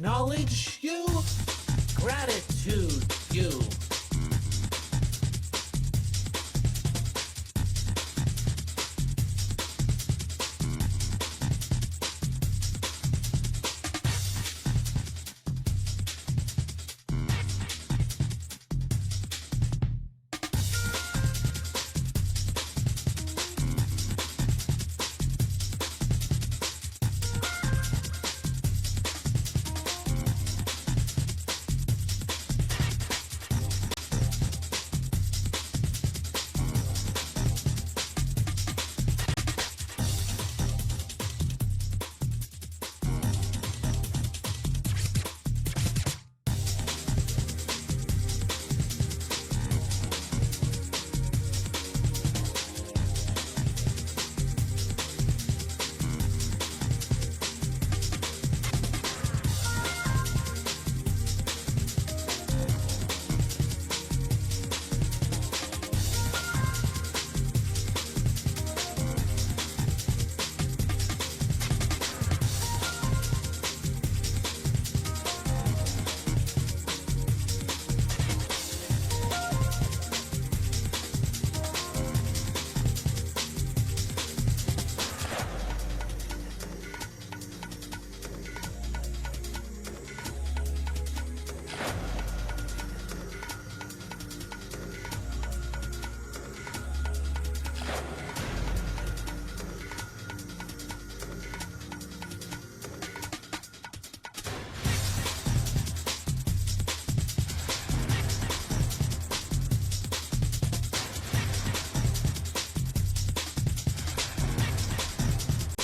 Knowledge you, gratitude you.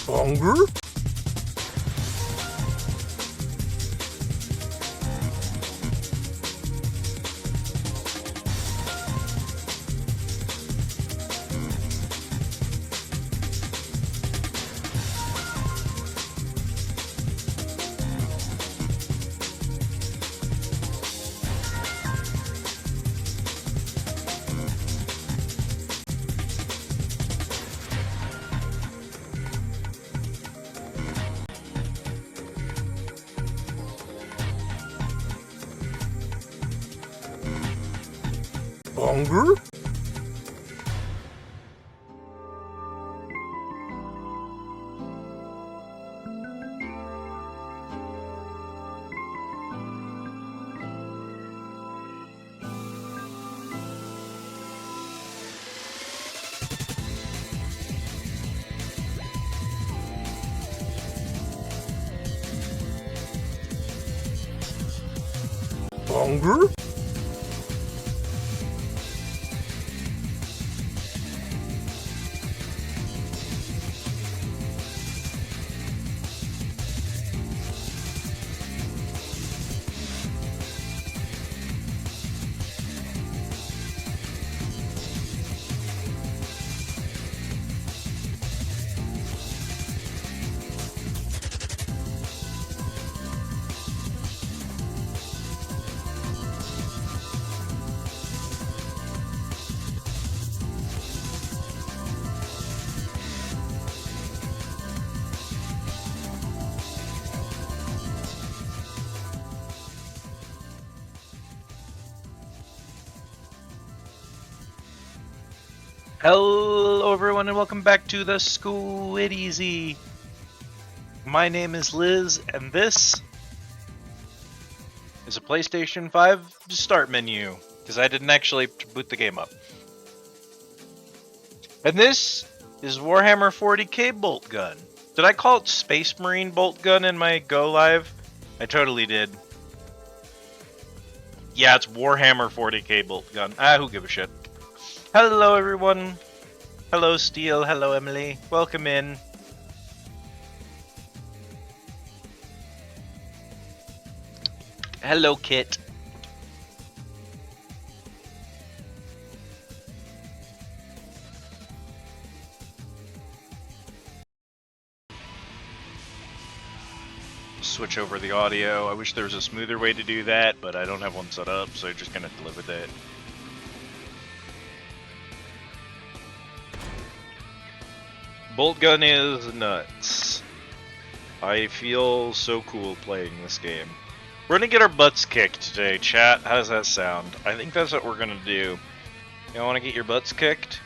Hunger? Hunger? Hunger? Hello everyone and welcome back to the Squid Easy. My name is Liz and this is a PlayStation 5 start menu because I didn't actually boot the game up. And this is Warhammer 40k Boltgun. Did I call it Space Marine Boltgun in my Go Live? I totally did. Yeah, it's Warhammer 40k Boltgun. Who gives a shit? Hello everyone. Hello Steel. Hello Emily. Welcome in. Hello Kit. Switch over the audio. I wish there was a smoother way to do that, but I don't have one set up, so I'm just gonna have to live with it. Boltgun is nuts. I feel so cool playing this game. We're gonna get our butts kicked today, chat. How does that sound? I think that's what we're gonna do. You wanna get your butts kicked?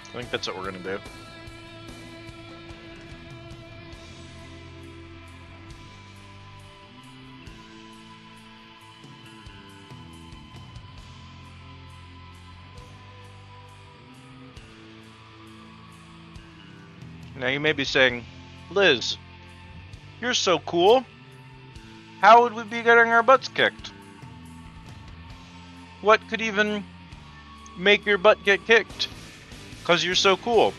I think that's what we're gonna do. Now you may be saying, Liz, you're so cool. How would we be getting our butts kicked? What could even make your butt get kicked? Because you're so cool.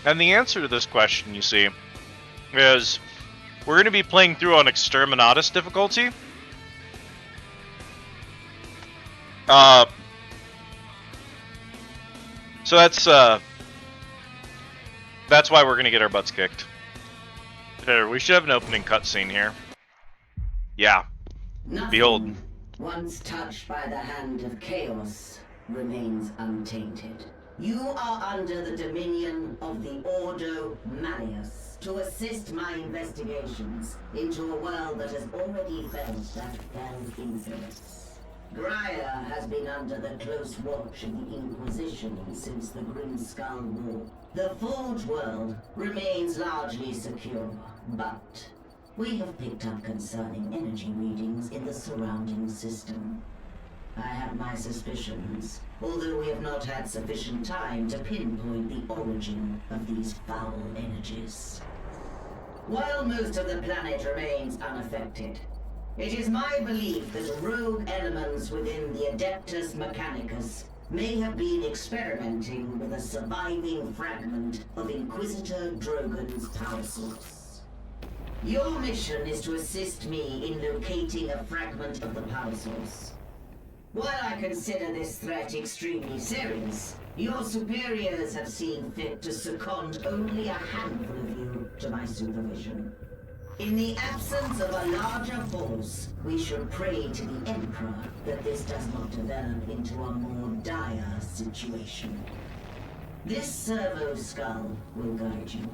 And the answer to this question, you see, is we're going to be playing through on Exterminatus difficulty. So that's why we're going to get our butts kicked. There, we should have an opening cutscene here. Yeah. Nothing, Behold. once touched by the hand of chaos, remains untainted. You are under the dominion of the Ordo Malleus to assist my investigations into a world that has already felt that fell influence. Graia has been under the close watch of the Inquisition since the Grim Skull War. The Forge world remains largely secure, but we have picked up concerning energy readings in the surrounding system. I have my suspicions, although we have not had sufficient time to pinpoint the origin of these foul energies. While most of the planet remains unaffected, it is my belief that rogue elements within the Adeptus Mechanicus may have been experimenting with a surviving fragment of Inquisitor Drogon's power source. Your mission is to assist me in locating a fragment of the power source. While I consider this threat extremely serious, your superiors have seen fit to second only a handful of you to my supervision. In the absence of a larger force, we should pray to the Emperor that this does not develop into a more dire situation. This servo skull will guide you.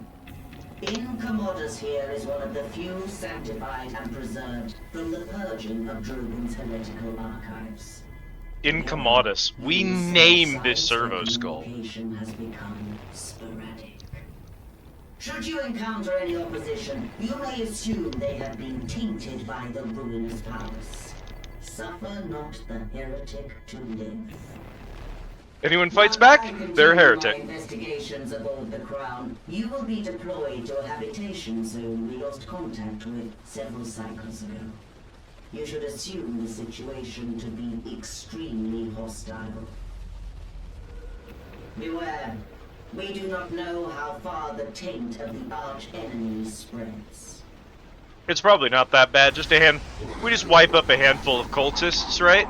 In Commodus here is one of the few sanctified and preserved from the purging of Drogon's heretical archives. In Commodus, we named this servo skull. Communication has become sporadic. Should you encounter any opposition, you may assume they have been tainted by the ruinous powers. Suffer not the heretic to live. Anyone fights back, they're a heretic. Investigations aboard the Crown, you will be deployed to a habitation zone we lost contact with several cycles ago. You should assume the situation to be extremely hostile. Beware. We do not know how far the taint of the arch-enemy spreads. It's probably not that bad, we just wipe up a handful of cultists, right?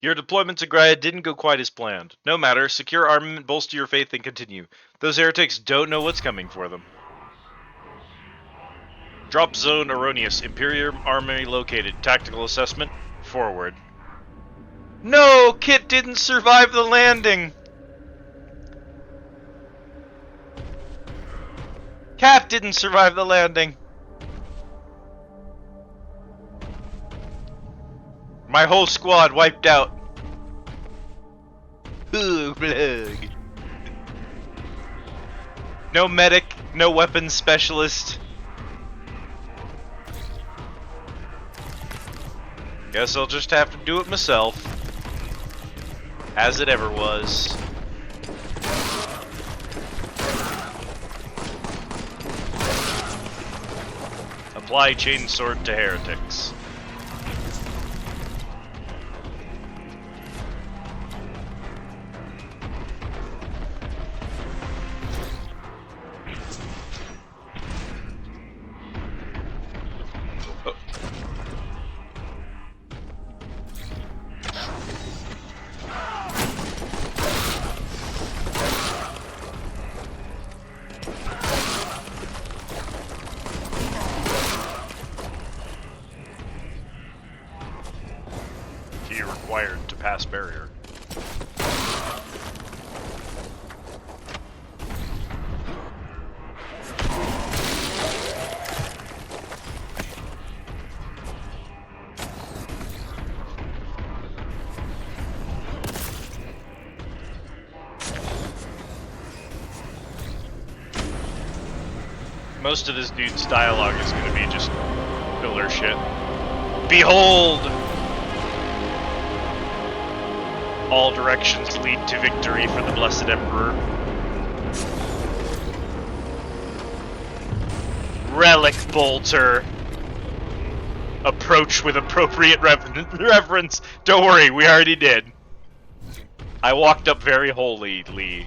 Your deployment to Graia didn't go quite as planned. No matter, secure armament, bolster your faith, and continue. Those heretics don't know what's coming for them. Drop zone erroneous. Imperial army located. Tactical assessment. Forward. No! Kit didn't survive the landing! Cap didn't survive the landing! My whole squad wiped out. Ooh, blood. No medic, no weapons specialist. Guess I'll just have to do it myself. As it ever was. Apply chainsword to heretics. be required to pass barrier. Most of this dude's dialogue is going to be just filler shit. Behold! All directions lead to victory for the Blessed Emperor. Relic Bolter! Approach with appropriate reverence. Don't worry, we already did. I walked up very holishly.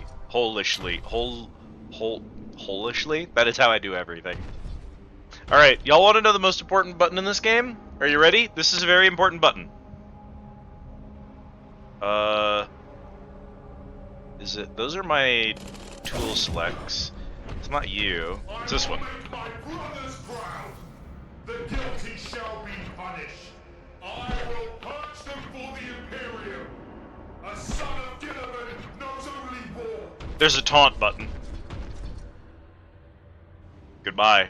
That is how I do everything. Alright, y'all want to know the most important button in this game? Are you ready? This is a very important button. Is it? Those are my tool selects. It's not you. It's this one. My brother's ground. The guilty shall be punished. I will purge them for the Imperium. A son of Gilliman knows only war. There's a taunt button. Goodbye.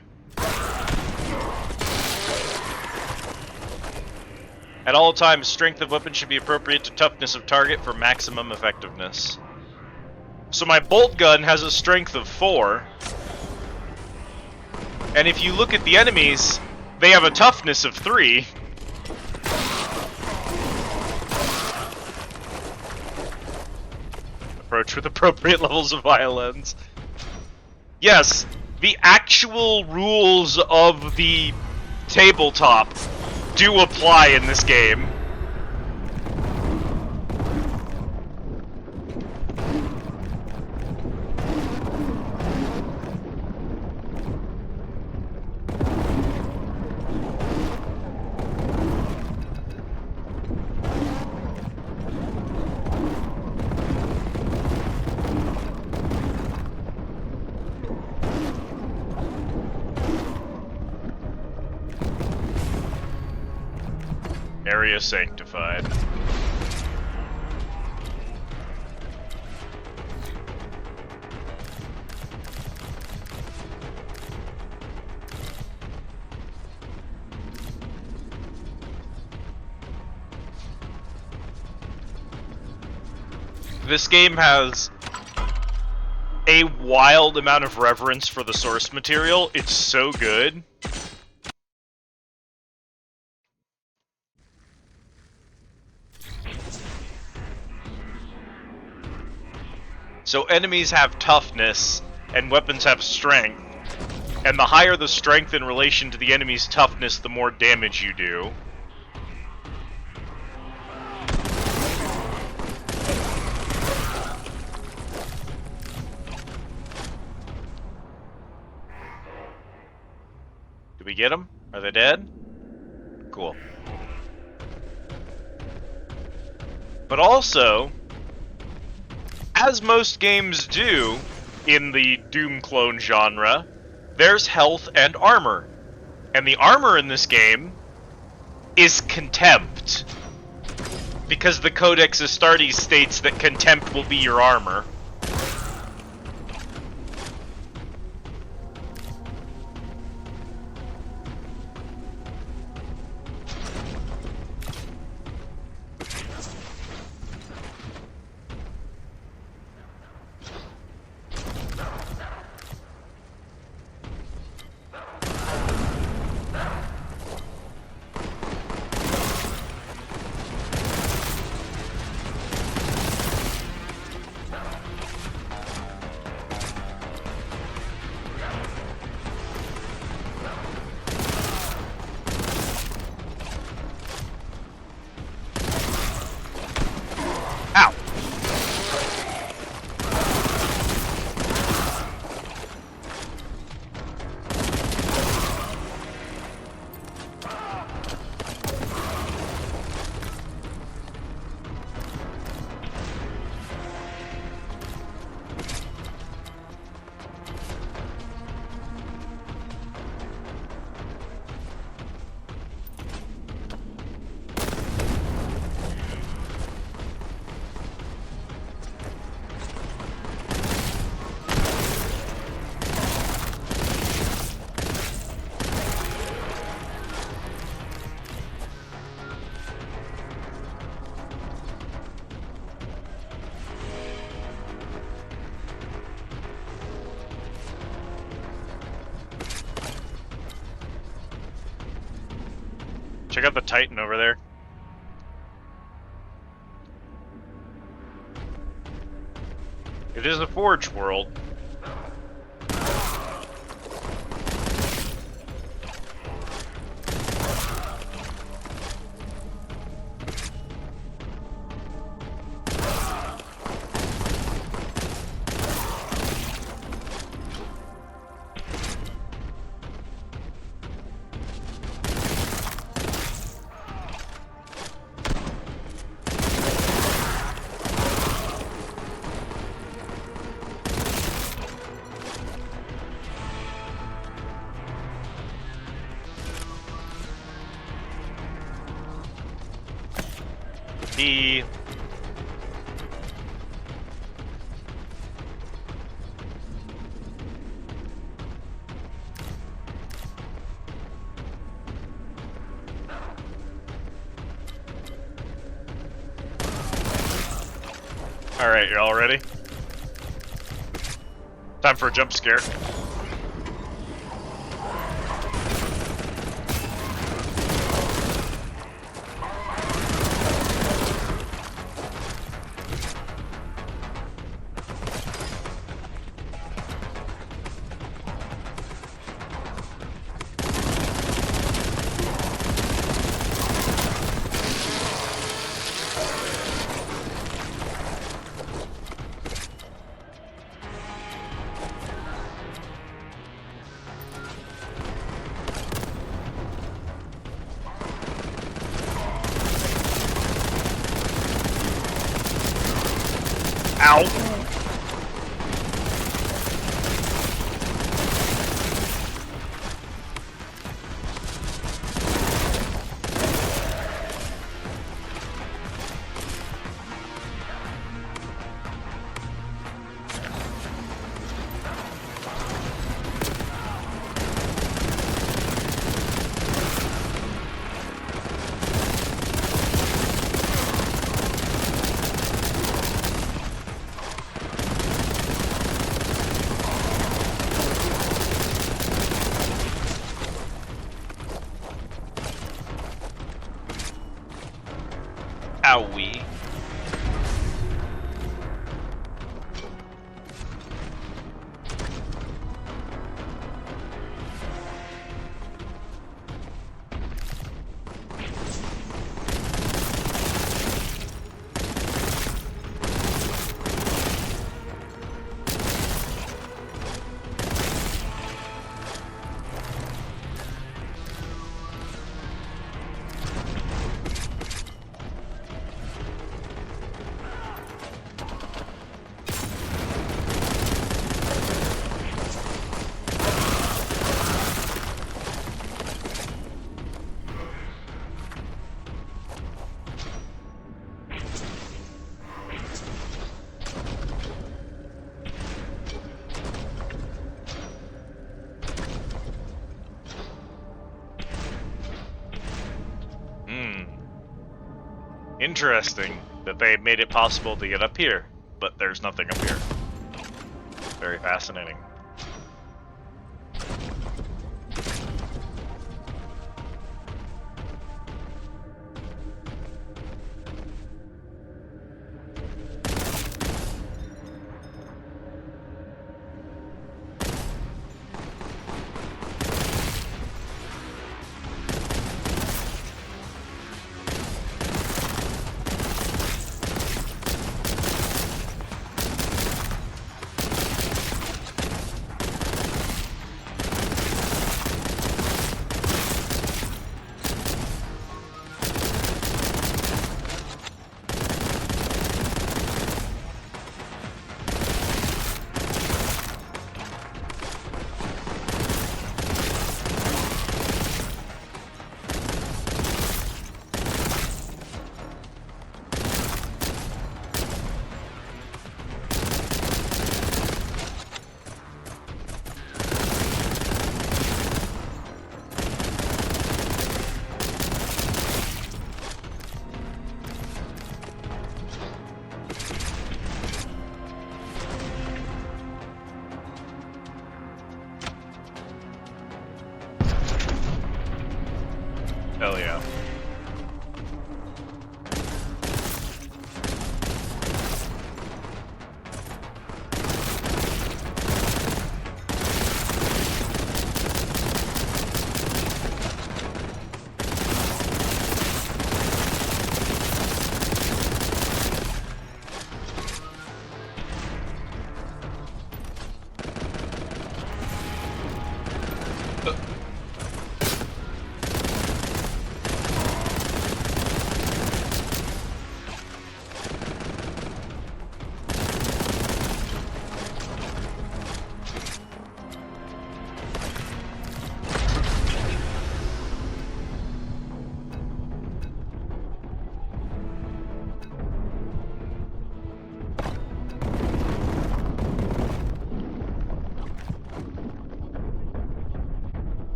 At all times, strength of weapon should be appropriate to toughness of target for maximum effectiveness. So my bolt gun has a strength of 4. And if you look at the enemies, they have a toughness of 3. Approach with appropriate levels of violence. Yes, the actual rules of the tabletop do apply in this game. Area sanctified. This game has a wild amount of reverence for the source material. It's so good. So enemies have toughness, and weapons have strength. And the higher the strength in relation to the enemy's toughness, the more damage you do. Did we get them? Are they dead? Cool. But also, as most games do in the Doom clone genre, there's health and armor. And the armor in this game is contempt. Because the Codex Astartes states that contempt will be your armor. Check out the Titan over there. It is a Forge world. The Alright, you're all ready? Time for a jump scare. Ow! Owie. Interesting that they made it possible to get up here, but there's nothing up here. Very fascinating.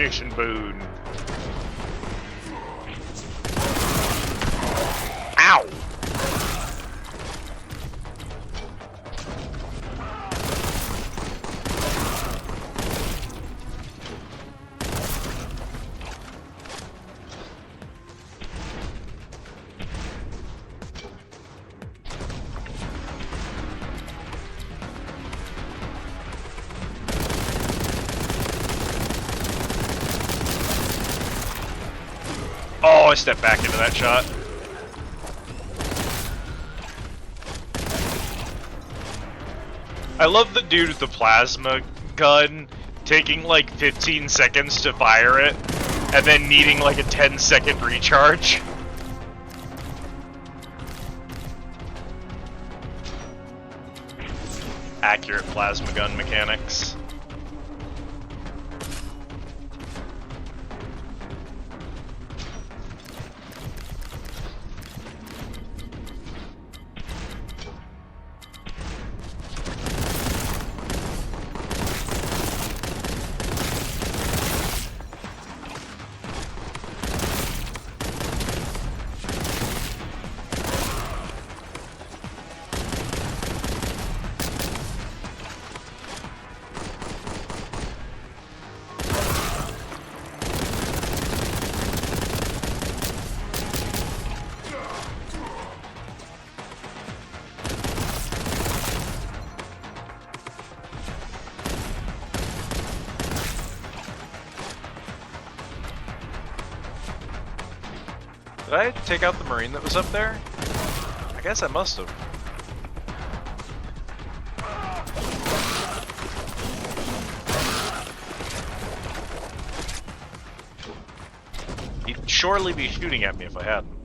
recognition boon. Ow! Oh, I stepped back into that shot. I love the dude with the plasma gun taking like 15 seconds to fire it, and then needing like a 10-second recharge. Accurate plasma gun mechanics. Did I take out the Marine that was up there? I guess I must have. He'd surely be shooting at me if I hadn't.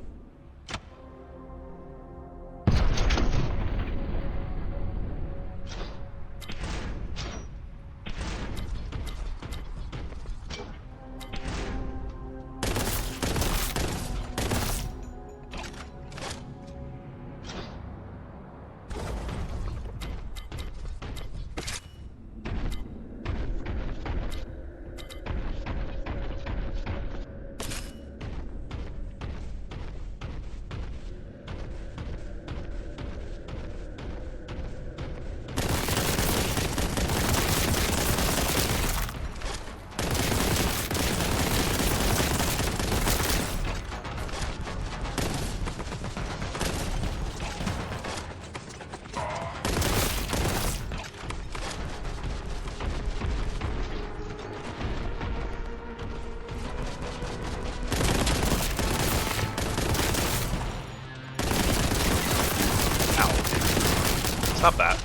Stop that.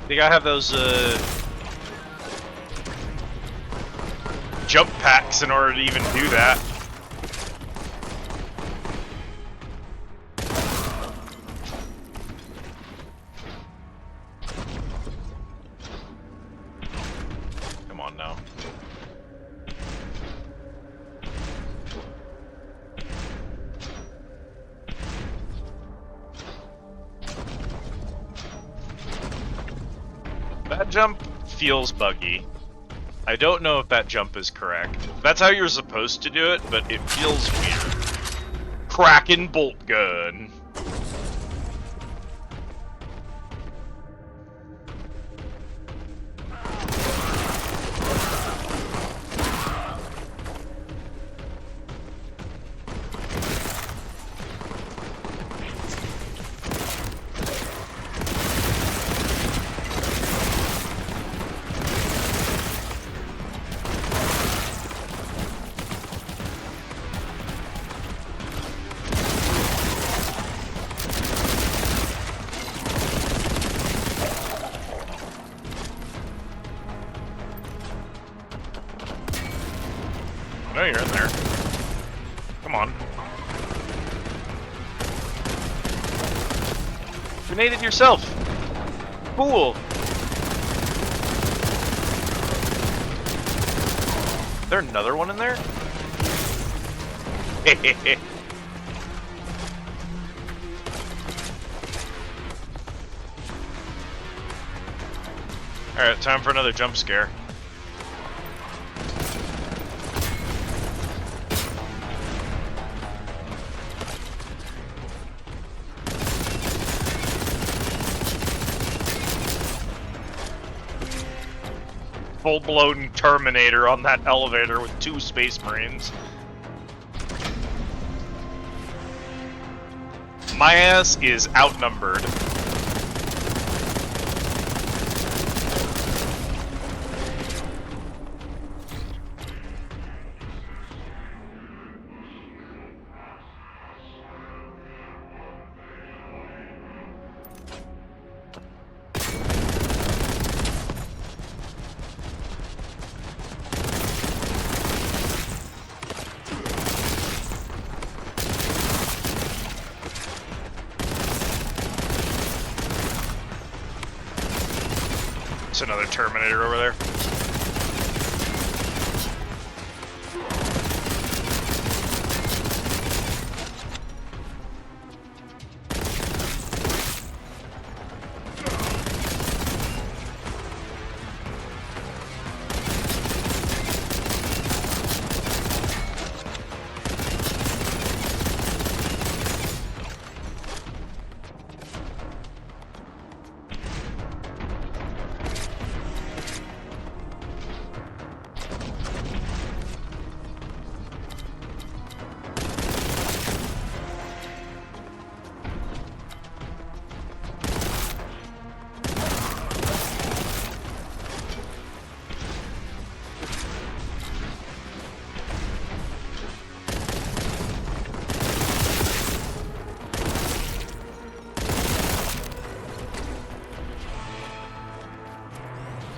Think I have those jump packs in order to even do that. Come on now. That jump feels buggy. I don't know if that jump is correct. That's how you're supposed to do it, but it feels weird. Kraken Boltgun. I know you're in there. Come on. Grenaded yourself. Cool. Is there another one in there? Alright, time for another jump scare. Full-blown Terminator on that elevator with 2 Space Marines. My ass is outnumbered. It's another Terminator over there.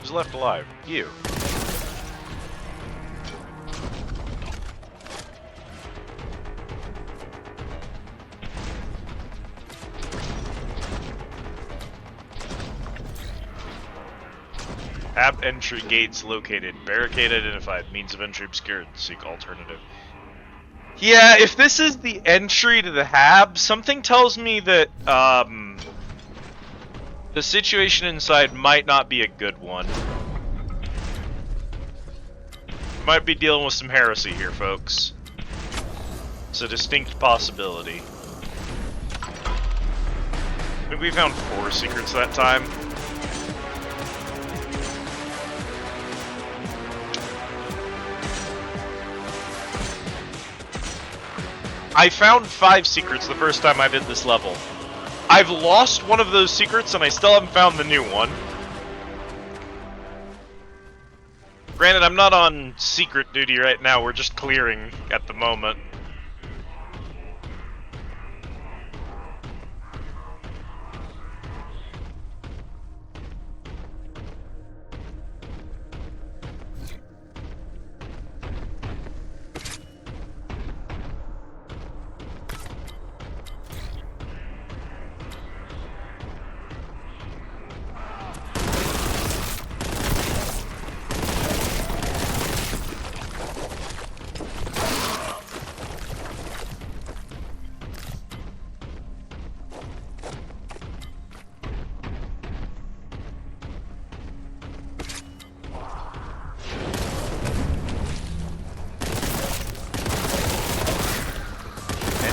Who's left alive? You. App entry gates located. Barricade identified. Means of entry obscured. Seek alternative. Yeah, if this is the entry to the hab, something tells me that, the situation inside might not be a good one. Might be dealing with some heresy here, folks. It's a distinct possibility. I think we found 4 secrets that time. I found 5 secrets the first time I did this level. I've lost one of those secrets and I still haven't found the new one. Granted, I'm not on secret duty right now, we're just clearing at the moment.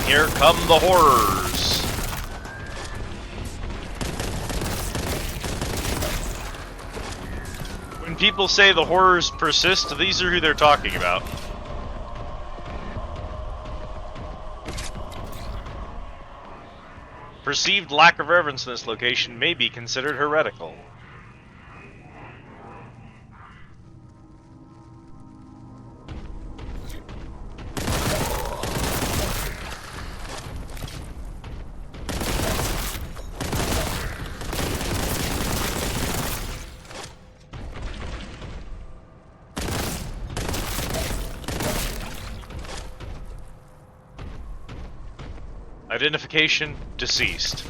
Here come the horrors. When people say the horrors persist, these are who they're talking about. Perceived lack of reverence in this location may be considered heretical. Identification, deceased.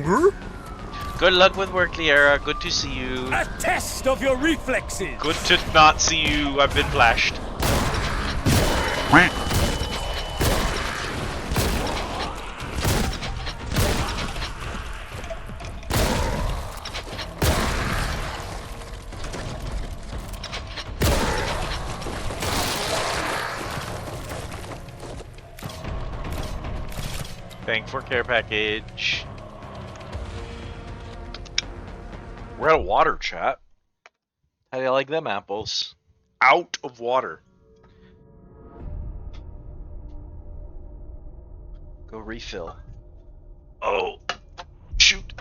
Longer? Good luck with work, Liera. Good to see you. A test of your reflexes. Good to not see you. I've been flashed. Thank for care package. We're out of water, chat. How do you like them apples? Out of water. Go refill. Oh, shoot.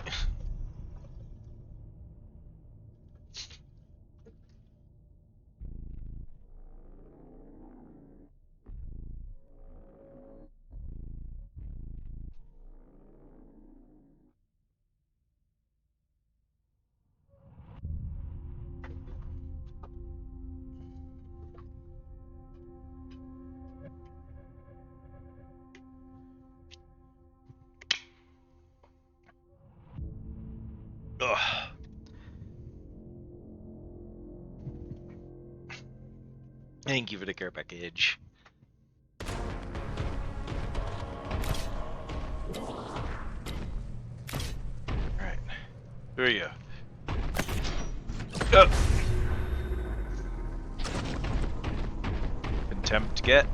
Ugh. Thank you for the care package. Alright. Who are you? Contempt get.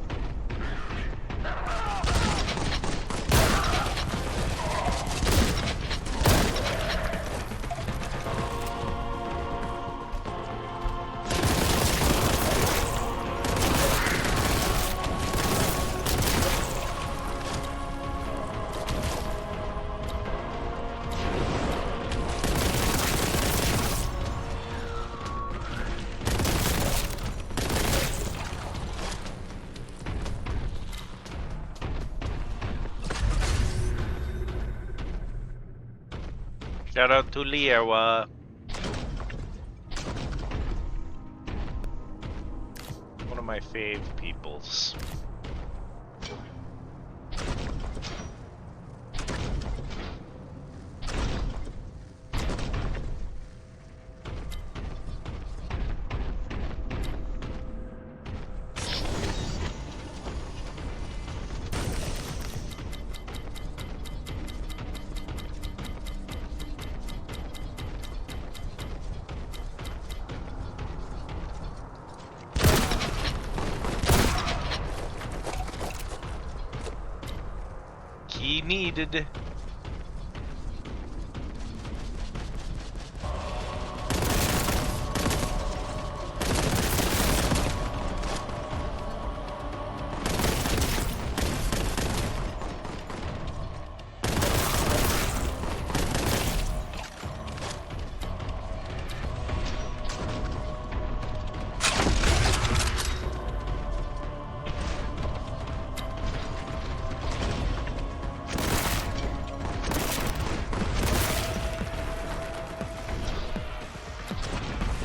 Shout out to Liera. One of my fave peoples. Key needed.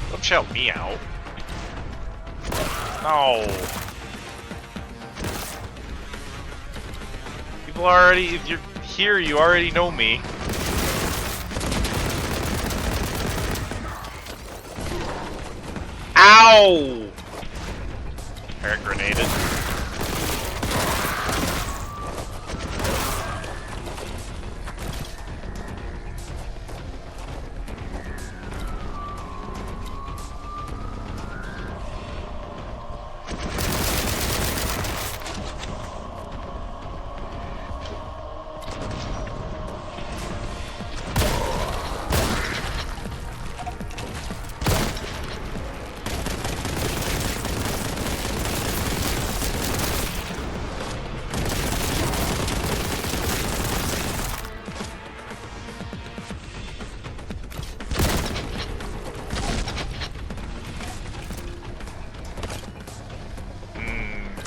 Don't shout me out. No. People already, if you're here, you already know me. Ow! Air grenaded.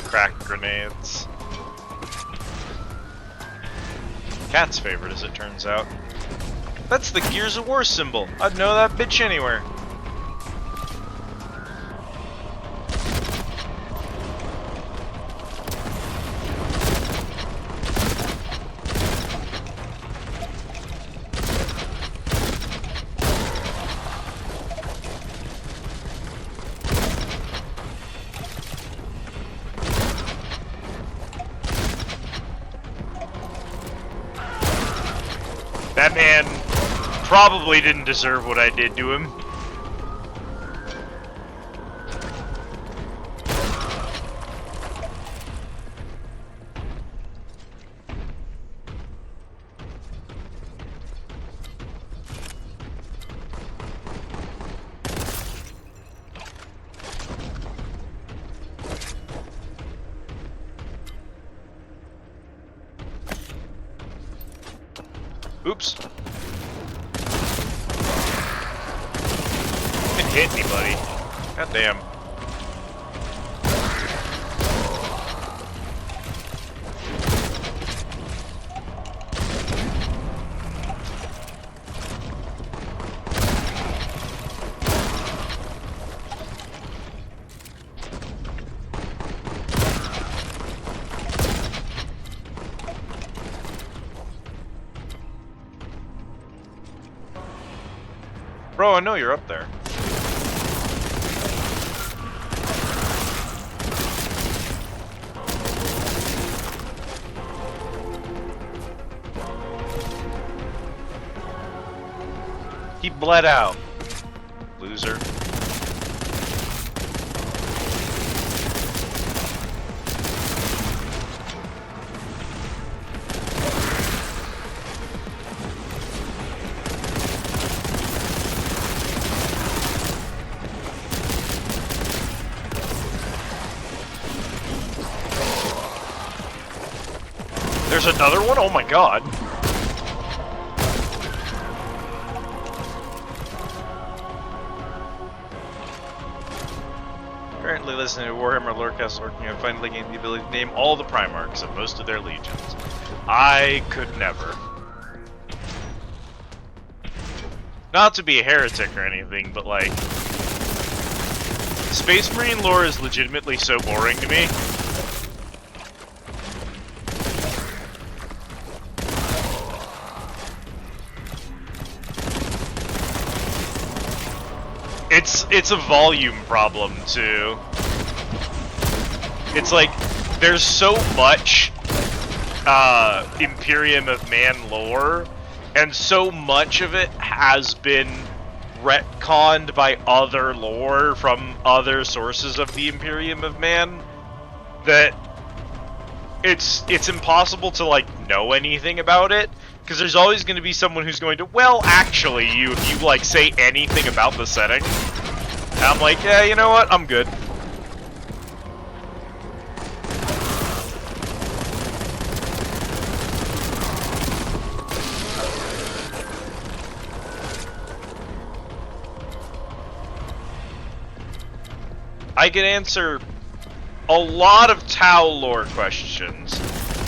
Crack grenades. Cat's favorite, as it turns out. That's the Gears of War symbol. I'd know that bitch anywhere. That man probably didn't deserve what I did to him. Oops. Didn't hit anybody. God damn. Bro, I know you're up there. He bled out. Loser. There's another one? Oh my god. Currently listening to Warhammer Lorecast Lorking, I finally gained the ability to name all the Primarchs of most of their legions. I could never. Not to be a heretic or anything, but like... Space Marine lore is legitimately so boring to me. It's a volume problem too. It's like there's so much Imperium of Man lore, and so much of it has been retconned by other lore from other sources of the Imperium of Man that it's impossible to like know anything about it. Because there's always going to be someone who's going to, well, actually, if you, like, say anything about the setting. And I'm like, yeah, you know what? I'm good. I can answer a lot of Tau lore questions.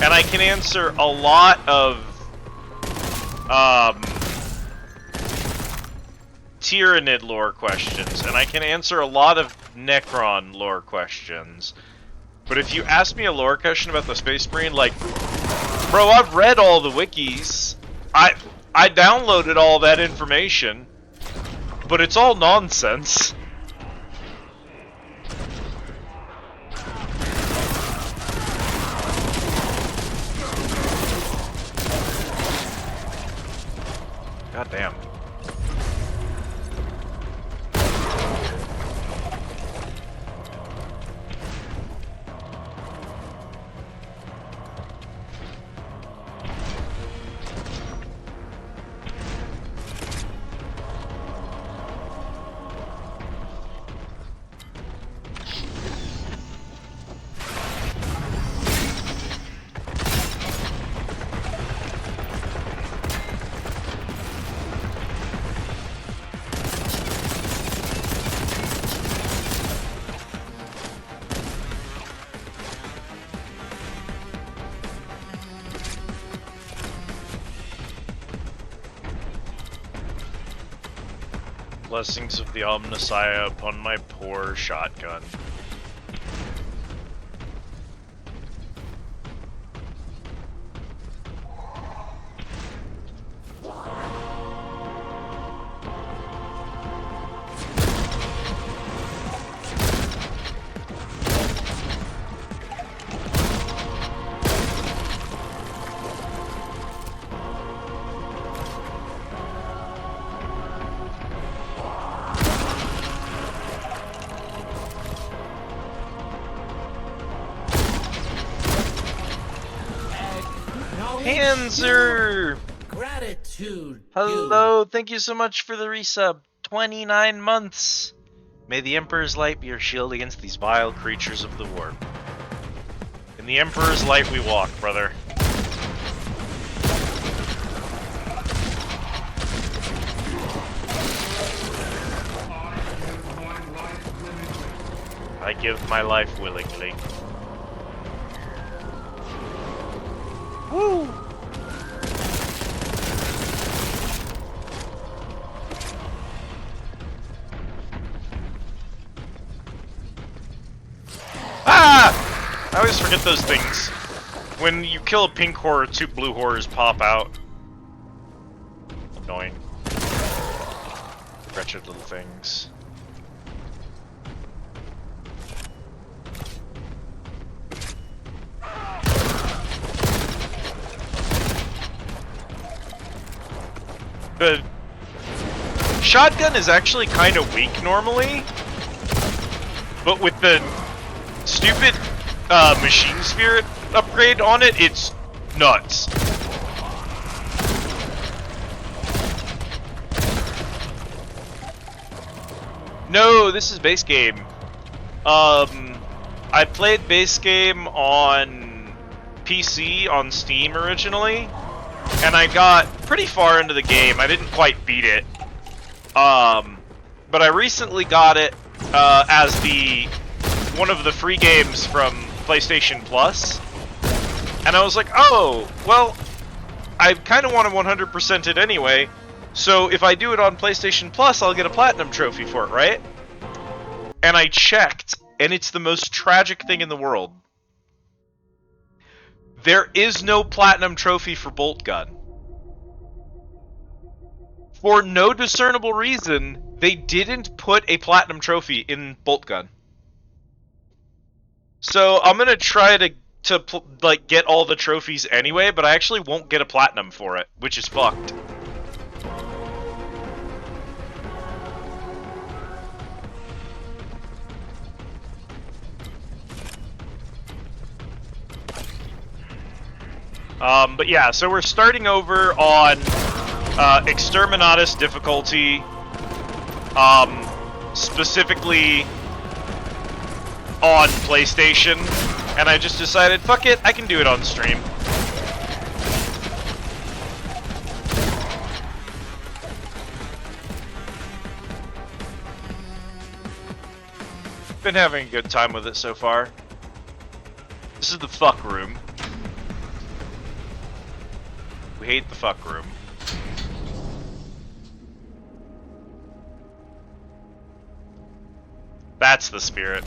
And I can answer a lot of Tyranid lore questions, and I can answer a lot of Necron lore questions. But if you ask me a lore question about the Space Marine, like, bro, I've read all the wikis. I downloaded all that information, but it's all nonsense. God damn. Blessings of the Omnissiah upon my poor shotgun. Panzer! Gratitude. Hello, thank you so much for the resub. 29 months. May the Emperor's light be your shield against these vile creatures of the warp. In the Emperor's light we walk, brother. I give my life willingly. Woo! Ah! I always forget those things. When you kill a pink horror, 2 blue horrors pop out. Annoying. Wretched little things. The shotgun is actually kind of weak normally, but with the stupid machine spirit upgrade on it, it's nuts. No, this is base game. I played base game on PC on Steam originally, and I got pretty far into the game. I didn't quite beat it. But I recently got it as one of the free games from PlayStation Plus. And I was like, oh, well, I kind of want to 100% it anyway. So if I do it on PlayStation Plus, I'll get a platinum trophy for it, right? And I checked, and it's the most tragic thing in the world. There is no platinum trophy for Boltgun. For no discernible reason, they didn't put a platinum trophy in Boltgun. So I'm gonna try to get all the trophies anyway, but I actually won't get a platinum for it, which is fucked. But yeah, so we're starting over on Exterminatus difficulty, specifically on PlayStation, and I just decided, fuck it, I can do it on stream. Been having a good time with it so far. This is the fuck room. We hate the fuck room. That's the spirit.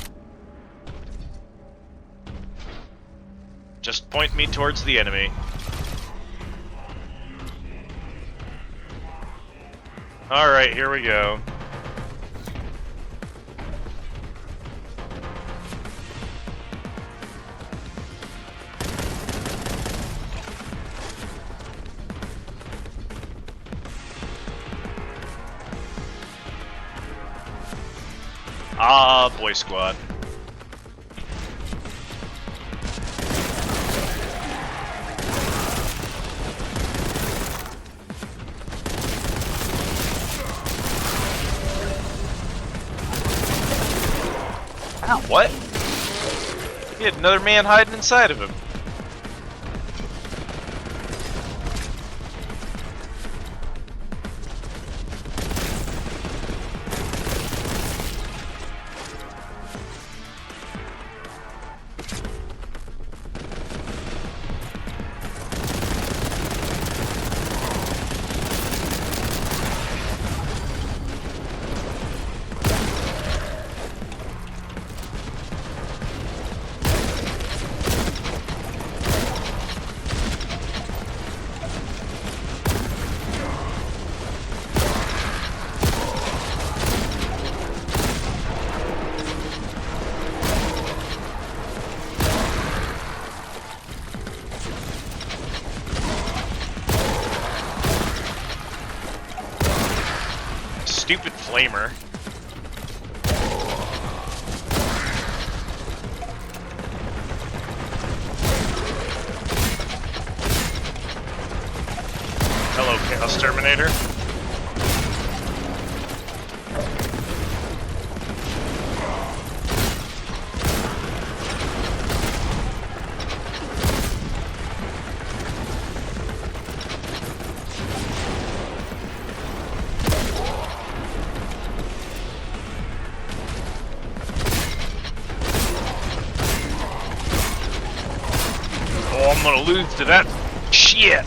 Just point me towards the enemy. Alright, here we go. Ah, boy squad. Ow, what? He had another man hiding inside of him. Stupid flamer. Exterminator. Oh, I'm gonna lose to that shit.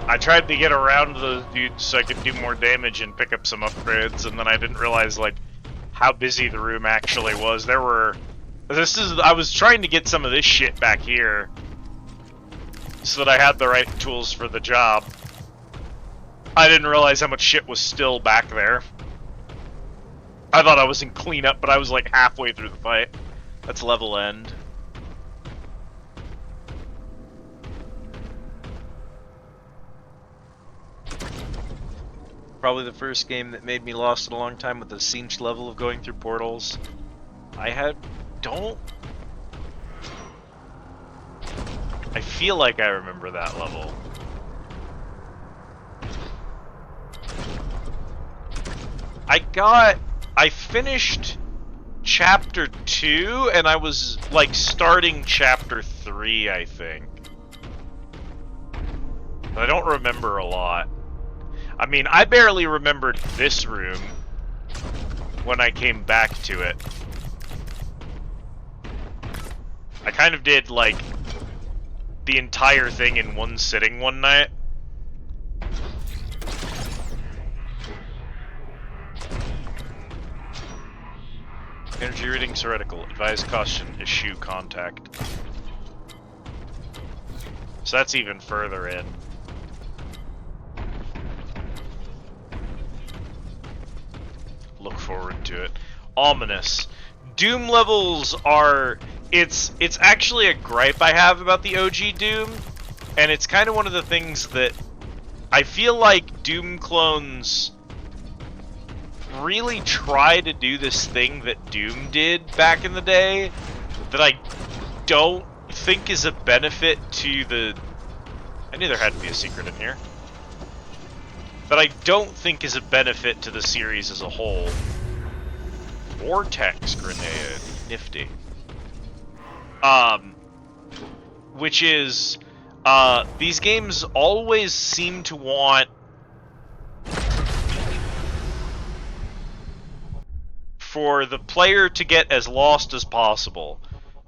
I tried to get around those dudes so I could do more damage and pick up some upgrades, and then I didn't realize like how busy the room actually was. I was trying to get some of this shit back here so that I had the right tools for the job. I didn't realize how much shit was still back there. I thought I was in cleanup, but I was like halfway through the fight. That's level end. Probably the first game that made me lost in a long time with the cinch level of going through portals. I feel like I remember that level. I finished chapter 2 and I was like starting chapter 3, I think. I don't remember a lot. I mean, I barely remembered this room when I came back to it. I kind of did like the entire thing in one sitting one night. Energy readings heretical. Advise caution. Eschew contact. So that's even further in. Look forward to it. Ominous. Doom levels are... It's actually a gripe I have about the OG Doom, and it's kind of one of the things that I feel like Doom clones really try to do this thing that Doom did back in the day that I don't think is a benefit to the... I knew there had to be a secret in here. That I don't think is a benefit to the series as a whole. Vortex grenade. Nifty. Which is, these games always seem to want for the player to get as lost as possible.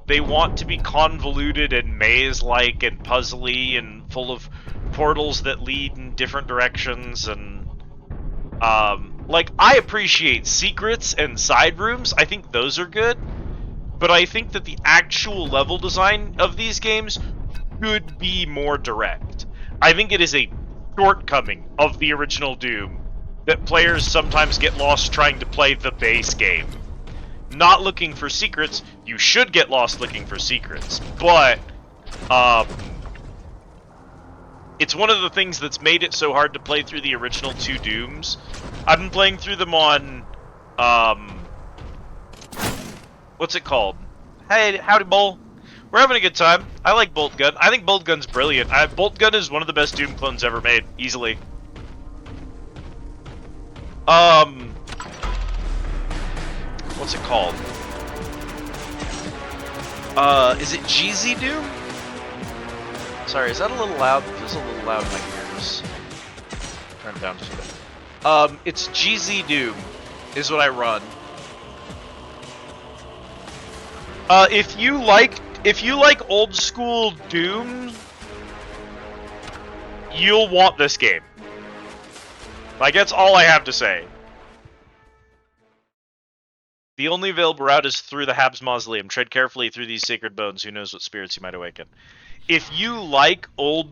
They want to be convoluted and maze-like and puzzly and full of portals that lead in different directions, and like, I appreciate secrets and side rooms. I think those are good, but I think that the actual level design of these games should be more direct. I think it is a shortcoming of the original Doom that players sometimes get lost trying to play the base game. Not looking for secrets. You should get lost looking for secrets, but it's one of the things that's made it so hard to play through the original 2 Dooms. I've been playing through them on, what's it called? Hey, howdy, Bull. We're having a good time. I like Boltgun. I think Boltgun's brilliant. Boltgun is one of the best Doom clones ever made, easily. What's it called? Is it GZ Doom? Sorry, is that a little loud? It feels a little loud in my ears. Turn it down just a bit. It's GZ Doom, is what I run. If you like old school Doom, you'll want this game. Like, that's all I have to say. The only available route is through the Habs Mausoleum. Tread carefully through these sacred bones. Who knows what spirits you might awaken. If you like old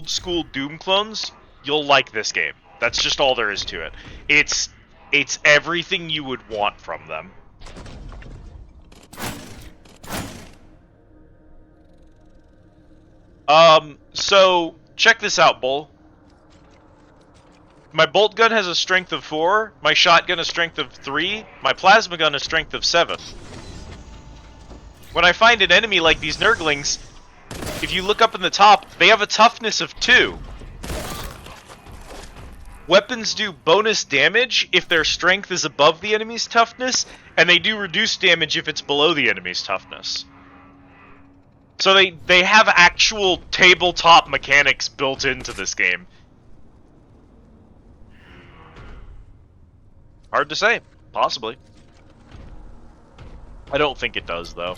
school Doom clones, you'll like this game. That's just all there is to it. It's everything you would want from them. So check this out, Bull. My bolt gun has a strength of 4, my shotgun a strength of 3, my plasma gun a strength of 7. When I find an enemy like these Nurglings, if you look up in the top, they have a toughness of 2. Weapons do bonus damage if their strength is above the enemy's toughness, and they do reduce damage if it's below the enemy's toughness. So they have actual tabletop mechanics built into this game. Hard to say. Possibly. I don't think it does, though.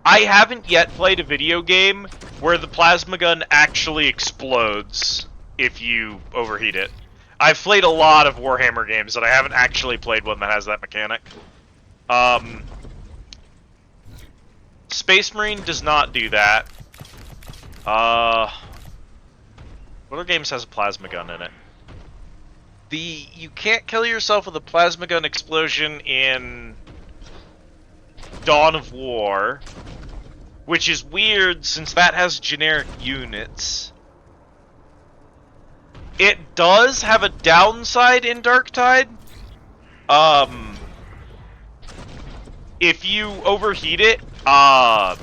I haven't yet played a video game where the plasma gun actually explodes if you overheat it. I've played a lot of Warhammer games, and I haven't actually played one that has that mechanic. Space Marine does not do that. What other games has a plasma gun in it? You can't kill yourself with a plasma gun explosion in Dawn of War, which is weird since that has generic units. It does have a downside in Darktide. If you overheat it, what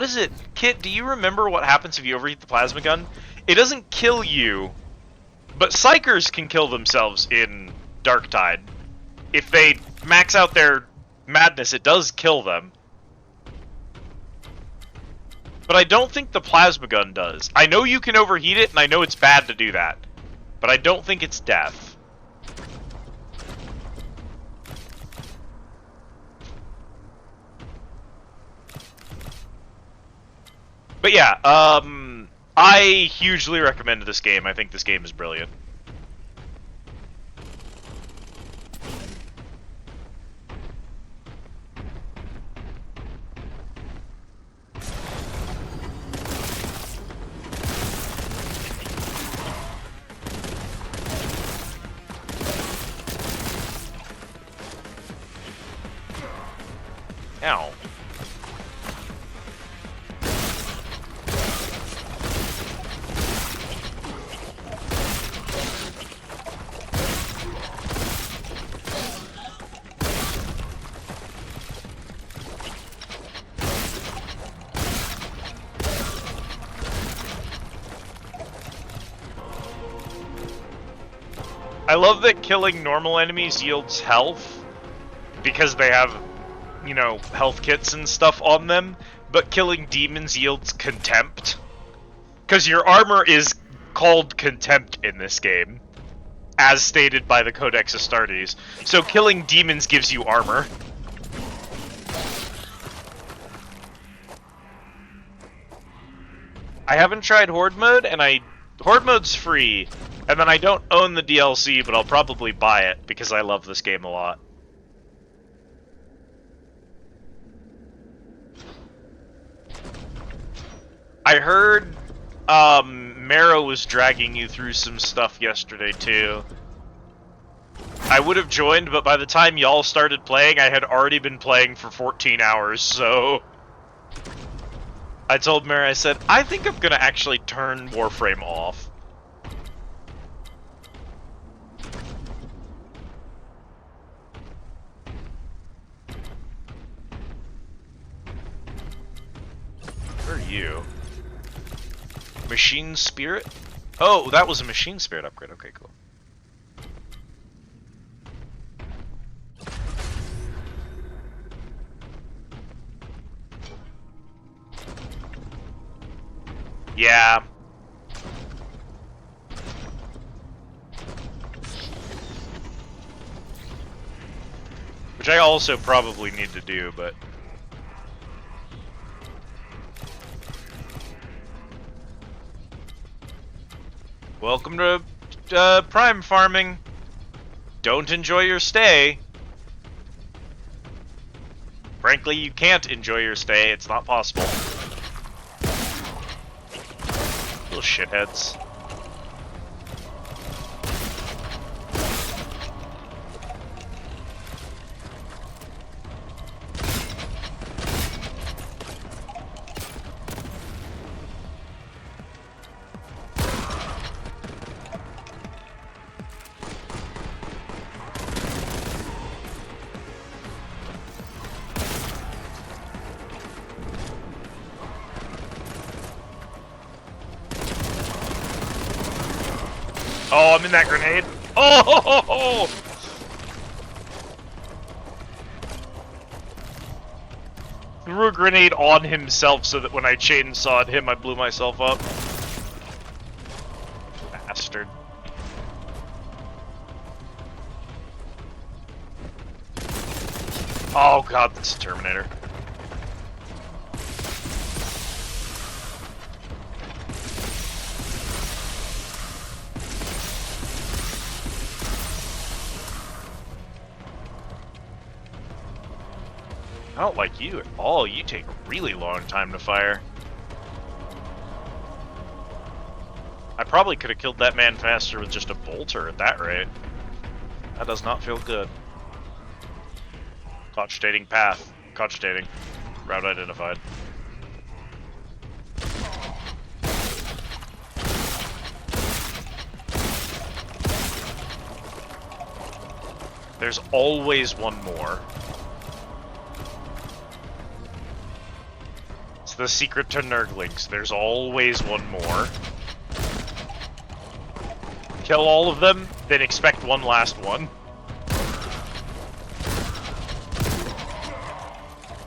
is it? Kit, do you remember what happens if you overheat the plasma gun? It doesn't kill you, but Psychers can kill themselves in Darktide. If they max out their madness, it does kill them. But I don't think the plasma gun does. I know you can overheat it, and I know it's bad to do that. But I don't think it's death. But yeah, I hugely recommend this game. I think this game is brilliant. Ow. I love that killing normal enemies yields health, because they have, you know, health kits and stuff on them, but killing demons yields contempt. Because your armor is called contempt in this game, as stated by the Codex Astartes. So killing demons gives you armor. I haven't tried Horde mode, and Horde mode's free, and then I don't own the DLC, but I'll probably buy it, because I love this game a lot. I heard Marrow was dragging you through some stuff yesterday, too. I would have joined, but by the time y'all started playing, I had already been playing for 14 hours, so... I told Mary, I said, I think I'm gonna actually turn Warframe off. Where are you? Machine Spirit? Oh, that was a Machine Spirit upgrade. Okay, cool. Yeah. Which I also probably need to do, but... Welcome to Prime Farming. don't enjoy your stay. Frankly, you can't enjoy your stay. It's not possible. Little shitheads. Oh, I'm in that grenade. Oh! Threw a grenade on himself so that when I chainsawed him, I blew myself up. Bastard. Oh god, this is Terminator. I don't like you at all. You take a really long time to fire. I probably could have killed that man faster with just a bolter at that rate. That does not feel good. Cogitating path. Cogitating. Route identified. There's always one more. It's the secret to Nurglings. There's always one more. Kill all of them, then expect one last one.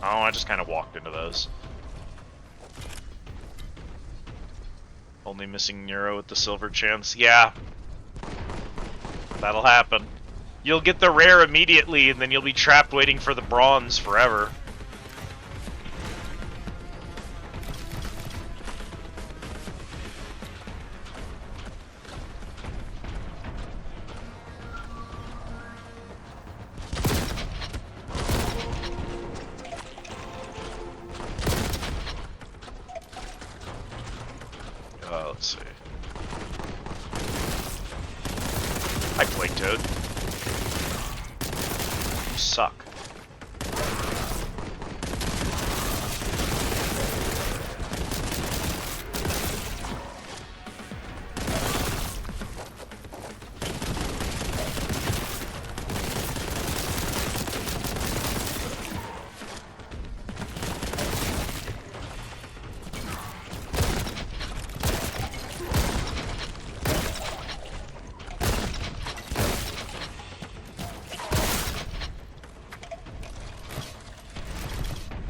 Oh, I just kind of walked into those. Only missing Nero with the silver chance. Yeah. That'll happen. You'll get the rare immediately, and then you'll be trapped waiting for the bronze forever. Let's see. Hi, Plague Toad. You suck.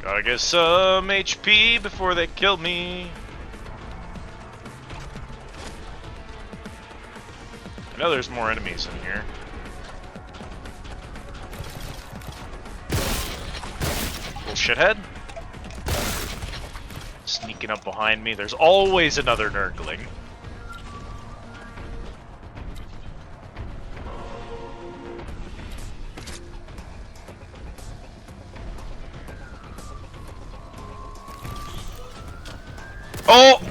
Gotta get some HP before they kill me. I know there's more enemies in here. Little shithead. Sneaking up behind me. There's always another Nurgling. Oh!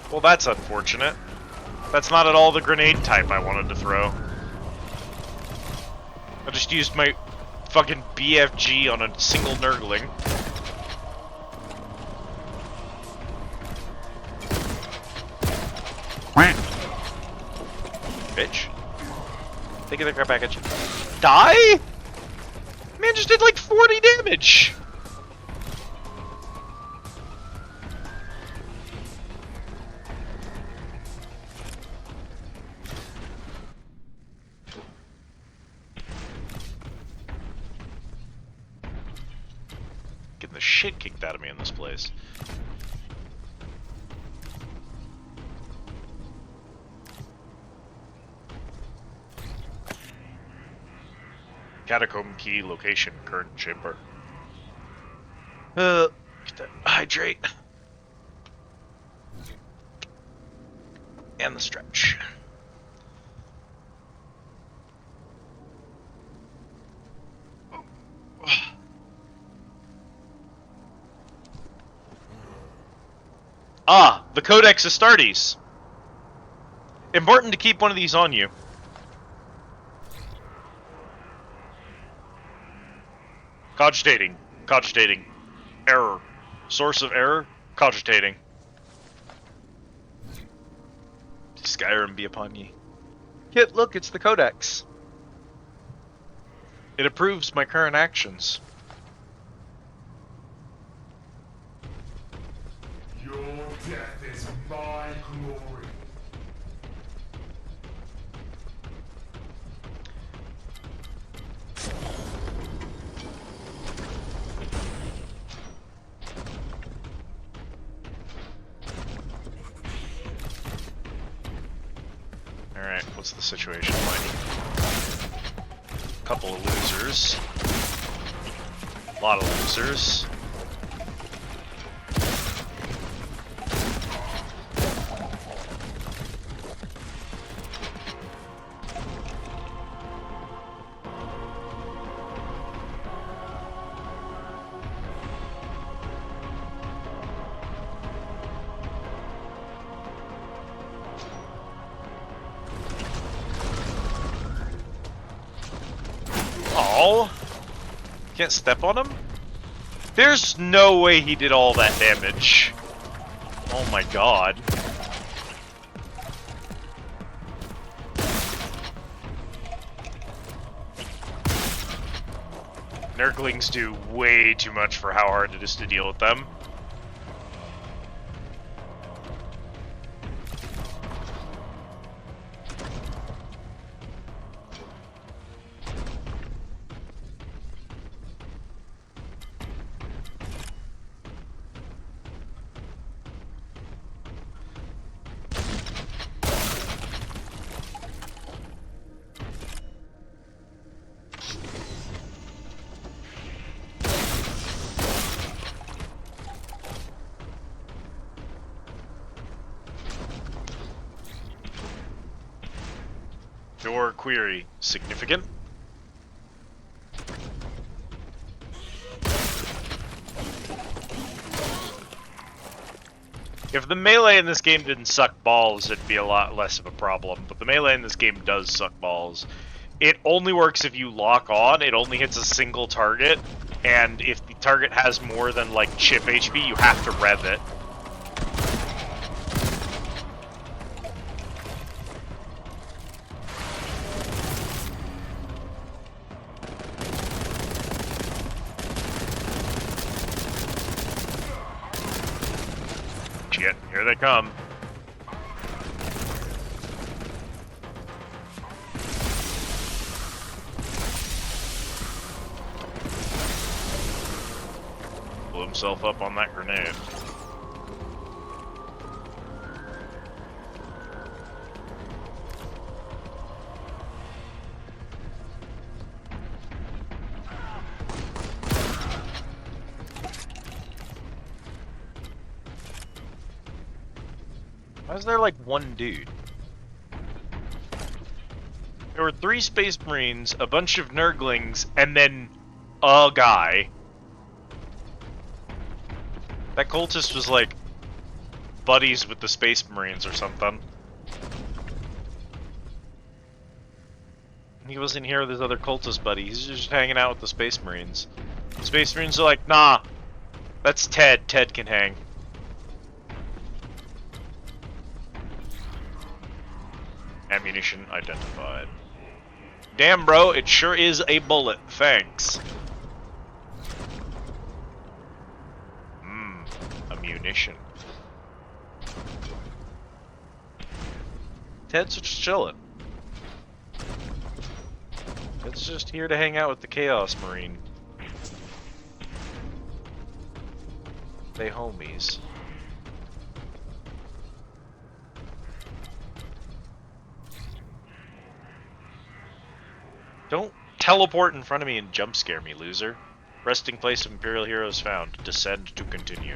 Well, that's unfortunate. That's not at all the grenade type I wanted to throw. I just used my fucking BFG on a single Nurgling. Bitch. Taking the crap back at you. Die? Man just did like 40 damage! Getting the shit kicked out of me in this place. Catacomb key location, current chamber. Get that hydrate. And the stretch. Ah, the Codex Astartes. Important to keep one of these on you. Cogitating. Cogitating. Error. Source of error? Cogitating. Skyrim be upon ye. Kit, look, it's the Codex. It approves my current actions. Your death is my glory. Alright, what's the situation like? Couple of losers. A lot of losers. Oh, can't step on him? There's no way he did all that damage. Oh my god. Nurglings do way too much for how hard it is to deal with them. Your query significant? If the melee in this game didn't suck balls, it'd be a lot less of a problem. But the melee in this game does suck balls. It only works if you lock on, it only hits a single target, and if the target has more than, like, chip HP, you have to rev it. Shit, here they come. Blew himself up on that grenade. Why is there like one dude? There were 3 Space Marines, a bunch of Nurglings, and then a guy. That cultist was like buddies with the Space Marines or something. He wasn't here with his other cultist buddy, he's just hanging out with the Space Marines. The Space Marines are like, nah, that's Ted, Ted can hang. Ammunition identified. Damn, bro, it sure is a bullet. Thanks. Ammunition. Ted's just chilling. Ted's just here to hang out with the Chaos Marine. They homies. Don't teleport in front of me and jump scare me, loser. Resting place of Imperial heroes found. Descend to continue.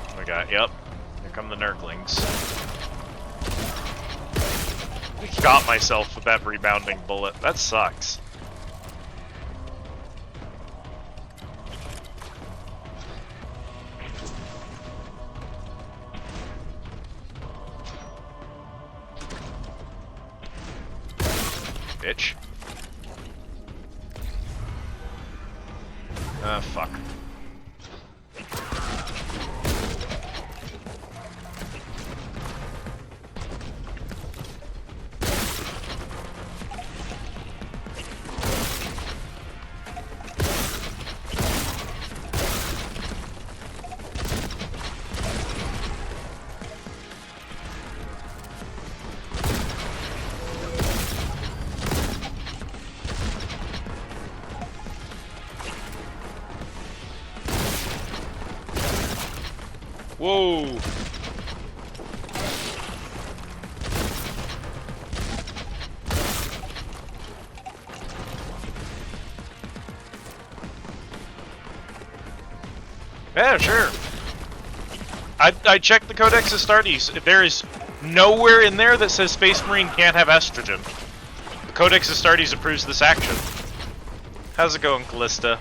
Oh my god, yep. Here come the Nurglings. I got myself with that rebounding bullet. That sucks. bitch. Ah, fuck. Whoa! Yeah, sure. I checked the Codex Astartes. There is nowhere in there that says Space Marine can't have estrogen. The Codex Astartes approves this action. How's it going, Callista?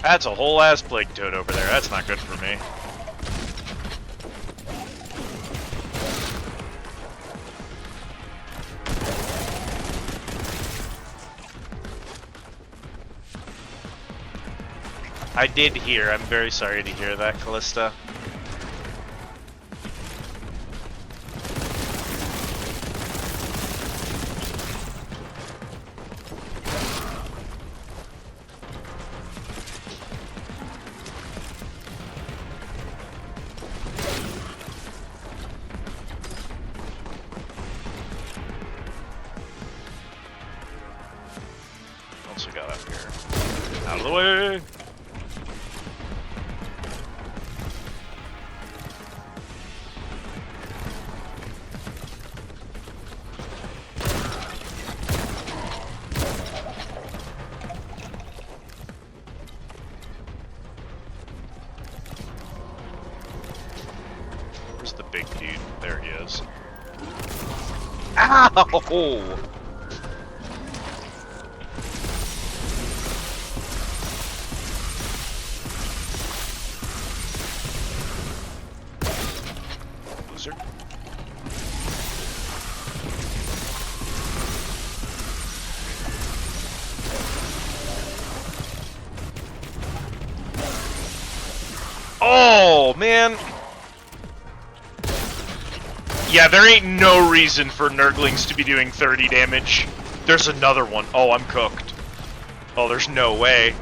That's a whole ass plague toad over there. That's not good for me. I did hear. I'm very sorry to hear that, Callista. What else we got up here? Out of the way! Where's the big dude? There he is. Ow! Loser. Oh, man! Yeah, there ain't no reason for Nurglings to be doing 30 damage. There's another one. Oh, I'm cooked. Oh, there's no way.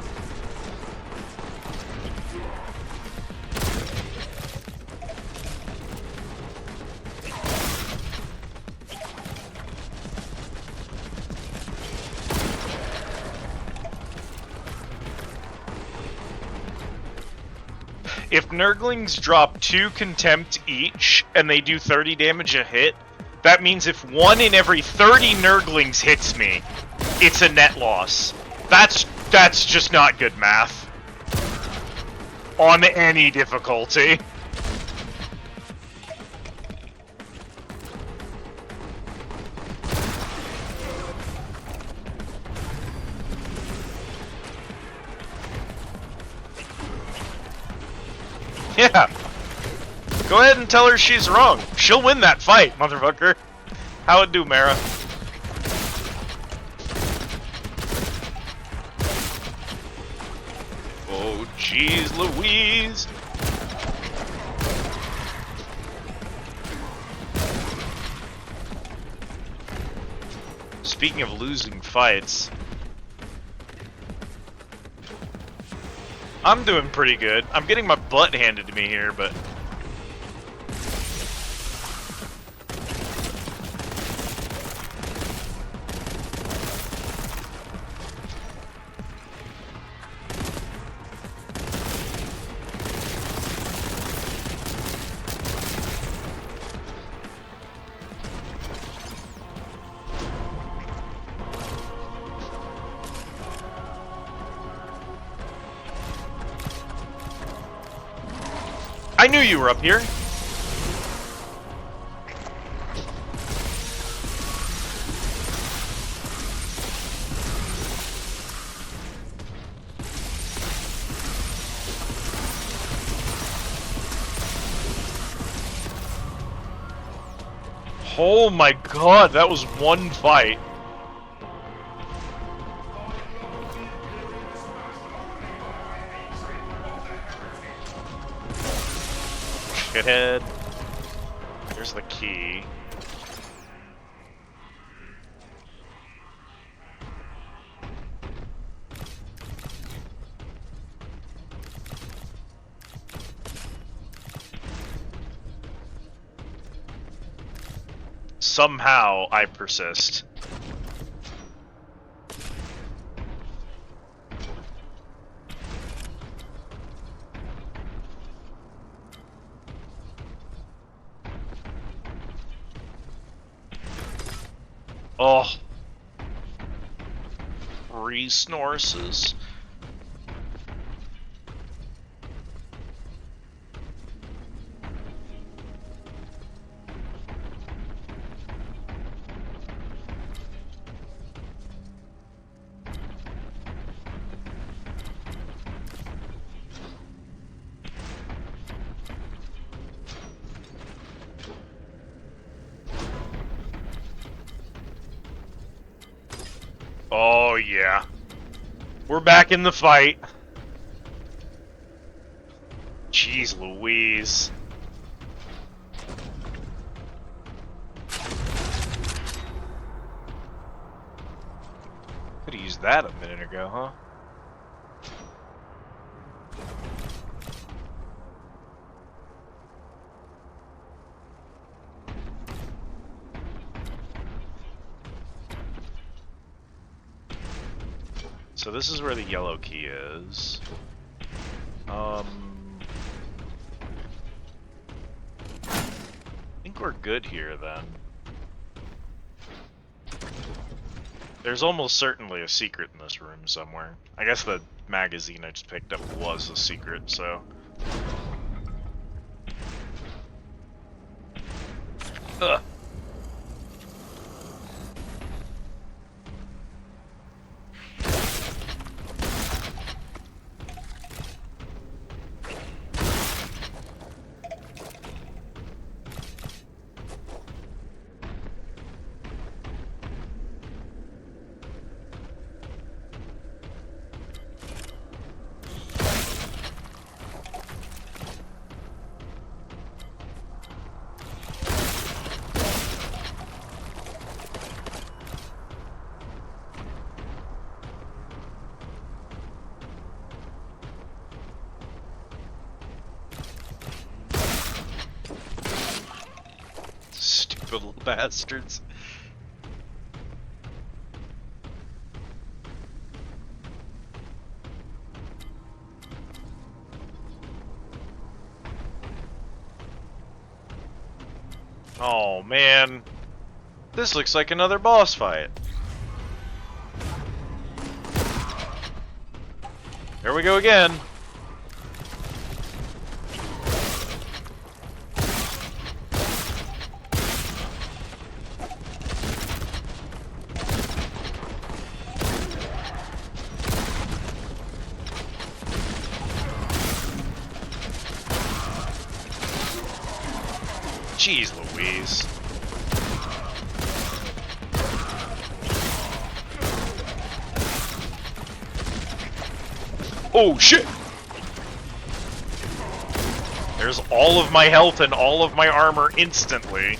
If Nurglings drop 2 Contempt each, and they do 30 damage a hit, that means if 1 in every 30 Nurglings hits me, it's a net loss. That's just not good math. On any difficulty. Yeah. Go ahead and tell her she's wrong. She'll win that fight, motherfucker. How it do, Mara? Oh, jeez Louise. Speaking of losing fights, I'm doing pretty good. I'm getting my butt handed to me here, but... I knew you were up here. Oh my god, that was one fight. Shithead. There's the key. Somehow I persist. Oh. Resources. Oh yeah. We're back in the fight. Jeez Louise. Could've used that a minute ago, huh? So this is where the yellow key is. I think we're good here then. There's almost certainly a secret in this room somewhere. I guess the magazine I just picked up was a secret, so... Ugh. Stupid little bastards. Oh man, this looks like another boss fight. There we go again. Jeez Louise. Oh shit! There's all of my health and all of my armor instantly.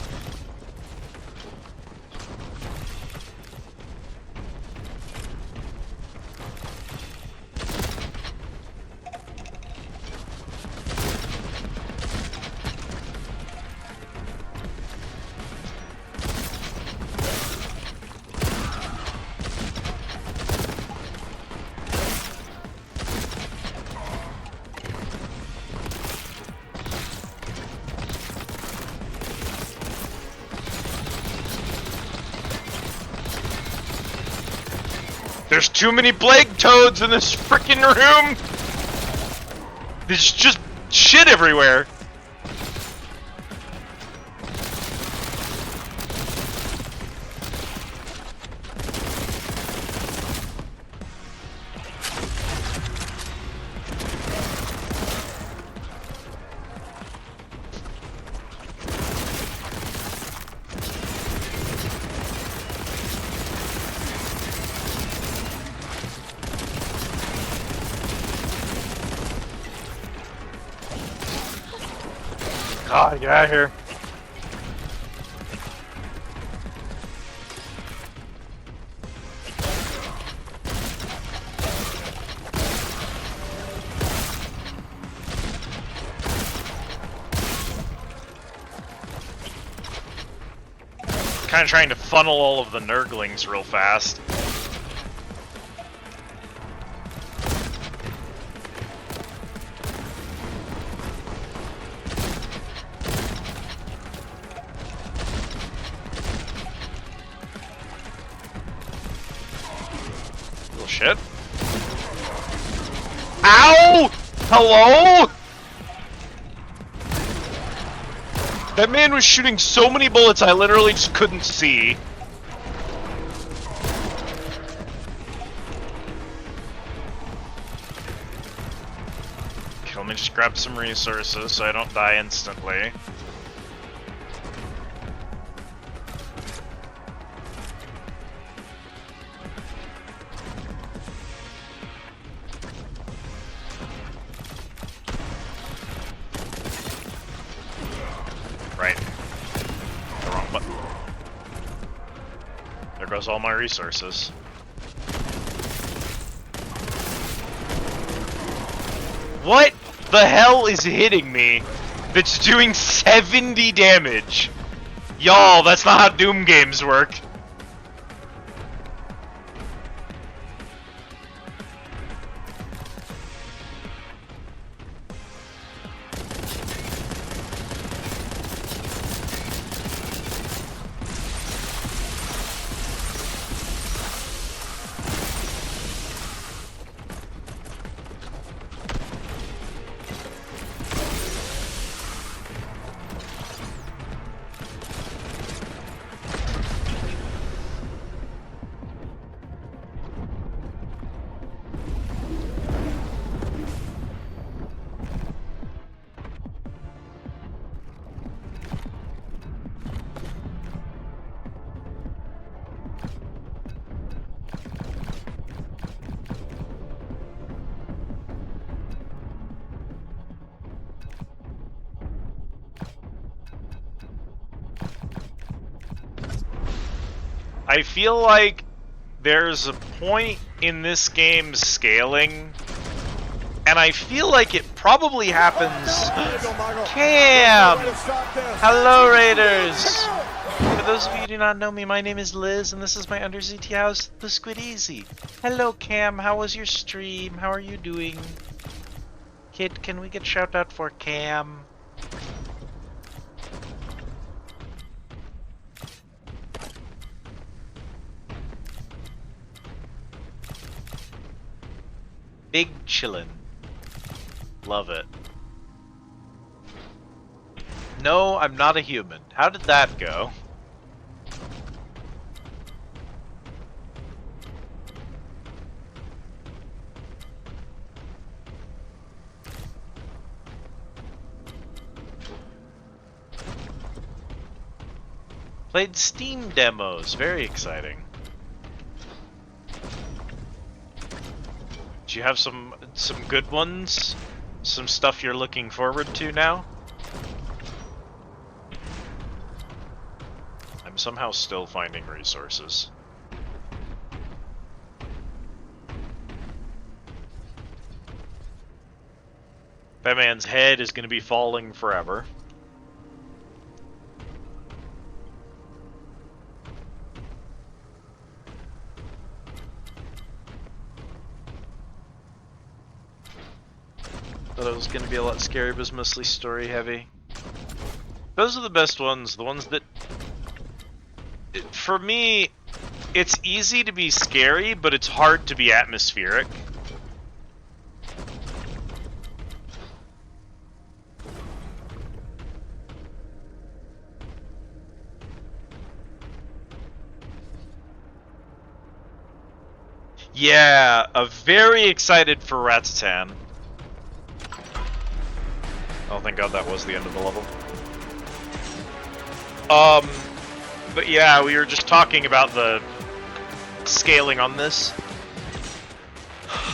There's too many plague toads in this frickin' room! There's just shit everywhere! God, get out of here. Kind of trying to funnel all of the Nurglings real fast. Little shit. Ow! Hello? That man was shooting so many bullets I literally just couldn't see. Okay, let me just grab some resources so I don't die instantly. Right. The wrong button. There goes all my resources. What the hell is hitting me that's doing 70 damage? Y'all, that's not how Doom games work. I feel like there's a point in this game's scaling, and I feel like it probably happens. Cam! Hello, Raiders! For those of you who do not know me, my name is Liz, and this is my Under ZT house, the Squid Easy. Hello, Cam. How was your stream? How are you doing? Kid, can we get shout out for Cam? Big chillin'. Love it. No, I'm not a human. How did that go? Played Steam demos. Very exciting. Do you have some good ones? Some stuff you're looking forward to now? I'm somehow still finding resources. That man's head is going to be falling forever. Thought it was going to be a lot scary, but it's mostly story heavy. Those are the best ones, the ones that... For me, it's easy to be scary, but it's hard to be atmospheric. Yeah, very excited for Ratatan. Oh, thank God that was the end of the level. But yeah, we were just talking about the scaling on this.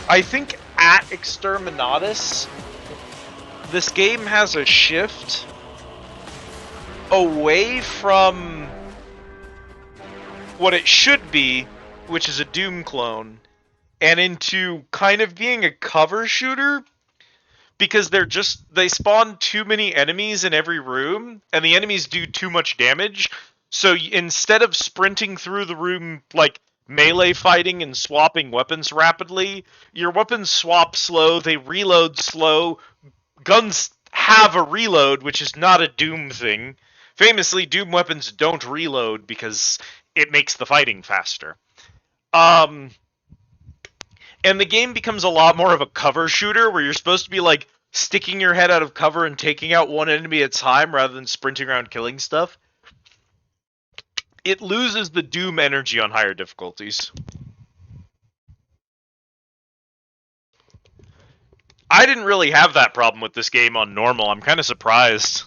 I think at Exterminatus, this game has a shift away from what it should be, which is a Doom clone, and into kind of being a cover shooter, because they spawn too many enemies in every room, and the enemies do too much damage. So instead of sprinting through the room like melee fighting and swapping weapons rapidly, your weapons swap slow, they reload slow. Guns have a reload, which is not a Doom thing. Famously, Doom weapons don't reload because it makes the fighting faster. And the game becomes a lot more of a cover shooter, where you're supposed to be like sticking your head out of cover and taking out one enemy at a time rather than sprinting around killing stuff. It loses the Doom energy on higher difficulties. I didn't really have that problem with this game on normal. I'm kind of surprised.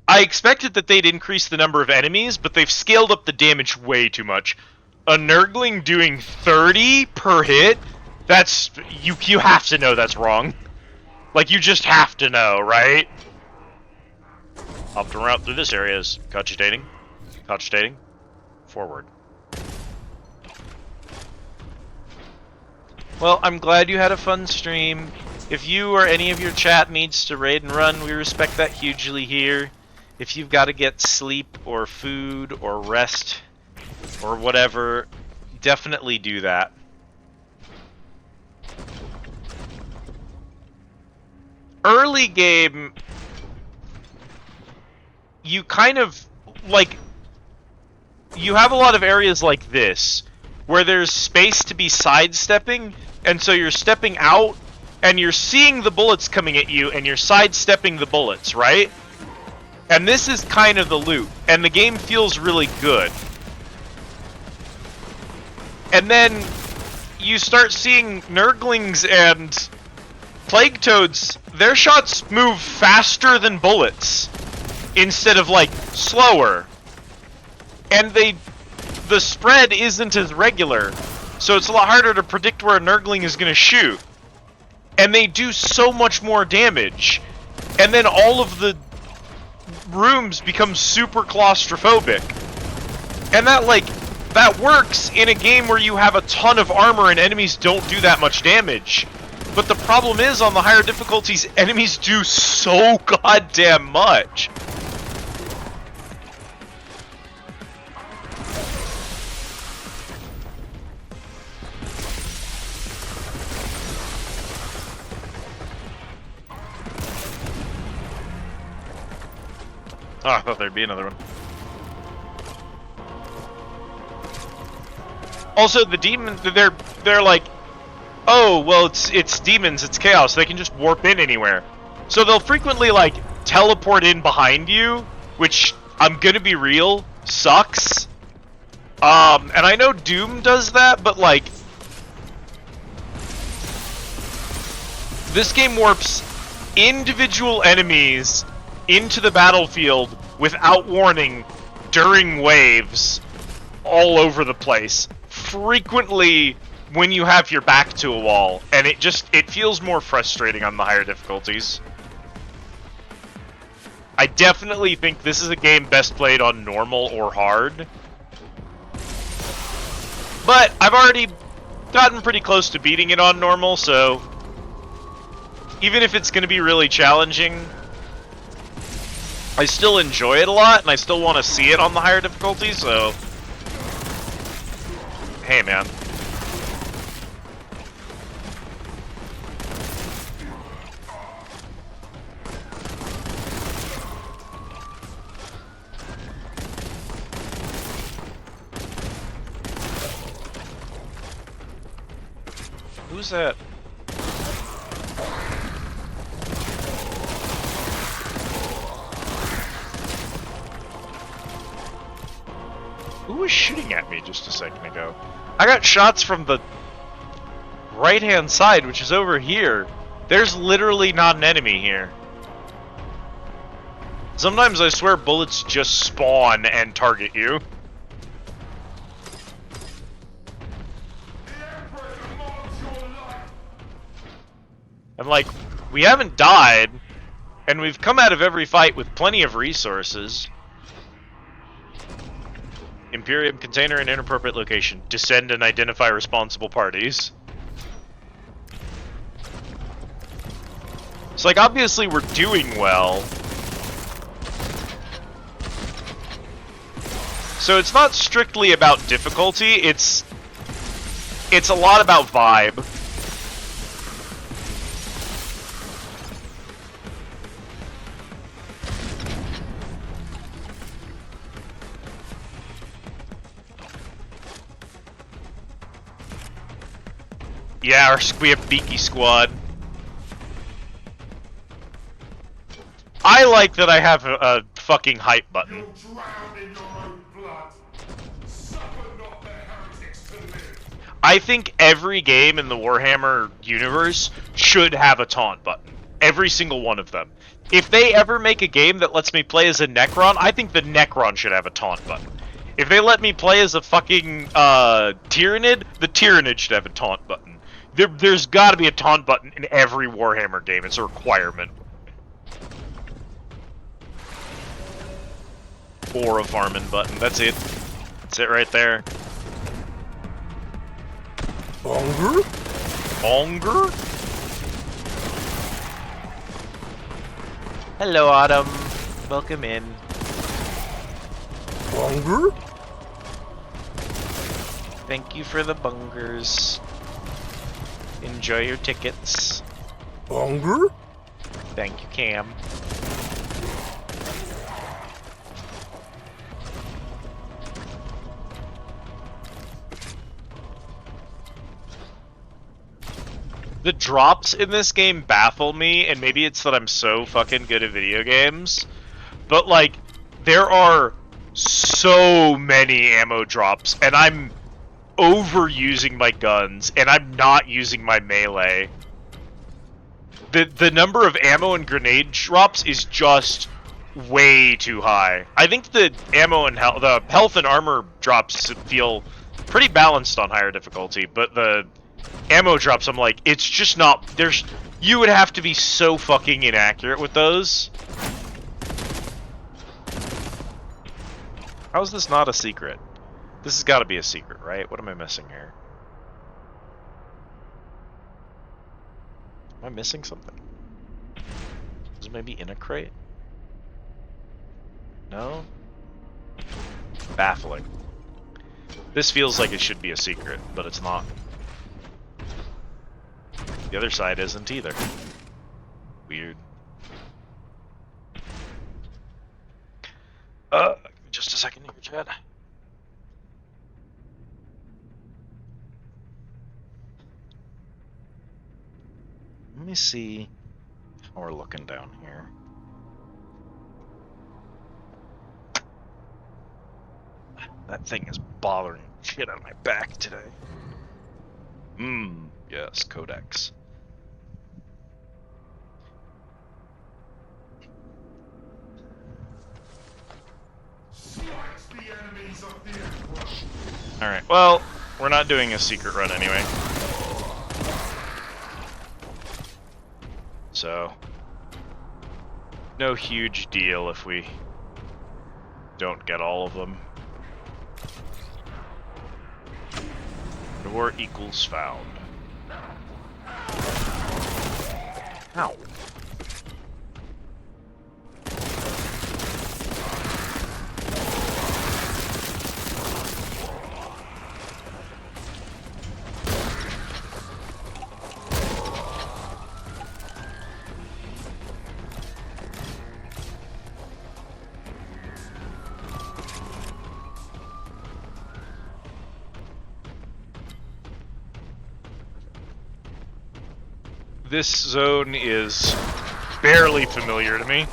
I expected that they'd increase the number of enemies, but they've scaled up the damage way too much. A Nurgling doing 30 per hit? That's... You have to know that's wrong. Like, you just have to know, right? Optimal route through this area is cogitating. Cogitating. Forward. Well, I'm glad you had a fun stream. If you or any of your chat needs to raid and run, we respect that hugely here. If you've got to get sleep or food or rest or whatever, definitely do that. Early game, you kind of, like, you have a lot of areas like this, where there's space to be sidestepping, and so you're stepping out, and you're seeing the bullets coming at you, and you're sidestepping the bullets, right? And this is kind of the loop, and the game feels really good. And then you start seeing Nurglings and Plague Toads, their shots move faster than bullets, instead of, like, slower. And the spread isn't as regular, so it's a lot harder to predict where a Nurgling is going to shoot. And they do so much more damage. And then all of the rooms become super claustrophobic. And that works in a game where you have a ton of armor and enemies don't do that much damage. But the problem is, on the higher difficulties, enemies do so goddamn much. Oh, I thought there'd be another one. Also, the demons, they're like, oh, well, it's demons, it's chaos, they can just warp in anywhere. So they'll frequently, like, teleport in behind you, which, I'm gonna be real, sucks. And I know Doom does that, but, like, this game warps individual enemies into the battlefield without warning during waves all over the place. Frequently when you have your back to a wall, and it feels more frustrating on the higher difficulties. I definitely think this is a game best played on normal or hard. But I've already gotten pretty close to beating it on normal, so even if it's going to be really challenging, I still enjoy it a lot, and I still want to see it on the higher difficulties, so... Hey, man. Who's that? Who was shooting at me just a second ago? I got shots from the right-hand side, which is over here. There's literally not an enemy here. Sometimes I swear bullets just spawn and target you. And like, we haven't died. And we've come out of every fight with plenty of resources. Imperium container in inappropriate location. Descend and identify responsible parties. It's like, obviously we're doing well. So it's not strictly about difficulty, it's a lot about vibe. Yeah, we have Beaky Squad. I like that I have a fucking hype button. You'll drown in your own blood. Suffer not the heretics to live. I think every game in the Warhammer universe should have a taunt button. Every single one of them. If they ever make a game that lets me play as a Necron, I think the Necron should have a taunt button. If they let me play as a fucking Tyrannid, the Tyrannid should have a taunt button. There's gotta be a taunt button in every Warhammer game. It's a requirement. Or a farming button. That's it. That's it right there. Hunger? Hunger? Hello, Autumn. Welcome in. Hunger? Thank you for the bungers. Enjoy your tickets. Hunger? Thank you, Cam. The drops in this game baffle me, and maybe it's that I'm so fucking good at video games, but like, there are so many ammo drops, and I'm overusing my guns, and I'm not using my melee. The number of ammo and grenade drops is just way too high. I think the ammo and the health and armor drops feel pretty balanced on higher difficulty, but the ammo drops, I'm like, it's just not, you would have to be so fucking inaccurate with those. How is this not a secret? This has got to be a secret, right? What am I missing here? Am I missing something? Is it maybe in a crate? No? Baffling. This feels like it should be a secret, but it's not. The other side isn't either. Weird. Just a second here, Chad. Let me see how we're looking down here. That thing is bothering shit on my back today. Yes, Codex. Alright, well, we're not doing a secret run anyway. So, no huge deal if we don't get all of them. Door equals found. Ow. This zone is barely familiar to me.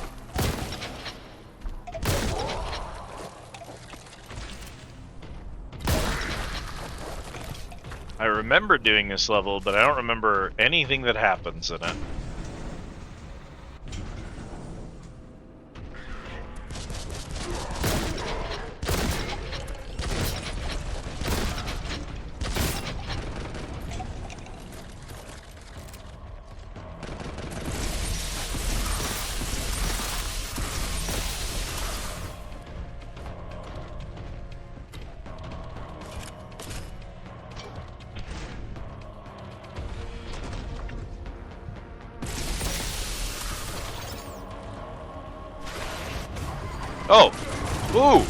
I remember doing this level, but I don't remember anything that happens in it. Oh! Ooh!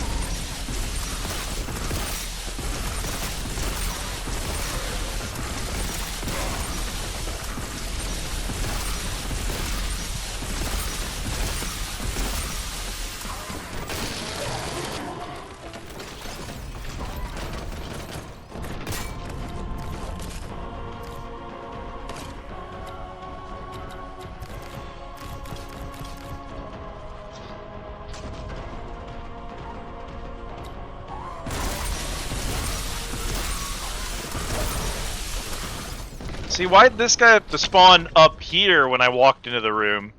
See, why'd this guy have to spawn up here when I walked into the room?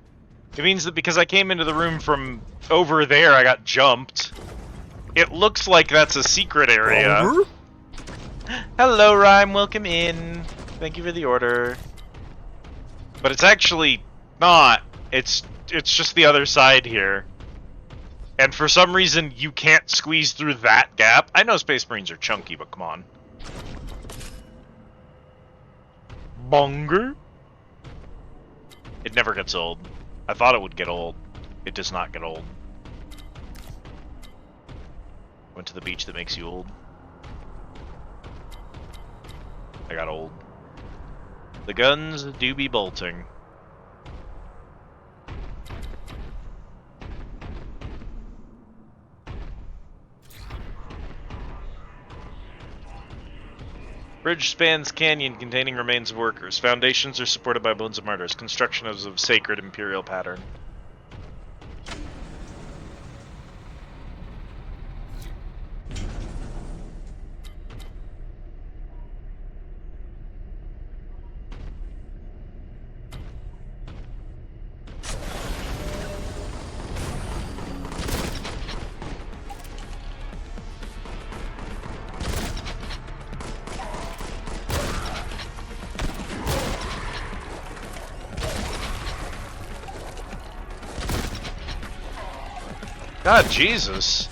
It means that because I came into the room from over there, I got jumped. It looks like that's a secret area. Bonker? Hello, Rhyme. Welcome in. Thank you for the order. But it's actually not. It's just the other side here. And for some reason, you can't squeeze through that gap. I know Space Marines are chunky, but come on. Bonger? It never gets old. I thought it would get old. It does not get old. Went to the beach that makes you old. I got old. The guns do be bolting. Bridge spans canyon containing remains of workers. Foundations are supported by bones of martyrs. Construction is of sacred imperial pattern. God, Jesus.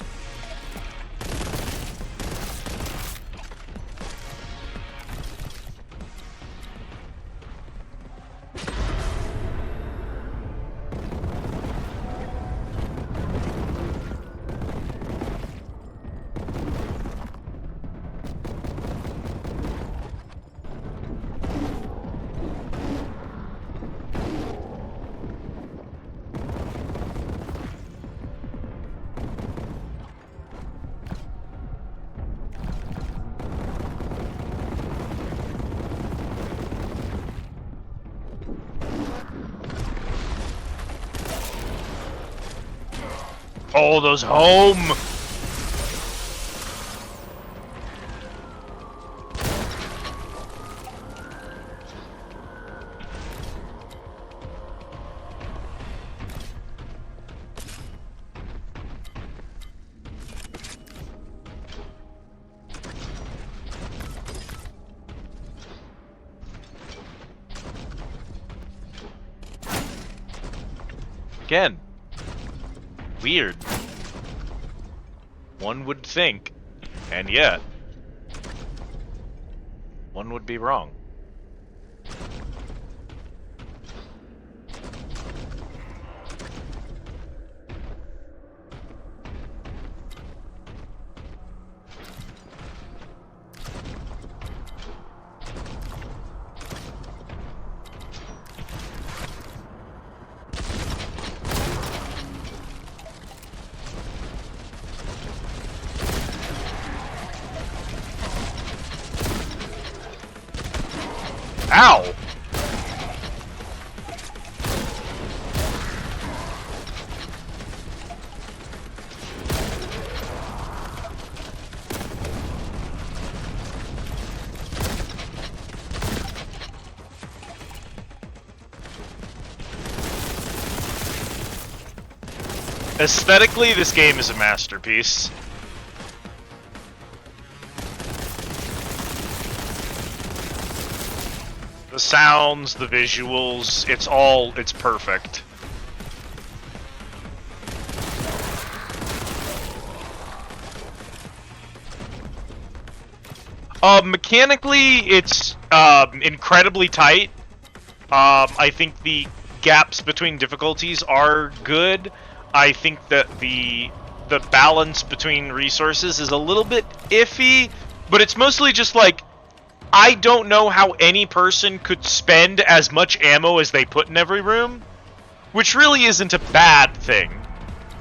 Oh, those home! Again. Weird. One would think, and yet, one would be wrong. Ow! Aesthetically, this game is a masterpiece. The sounds, the visuals, it's perfect. Mechanically, it's incredibly tight. I think the gaps between difficulties are good. I think that the the balance between resources is a little bit iffy, but it's mostly just like, I don't know how any person could spend as much ammo as they put in every room, which really isn't a bad thing.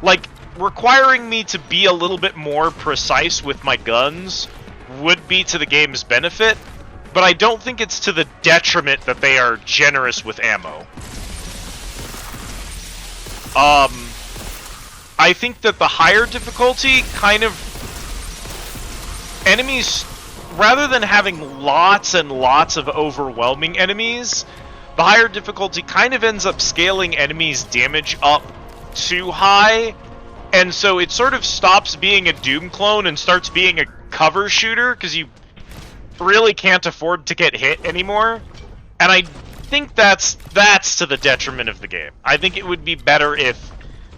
Like, requiring me to be a little bit more precise with my guns would be to the game's benefit, but I don't think it's to the detriment that they are generous with ammo. I think that the higher difficulty kind of... enemies, rather than having lots and lots of overwhelming enemies, the higher difficulty kind of ends up scaling enemies' damage up too high, and so it sort of stops being a Doom clone and starts being a cover shooter, because you really can't afford to get hit anymore. And I think that's to the detriment of the game. I think it would be better if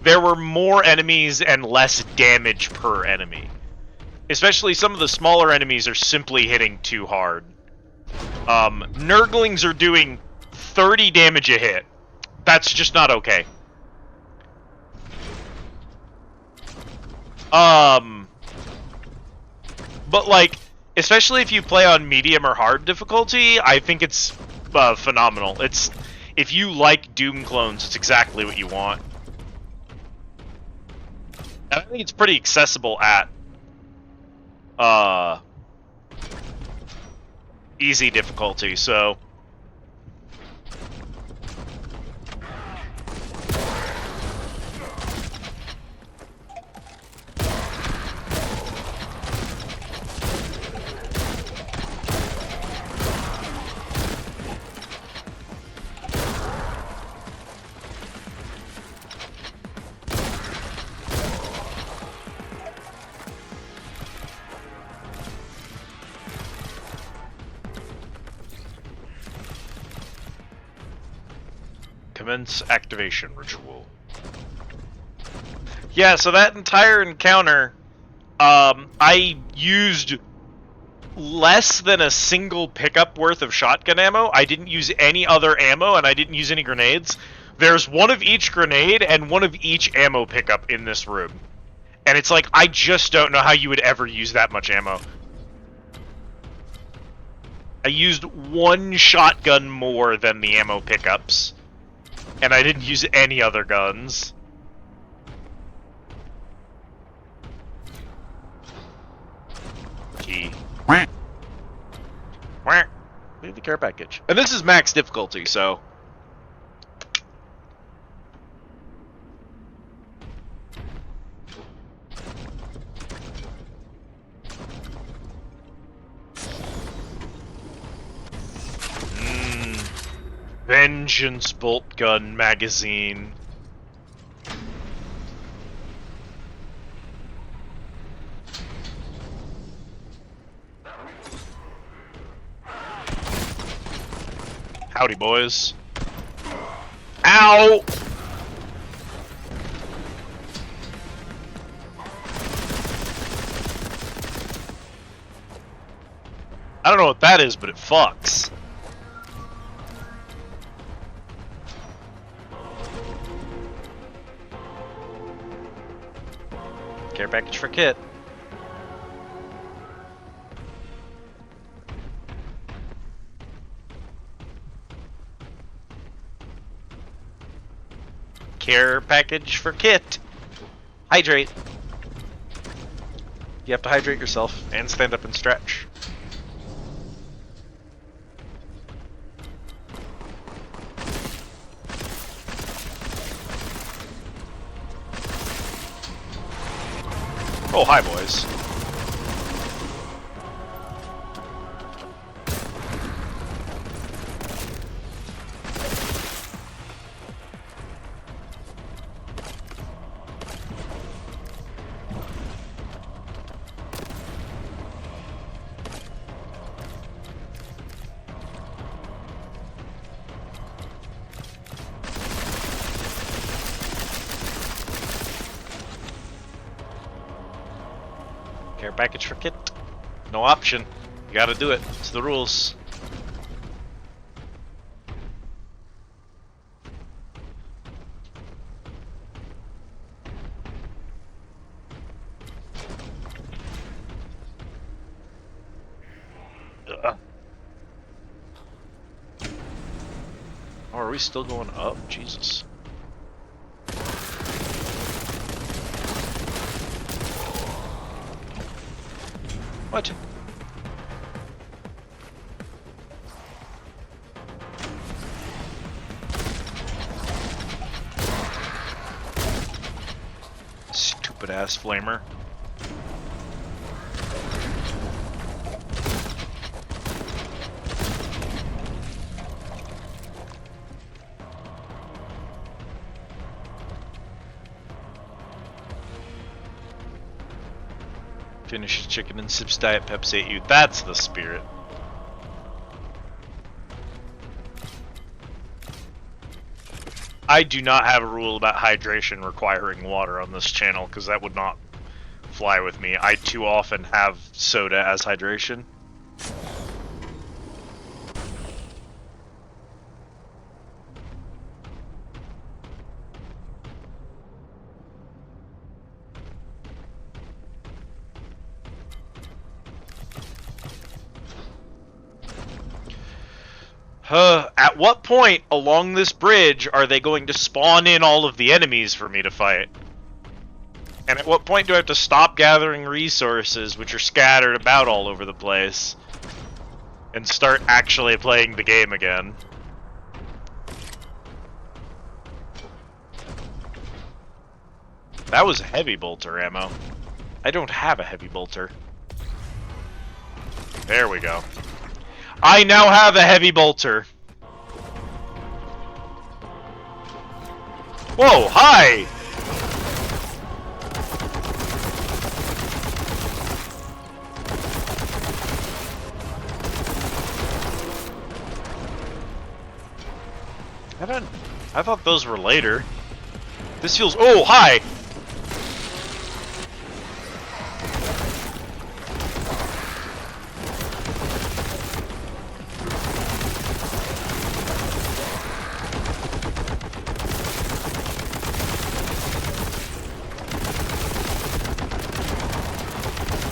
there were more enemies and less damage per enemy. Especially some of the smaller enemies are simply hitting too hard. Nurglings are doing 30 damage a hit. That's just not okay. But like, especially if you play on medium or hard difficulty, I think it's phenomenal. It's, if you like Doom clones, it's exactly what you want. And I think it's pretty accessible at easy difficulty, so... Commence activation ritual. Yeah, so that entire encounter, I used less than a single pickup worth of shotgun ammo. I didn't use any other ammo, and I didn't use any grenades. There's one of each grenade and one of each ammo pickup in this room. And it's like, I just don't know how you would ever use that much ammo. I used one shotgun more than the ammo pickups. And I didn't use any other guns. Key. Leave the care package. And this is max difficulty, so... Vengeance Boltgun magazine. Howdy, boys. Ow! I don't know what that is, but it fucks. Care package for Kit. Care package for Kit. Hydrate. You have to hydrate yourself and stand up and stretch. Oh, hi, boys. Care package for Kit. No option. You gotta do it. It's the rules. Oh, are we still going up? Jesus. What? Stupid ass flamer. Finish chicken and sips Diet Pepsi at you. That's the spirit. I do not have a rule about hydration requiring water on this channel, because that would not fly with me. I too often have soda as hydration. At what point along this bridge are they going to spawn in all of the enemies for me to fight? And at what point do I have to stop gathering resources, which are scattered about all over the place, and start actually playing the game again? That was heavy bolter ammo. I don't have a heavy bolter. There we go. I now have a heavy bolter. Whoa, hi! I thought those were later. This feels... Oh, hi!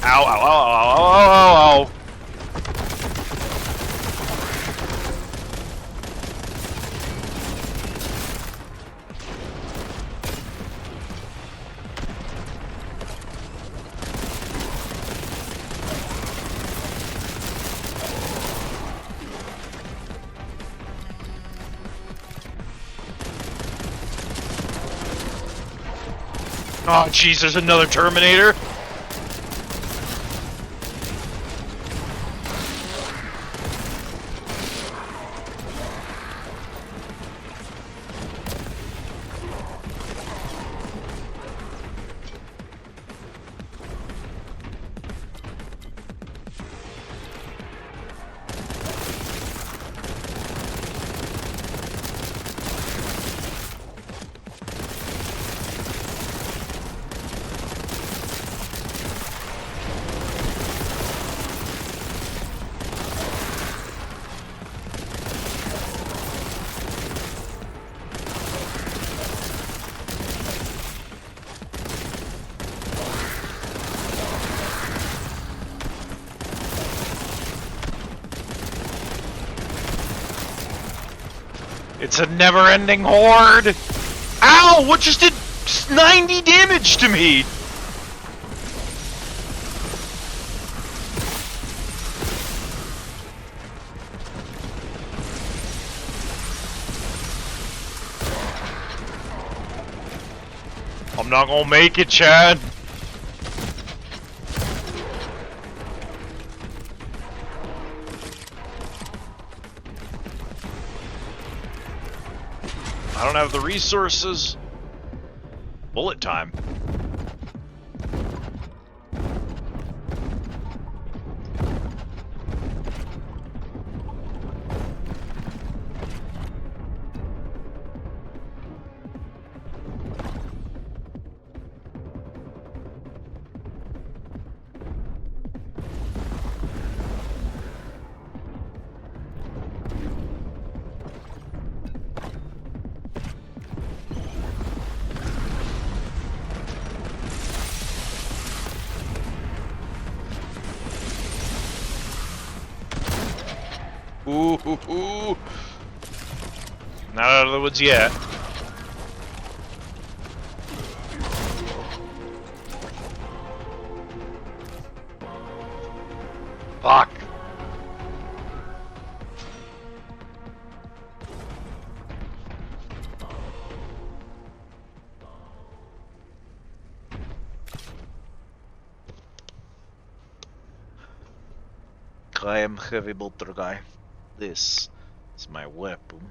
Ow, ow, ow, ow, ow, ow, ow. Oh, jeez, there's another Terminator. It's a never-ending horde! Ow! What just did 90 damage to me? I'm not gonna make it, Chad. I don't have the resources. Bullet time. Ooh, ooh, ooh. Not out of the woods yet. Fuck. I am heavy bolter guy. This is my weapon.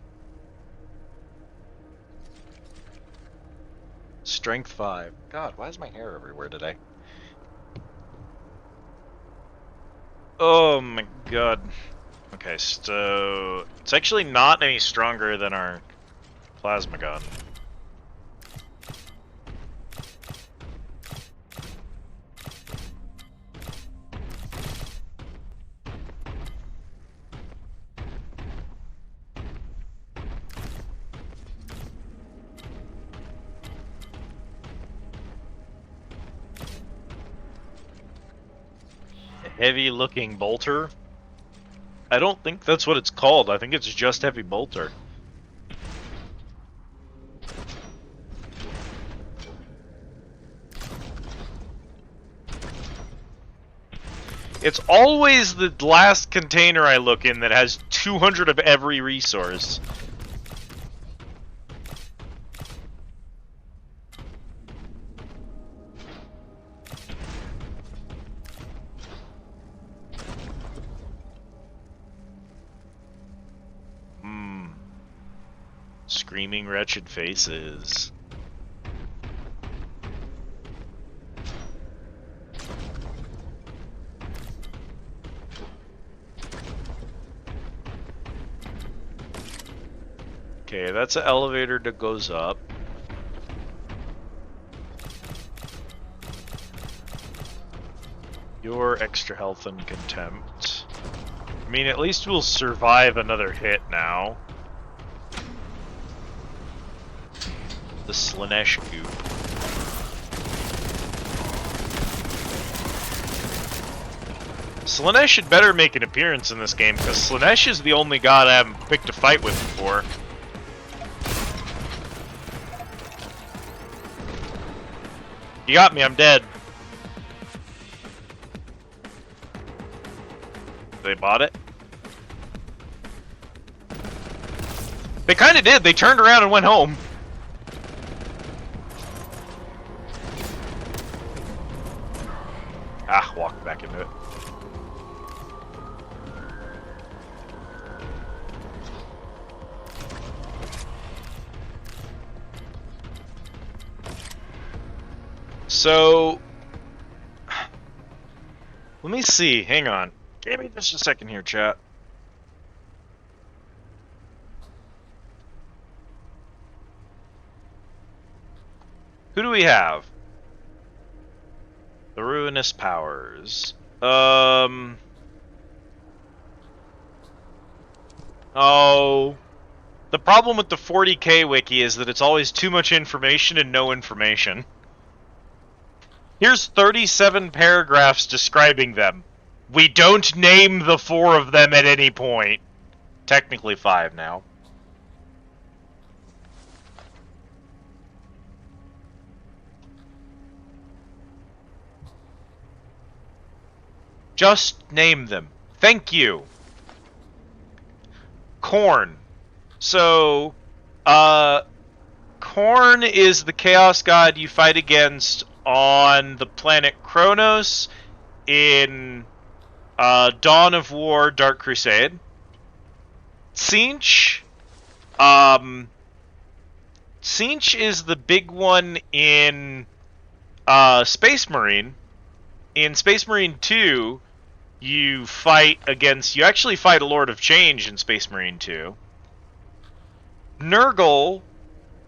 Strength 5. God, why is my hair everywhere today? Oh my god. Okay, so it's actually not any stronger than our plasma gun. Heavy looking bolter? I don't think that's what it's called. I think it's just heavy bolter. It's always the last container I look in that has 200 of every resource. Screaming wretched faces. Okay, that's an elevator that goes up. Your extra health and contempt. I mean, at least we'll survive another hit now. The Slanesh goop. Slanesh should better make an appearance in this game, because Slanesh is the only god I haven't picked a fight with before. You got me, I'm dead. They bought it? They kinda did, they turned around and went home. Ah, walk back into it. So, let me see. Hang on. Give me just a second here, chat. Who do we have? The Ruinous Powers. Oh. The problem with the 40k wiki is that it's always too much information and no information. Here's 37 paragraphs describing them. We don't name the 4 of them at any point. Technically 5 now. Just name them. Thank you. Korn. So, Korn is the Chaos God you fight against on the planet Kronos in Dawn of War, Dark Crusade. Tzeentch. Tzeentch is the big one in Space Marine. In Space Marine 2, you actually fight a Lord of Change in Space Marine 2. Nurgle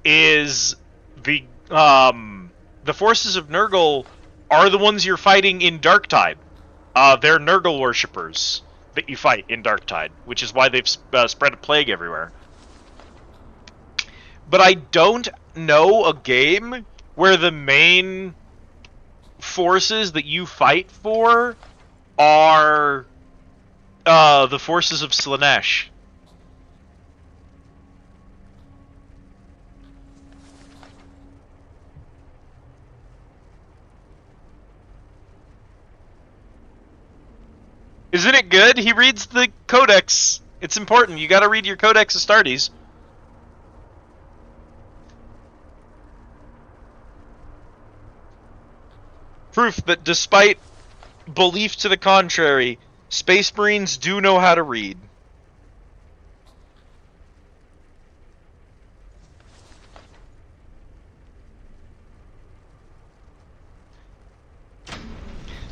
is the forces of Nurgle are the ones you're fighting in Darktide. They're Nurgle worshippers that you fight in Darktide, which is why they've spread a plague everywhere. But I don't know a game where the main forces that you fight for are The forces of Slaanesh. Isn't it good? He reads the Codex. It's important. You gotta read your Codex Astartes. Proof that despite belief to the contrary, Space Marines do know how to read.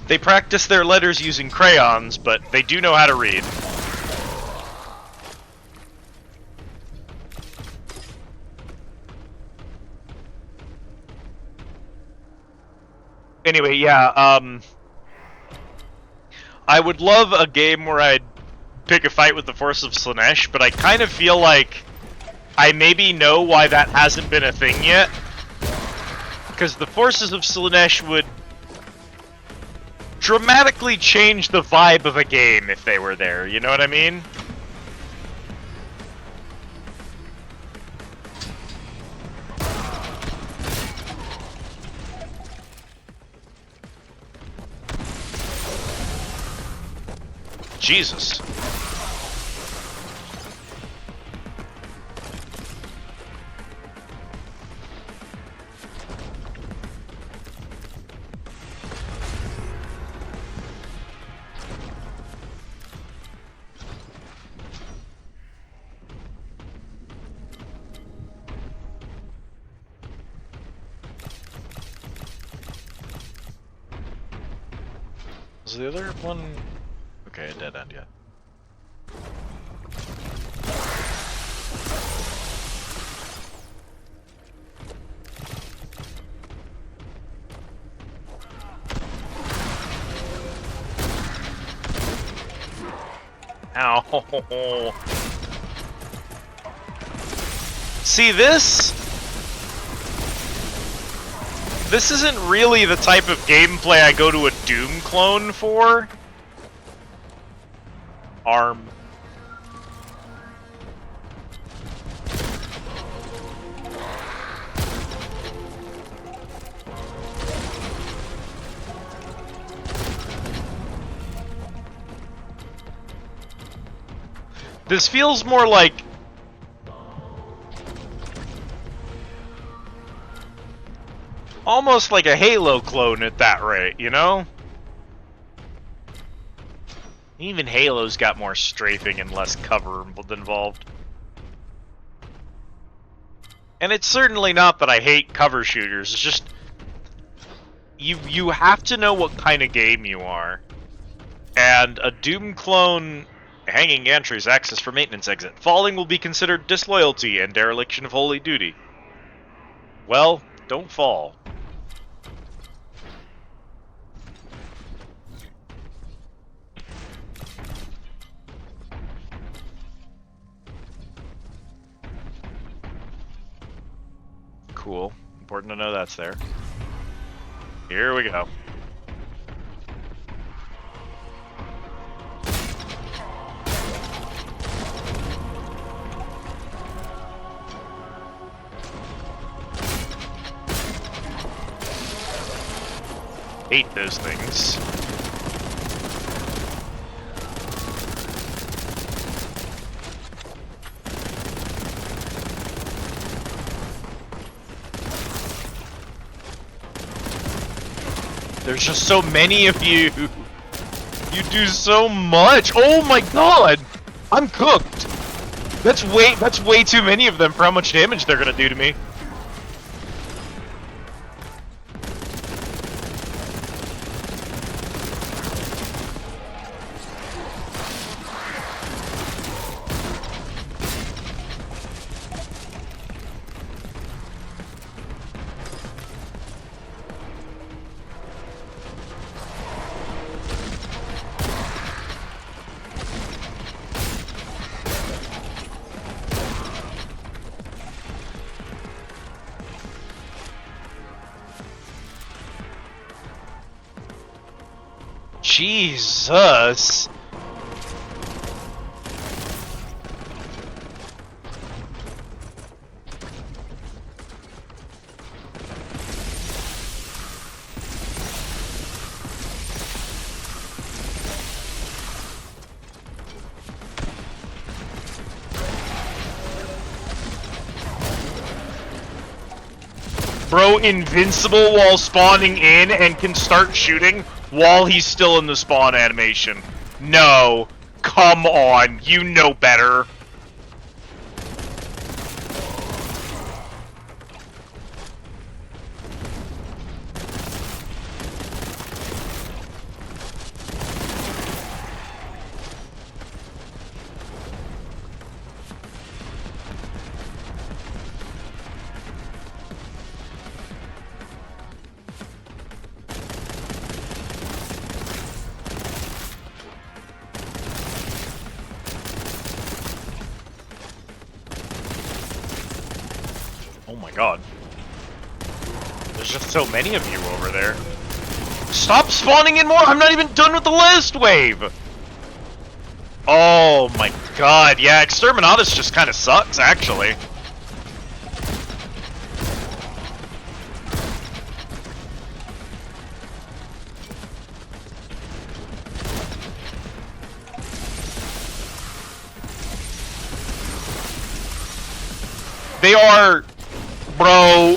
They practice their letters using crayons, but they do know how to read. Anyway, yeah, I would love a game where I'd pick a fight with the Force of Slaanesh, but I kind of feel like I maybe know why that hasn't been a thing yet. Because the Forces of Slaanesh would dramatically change the vibe of a game if they were there, you know what I mean? Jesus. Was the other one... Okay, a dead end, yeah. Ow. See, this isn't really the type of gameplay I go to a Doom clone for. Arm. This feels more like almost like a Halo clone at that rate, you know? Even Halo's got more strafing and less cover involved. And it's certainly not that I hate cover shooters, it's just you have to know what kind of game you are. And a Doom clone hanging gantries access for maintenance exit. Falling will be considered disloyalty and dereliction of holy duty. Well, don't fall. Cool. Important to know that's there. Here we go. Hate those things. There's just so many of you. You do so much. Oh my god! I'm cooked. That's way too many of them for how much damage they're gonna do to me. Jesus. Bro, invincible while spawning in and can start shooting while he's still in the spawn animation. No. Come on, you know better. Oh my god. There's just so many of you over there. Stop spawning in more! I'm not even done with the last wave! Oh my god, yeah, Exterminatus just kind of sucks, actually. They are... Bro...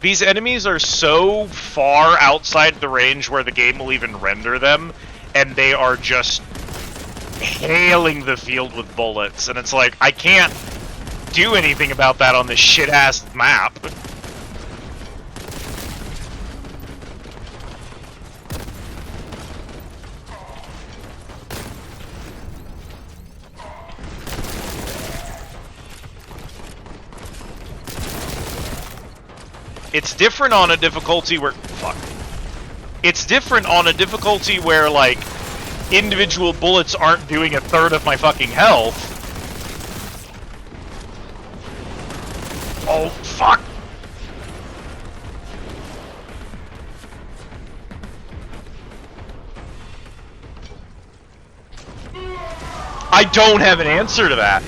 These enemies are so far outside the range where the game will even render them, and they are just hailing the field with bullets, and it's like, I can't do anything about that on this shit-ass map. It's different on a difficulty where... Fuck. It's different on a difficulty where, like, individual bullets aren't doing a third of my fucking health. Oh, fuck! I don't have an answer to that.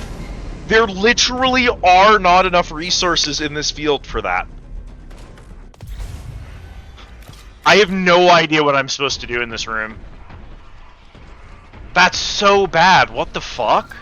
There literally are not enough resources in this field for that. I have no idea what I'm supposed to do in this room. That's so bad. What the fuck?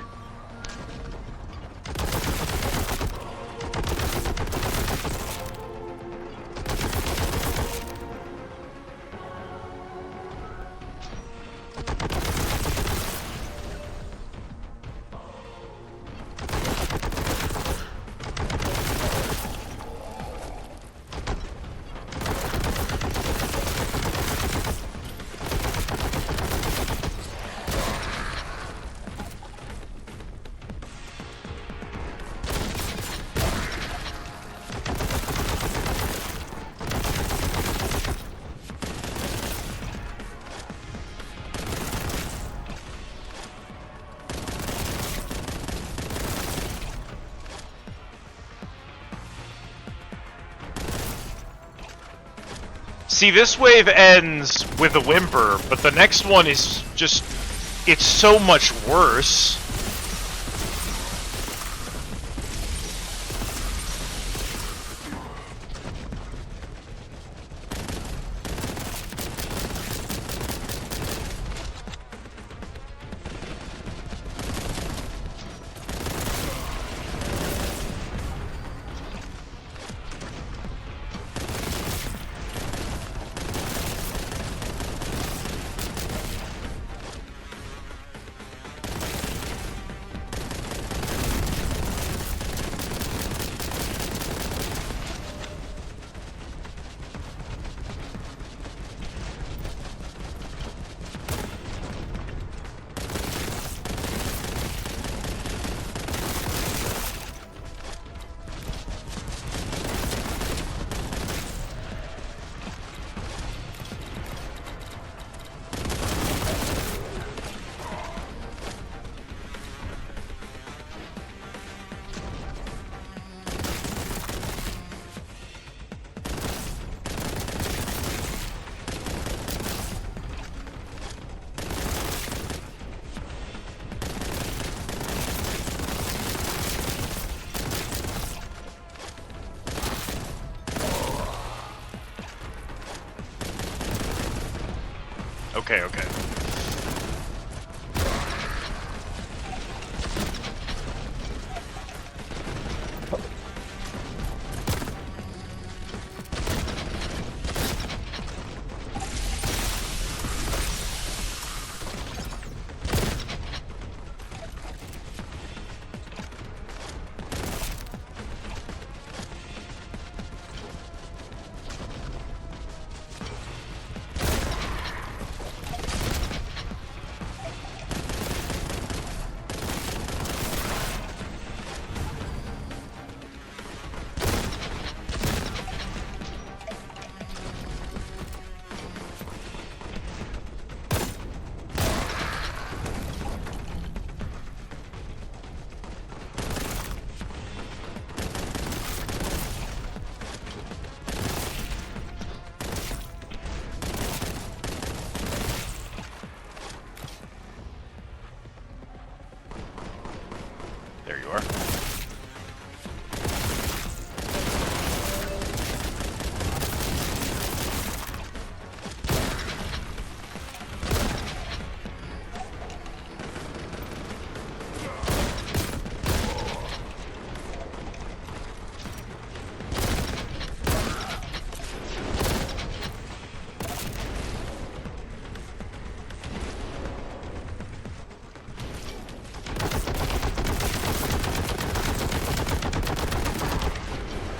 See, this wave ends with a whimper, but the next one is just... it's so much worse. Okay, okay. There you are.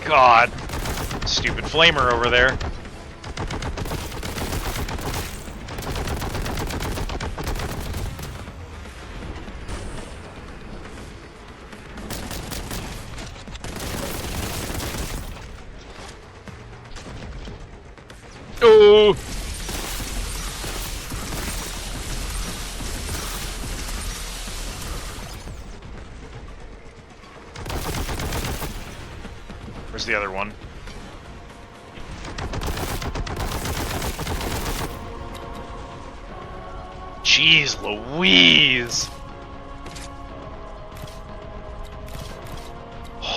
God. Stupid flamer over there. Oh! Where's the other one? Jeez Louise!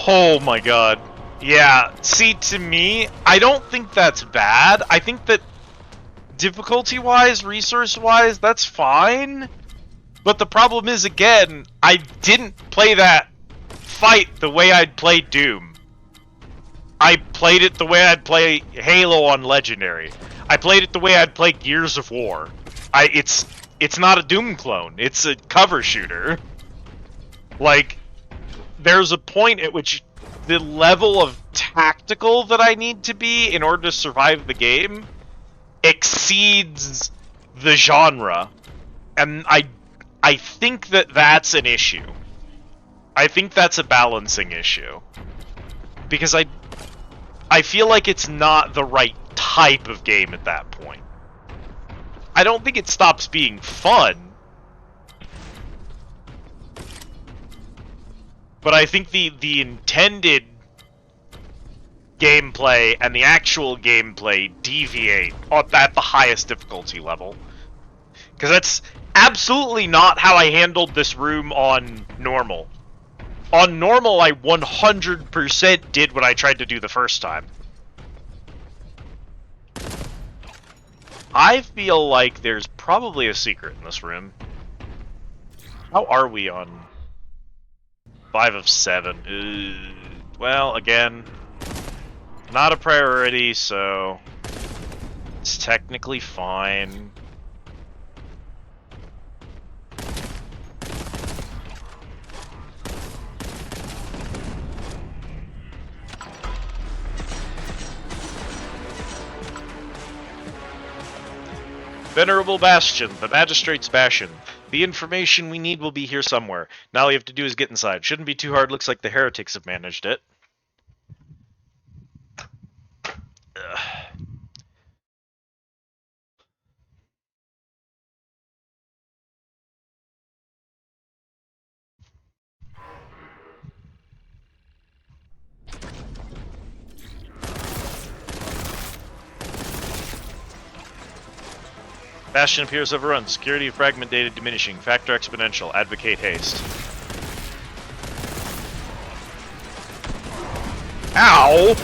Oh my god. Yeah, see, to me, I don't think that's bad. I think that difficulty-wise, resource-wise, that's fine. But the problem is, again, I didn't play that fight the way I'd play Doom. I played it the way I'd play Halo on Legendary. I played it the way I'd play Gears of War. It's not a Doom clone. It's a cover shooter. Like, there's a point at which the level of tactical that I need to be in order to survive the game exceeds the genre. And I think that that's an issue. I think that's a balancing issue. Because I feel like it's not the right type of game at that point. I don't think it stops being fun. But I think the intended gameplay and the actual gameplay deviate at the highest difficulty level. Because that's absolutely not how I handled this room on normal. On normal, I 100% did what I tried to do the first time. I feel like there's probably a secret in this room. How are we on 5 of 7? Well, again, not a priority, so it's technically fine. Venerable Bastion, the Magistrate's Bastion. The information we need will be here somewhere. Now all you have to do is get inside. Shouldn't be too hard, looks like the heretics have managed it. Ugh. Bastion appears overrun. Security fragment data diminishing. Factor exponential. Advocate haste. Ow!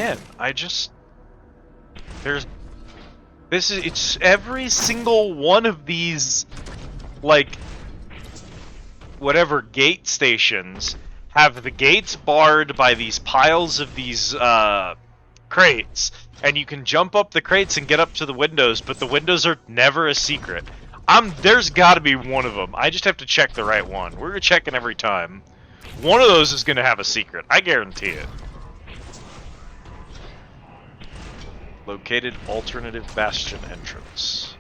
again, it's every single one of these, like, whatever gate stations have the gates barred by these piles of these, crates, and you can jump up the crates and get up to the windows, but the windows are never a secret. There's gotta be one of them. I just have to check the right one. We're checking every time. One of those is gonna have a secret. I guarantee it. Located alternative bastion entrance.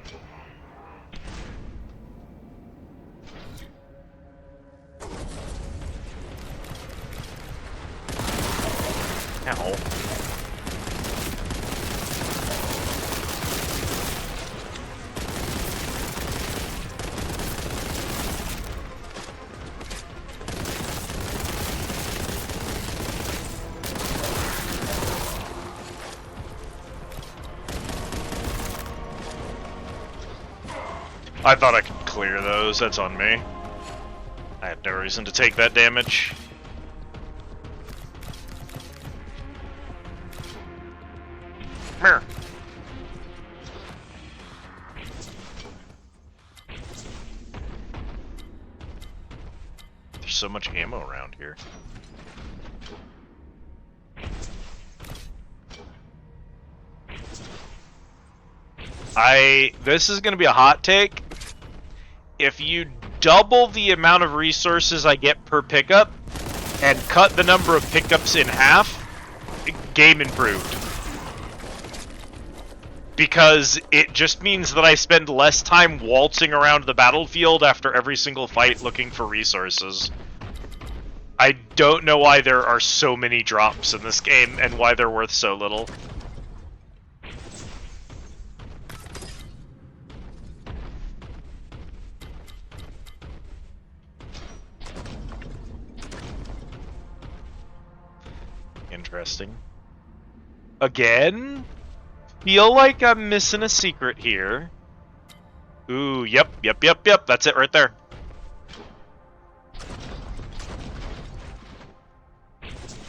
Ow. I thought I could clear those, that's on me. I had no reason to take that damage. Come here. There's so much ammo around here. This is gonna be a hot take. If you double the amount of resources I get per pickup and cut the number of pickups in half, game improved. Because it just means that I spend less time waltzing around the battlefield after every single fight looking for resources. I don't know why there are so many drops in this game and why they're worth so little. Interesting. Again? Feel like I'm missing a secret here. Ooh, yep. That's it right there.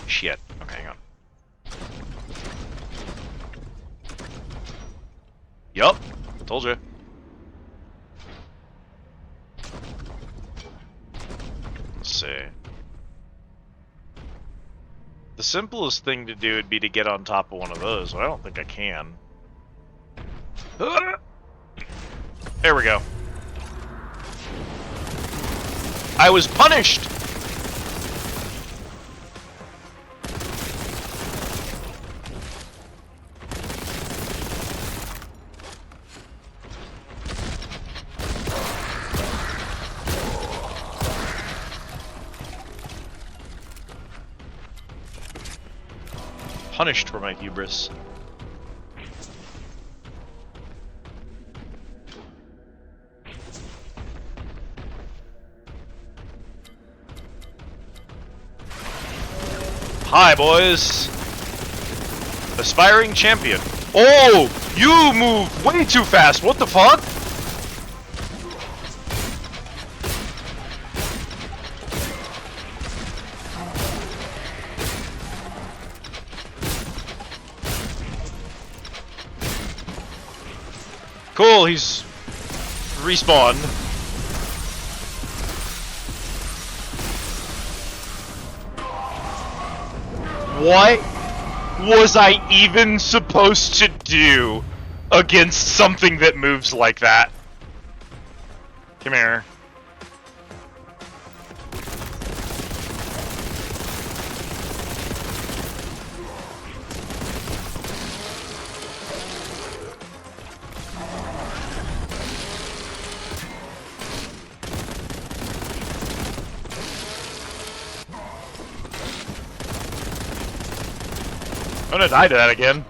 Shit. Okay, hang on. Yup. Told you. Let's see. The simplest thing to do would be to get on top of one of those, but I don't think I can. There we go. I was punished! Punished for my hubris. Hi, boys. Aspiring champion. Oh, you move way too fast. What the fuck? Cool, he's respawned. What was I even supposed to do against something that moves like that? Come here. I'm gonna die to that again.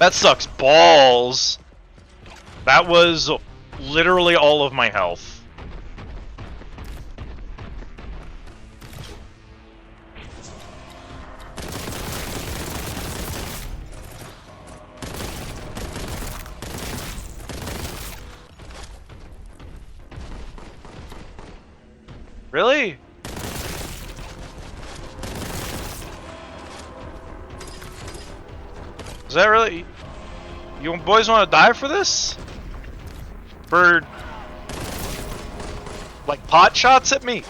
That sucks balls. That was literally all of my health. Really? Is that really... You boys want to die for this? For... like, pot shots at me?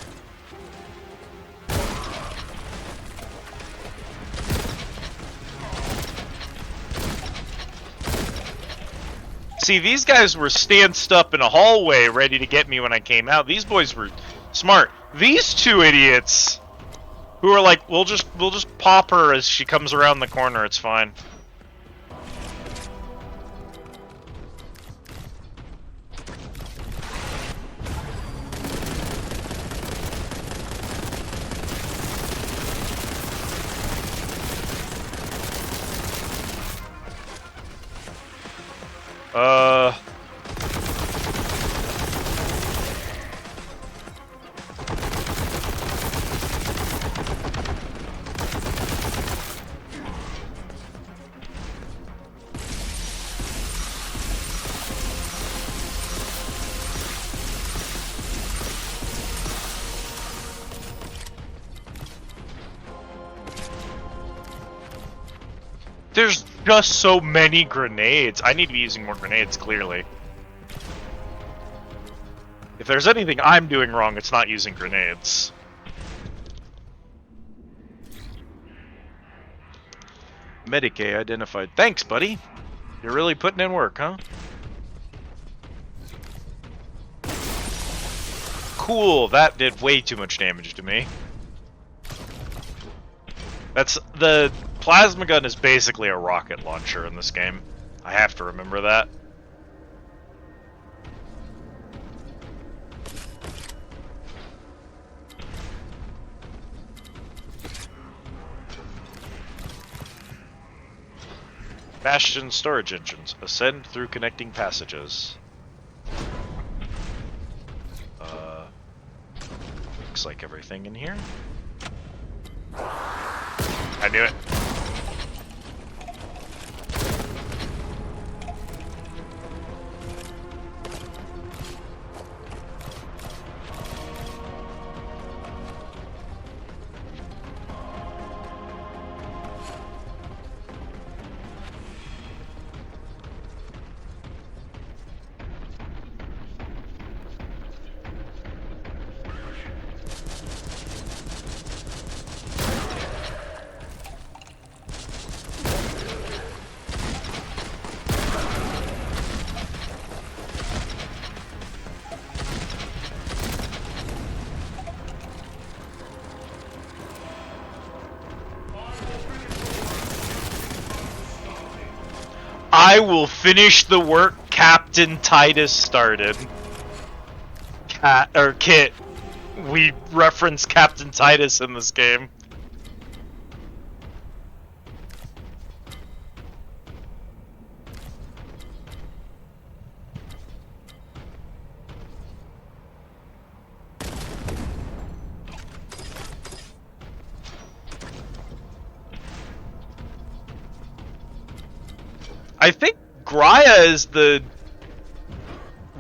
See, these guys were stanced up in a hallway ready to get me when I came out. These boys were smart. These two idiots who are like, we'll just pop her as she comes around the corner, it's fine. There's just so many grenades. I need to be using more grenades, clearly. If there's anything I'm doing wrong, it's not using grenades. Medicaid identified. Thanks, buddy. You're really putting in work, huh? Cool, that did way too much damage to me. That's the plasma gun is basically a rocket launcher in this game. I have to remember that. Bastion storage engines. Ascend through connecting passages. Looks like everything in here. I knew it. I will finish the work Captain Titus started. Kit. We reference Captain Titus in this game. I think Graia is the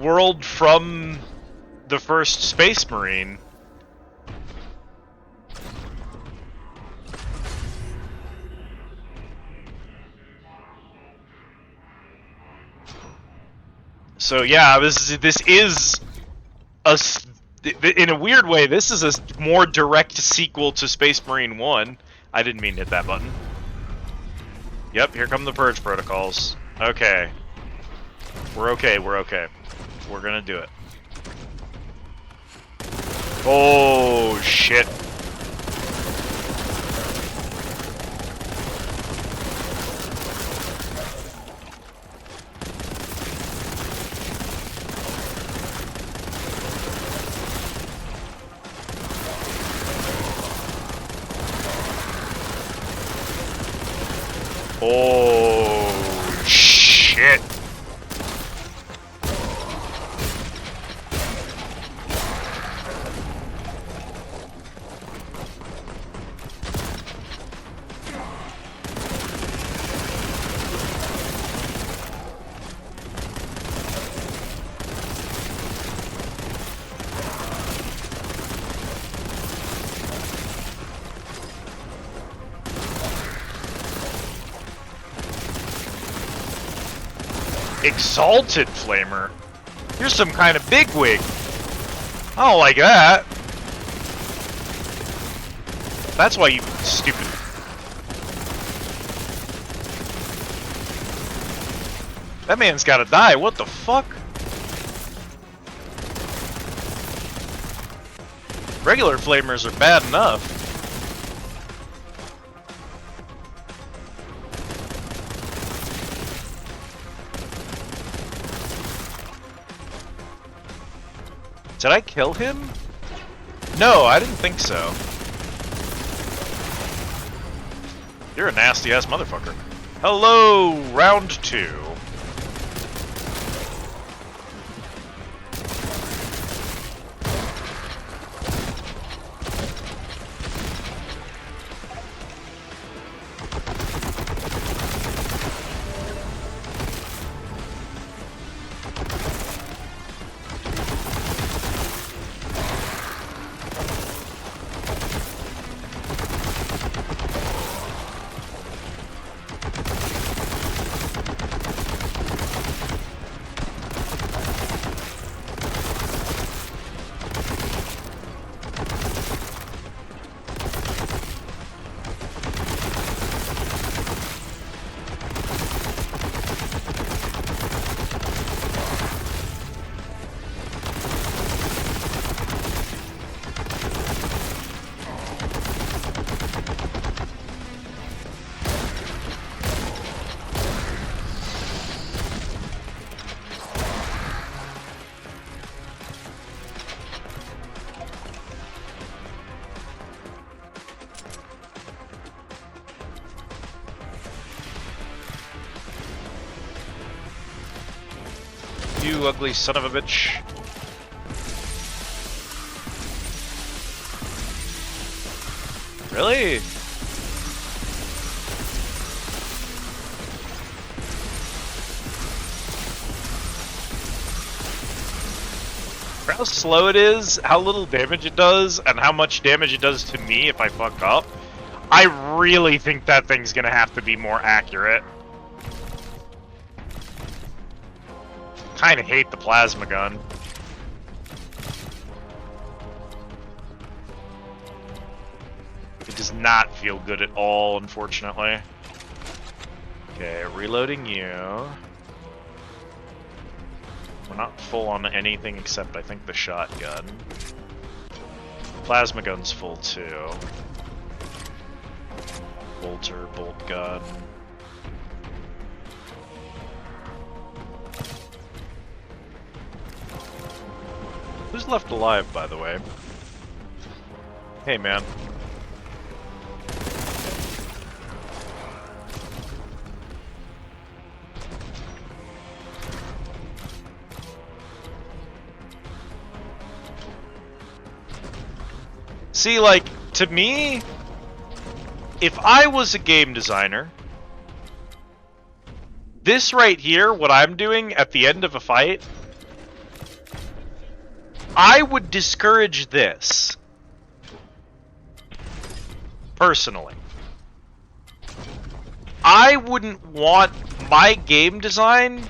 world from the first Space Marine. So yeah, this is in a weird way, this is a more direct sequel to Space Marine 1. I didn't mean to hit that button. Yep, here come the purge protocols. Okay. We're okay, we're okay. We're gonna do it. Oh, shit. Oh, shit. Exalted Flamer? You're some kind of bigwig. I don't like that. That's why you stupid. That man's gotta die. What the fuck? Regular flamers are bad enough. Did I kill him? No, I didn't think so. You're a nasty-ass motherfucker. Hello, round 2. You ugly son of a bitch. Really? For how slow it is, how little damage it does, and how much damage it does to me if I fuck up, I really think that thing's gonna have to be more accurate. Kinda hate the plasma gun. It does not feel good at all, unfortunately. Okay, reloading you. We're not full on anything except, I think, the shotgun. Plasma gun's full too. Bolter, bolt gun. Who's left alive, by the way? Hey, man. See, like, to me, if I was a game designer, this right here, what I'm doing at the end of a fight, I would discourage this. Personally. I wouldn't want my game design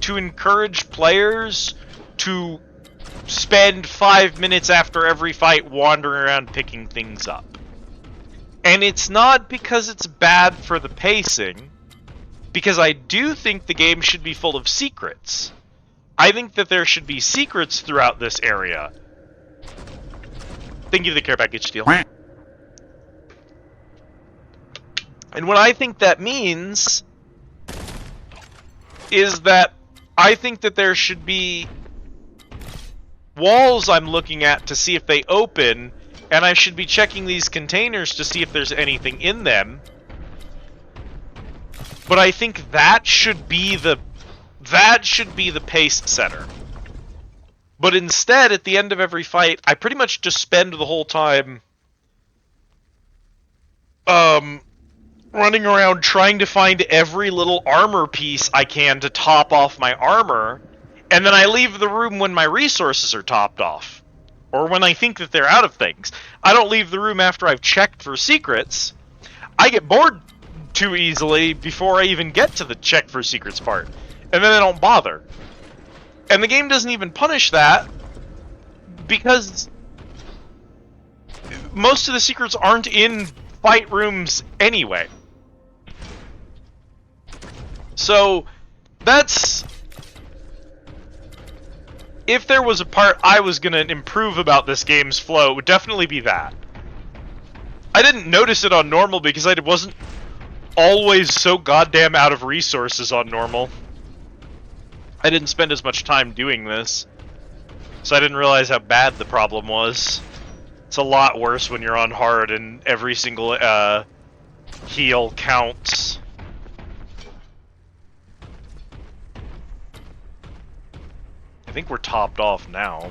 to encourage players to spend 5 minutes after every fight wandering around picking things up. And it's not because it's bad for the pacing, because I do think the game should be full of secrets. I think that there should be secrets throughout this area. Thank you for the care package deal. And what I think that means is that I think that there should be walls I'm looking at to see if they open, and I should be checking these containers to see if there's anything in them. But I think that should be the pace setter. But instead, at the end of every fight, I pretty much just spend the whole time running around trying to find every little armor piece I can to top off my armor, and then I leave the room when my resources are topped off. Or when I think that they're out of things. I don't leave the room after I've checked for secrets. I get bored too easily before I even get to the check for secrets part. and then they don't bother. And the game doesn't even punish that because most of the secrets aren't in fight rooms anyway. So that's... If there was a part I was going to improve about this game's flow, it would definitely be that. I didn't notice it on normal because I wasn't always so goddamn out of resources on normal. I didn't spend as much time doing this, so I didn't realize how bad the problem was. It's a lot worse when you're on hard and every single heal counts. I think we're topped off now.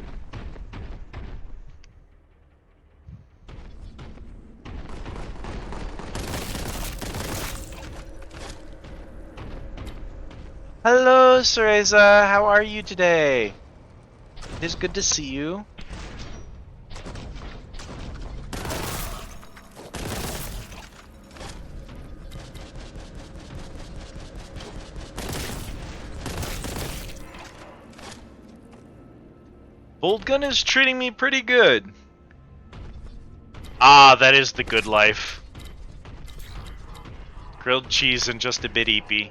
Hello, Cereza. How are you today? It is good to see you. Boltgun is treating me pretty good. Ah, that is the good life. Grilled cheese and just a bit eepy.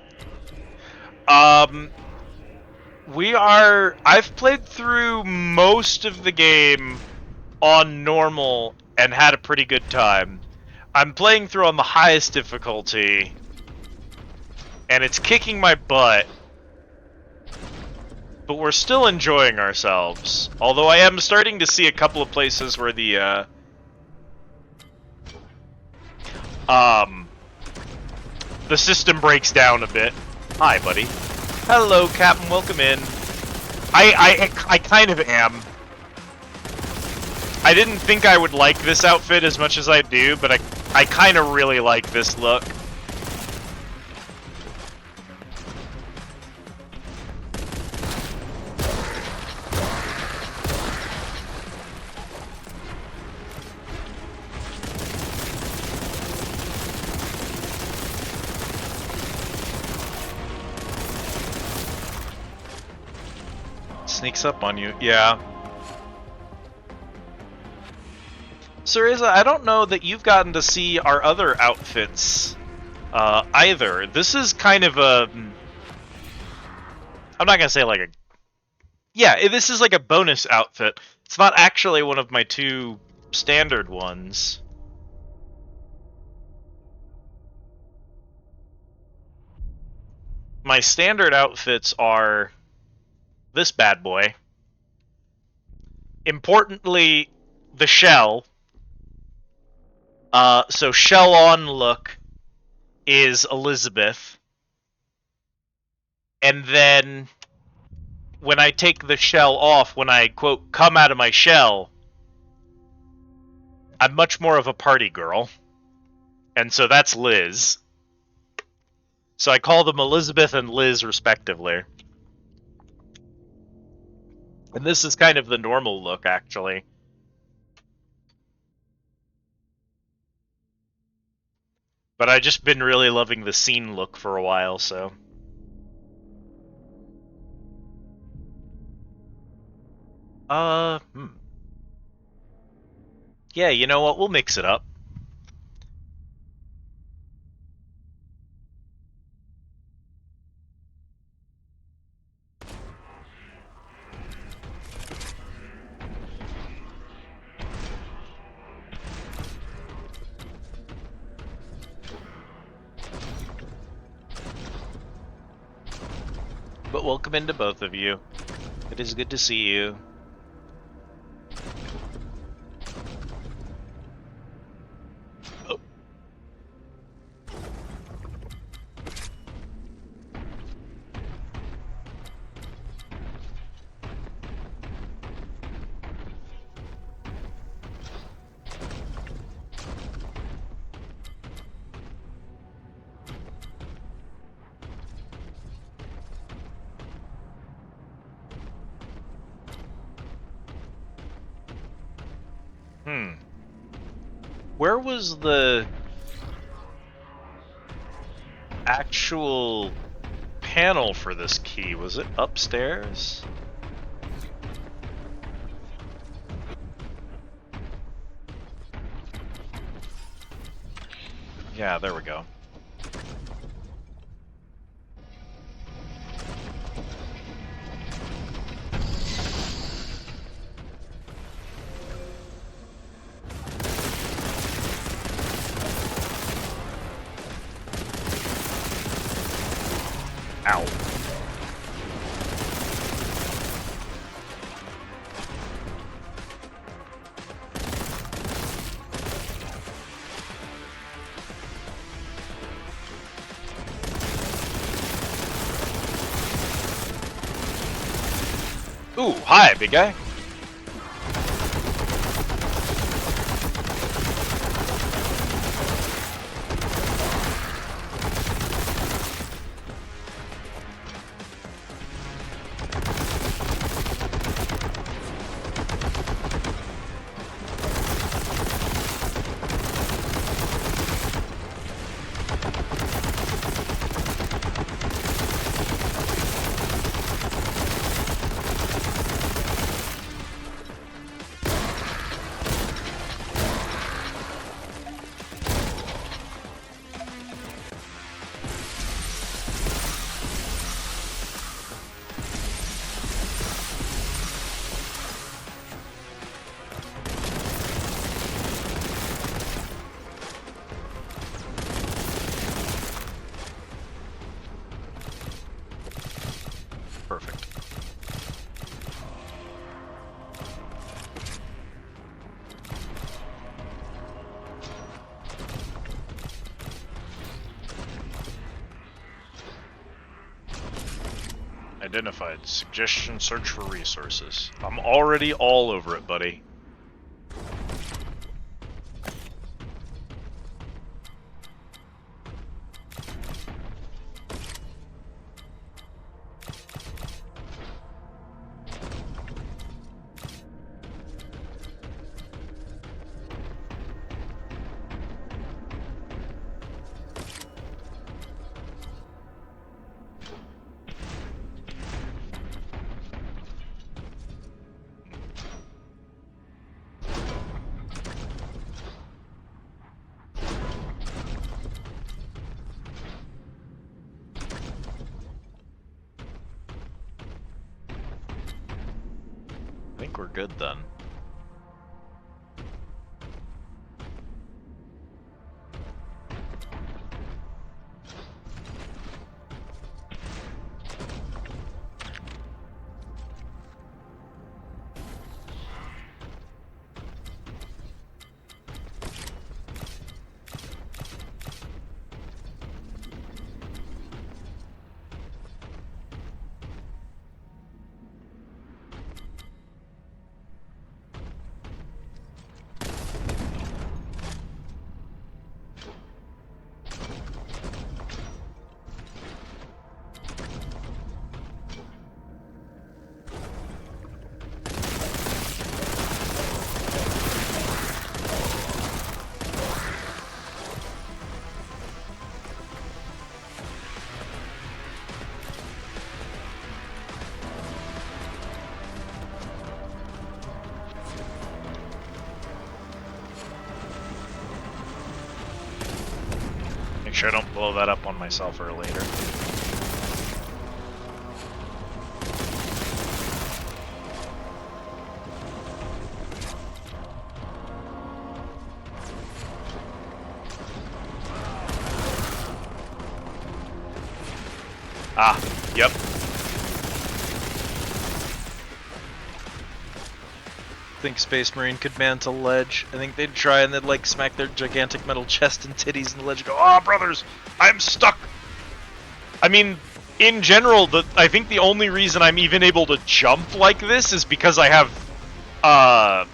I've played through most of the game on normal and had a pretty good time. I'm playing through on the highest difficulty, and it's kicking my butt, but we're still enjoying ourselves. Although I am starting to see a couple of places where the, the system breaks down a bit. Hi, buddy. Hello, Captain. Welcome in. I kind of am. I didn't think I would like this outfit as much as I do, but I kind of really like this look. Sneaks up on you, yeah. Cereza, I don't know that you've gotten to see our other outfits either. This is kind of a... I'm not gonna say like a... Yeah, this is like a bonus outfit. It's not actually one of my two standard ones. My standard outfits are this bad boy. Importantly, the shell. So shell on look is Elizabeth. And then when I take the shell off, when I, quote, come out of my shell, I'm much more of a party girl. And so that's Liz. So I call them Elizabeth and Liz respectively. And this is kind of the normal look, actually. But I've just been really loving the scene look for a while, so... Yeah, you know what? We'll mix it up. But welcome into both of you. It is good to see you. Oh. Where was the actual panel for this key? Was it upstairs? Yeah, there we go. Ow. Ooh, hi, big guy. Perfect. Identified. Suggestion, search for resources. I'm already all over it, buddy. I think we're good then. Make sure I don't blow that up on myself or later. Ah, yep. I think Space Marine could mantle ledge. I think they'd try and they'd like smack their gigantic metal chest and titties in the ledge and go, "Oh, brothers, I'm stuck." I mean, in general, I think the only reason I'm even able to jump like this is because I have,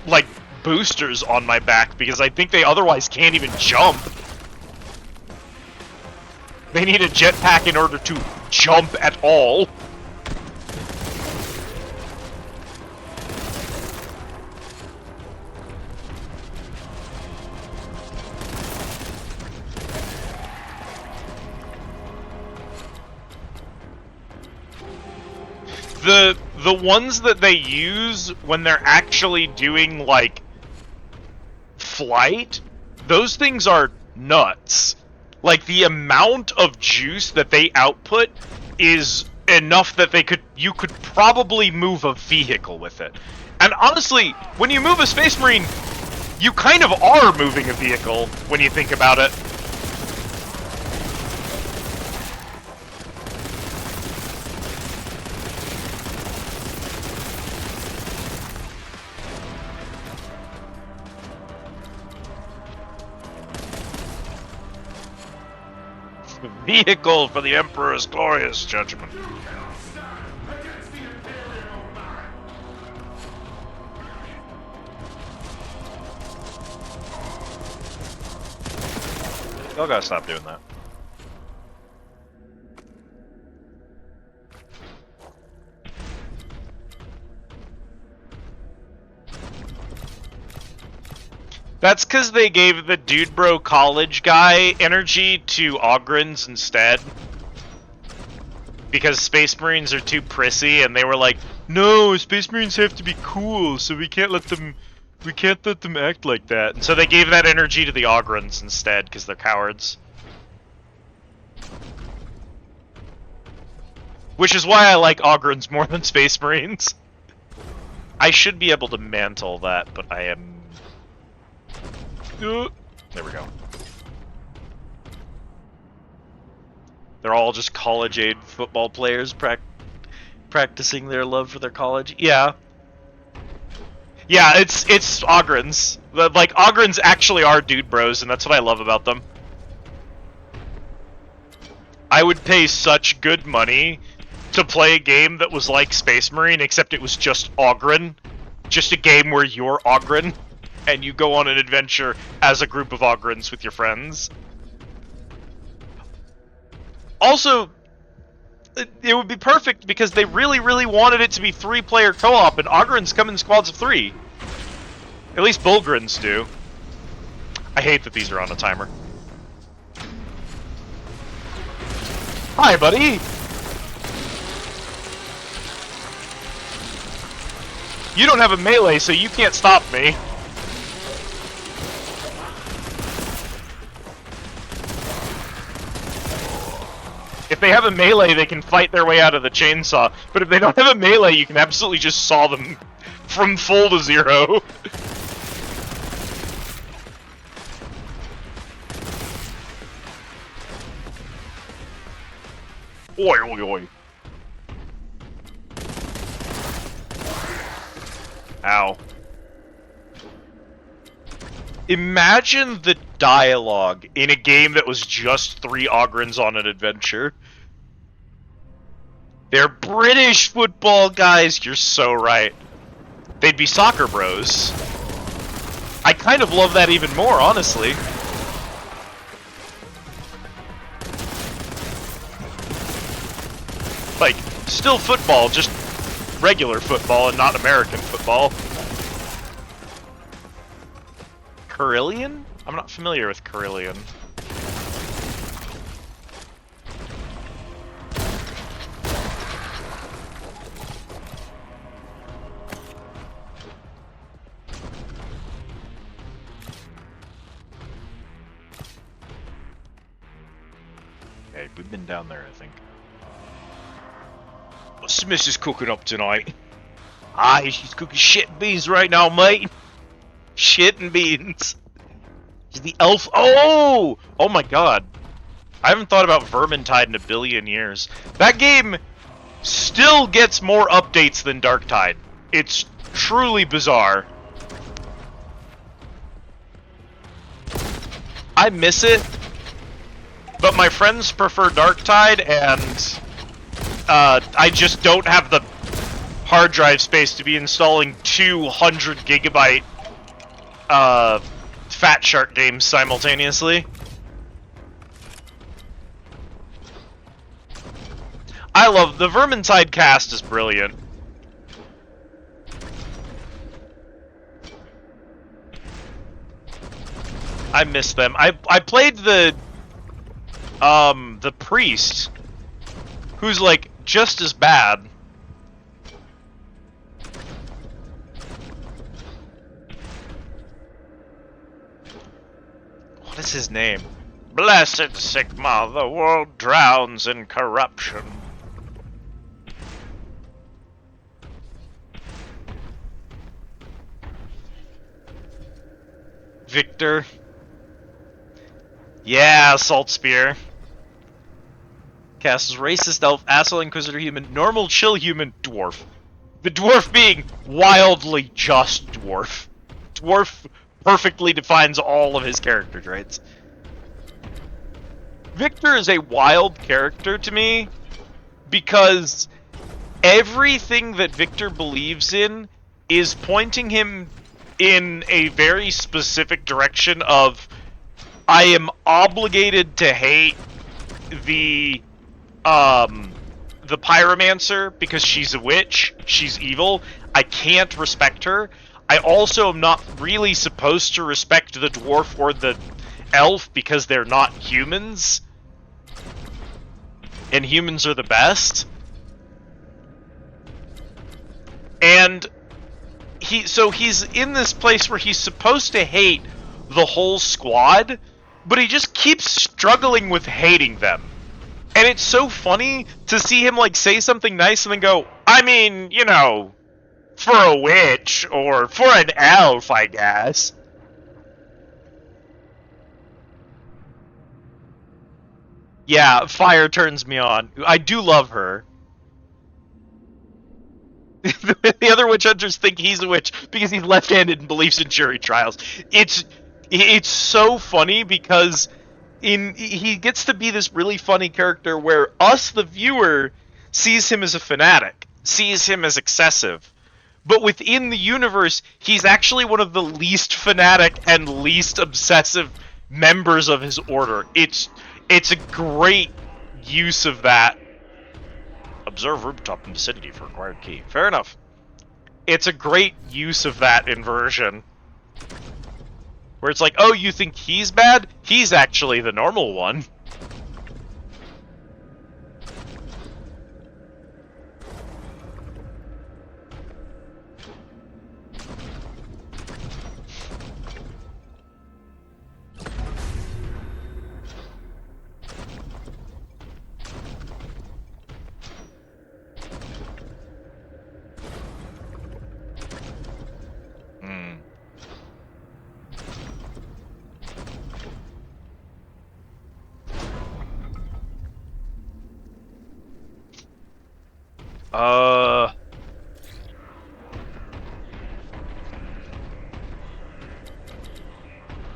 like, boosters on my back, because I think they otherwise can't even jump. They need a jetpack in order to jump at all. The ones that they use when they're actually doing like flight, those things are nuts. Like the amount of juice that they output is enough that you could probably move a vehicle with it. And honestly, when you move a Space Marine, you kind of are moving a vehicle when you think about it. Vehicle for the Emperor's glorious judgment. Y'all gotta stop doing that. That's because they gave the Dude Bro college guy energy to Ogrins instead. Because Space Marines are too prissy, and they were like, no, Space Marines have to be cool, so we can't let them act like that. And so they gave that energy to the Ogrins instead, because they're cowards. Which is why I like Ogrins more than Space Marines. I should be able to mantle that, but I am... There we go. They're all just college-age football players practicing their love for their college. Yeah. Yeah, it's Ogrins. Like, Ogrins actually are dude bros, and that's what I love about them. I would pay such good money to play a game that was like Space Marine, except it was just Ogrin. Just a game where you're Ogrin, and you go on an adventure as a group of Ogrins with your friends. Also, it would be perfect because they really, really wanted it to be 3-player co-op, and Ogrins come in squads of 3. At least Boltguns do. I hate that these are on a timer. Hi, buddy! You don't have a melee, so you can't stop me. If they have a melee, they can fight their way out of the chainsaw. But if they don't have a melee, you can absolutely just saw them from full to 0. Oi, oi, oi. Ow. Imagine the dialogue in a game that was just 3 Ogrins on an adventure. They're British football guys, you're so right. They'd be soccer bros. I kind of love that even more, honestly. Like, still football, just regular football and not American football. Carillion? I'm not familiar with Carillion. Okay, we've been down there, I think. What's the missus cooking up tonight? Aye, she's cooking shit and beans right now, mate. Shit and beans. She's the elf. Oh! Oh my god. I haven't thought about Vermintide in a billion years. That game still gets more updates than Darktide. It's truly bizarre. I miss it, but my friends prefer Darktide, and I just don't have the hard drive space to be installing 200 gigabyte Fat Shark games simultaneously. I love the Vermintide cast is brilliant. I miss them. I played the priest, who's like just as bad. What is his name? Blessed Sigma, the world drowns in corruption. Victor. Yeah, Salt Spear. Casts racist elf, asshole inquisitor human, normal chill human, dwarf. The dwarf being wildly just dwarf. Dwarf perfectly defines all of his character traits. Victor is a wild character to me because everything that Victor believes in is pointing him in a very specific direction of I am obligated to hate the pyromancer because she's a witch, she's evil. I can't respect her. I also am not really supposed to respect the dwarf or the elf because they're not humans. And humans are the best. And he's in this place where he's supposed to hate the whole squad, but he just keeps struggling with hating them. And it's so funny to see him like say something nice and then go, I mean, you know, for a witch or for an elf, I guess. Yeah, Fire turns me on. I do love her. The other witch hunters think he's a witch because he's left-handed and believes in jury trials. It's so funny because he gets to be this really funny character where us, the viewer, sees him as a fanatic, sees him as excessive. But within the universe, he's actually one of the least fanatic and least obsessive members of his order. It's a great use of that. Observe rooftop in vicinity for required key. Fair enough. It's a great use of that inversion. Where it's like, oh, you think he's bad? He's actually the normal one.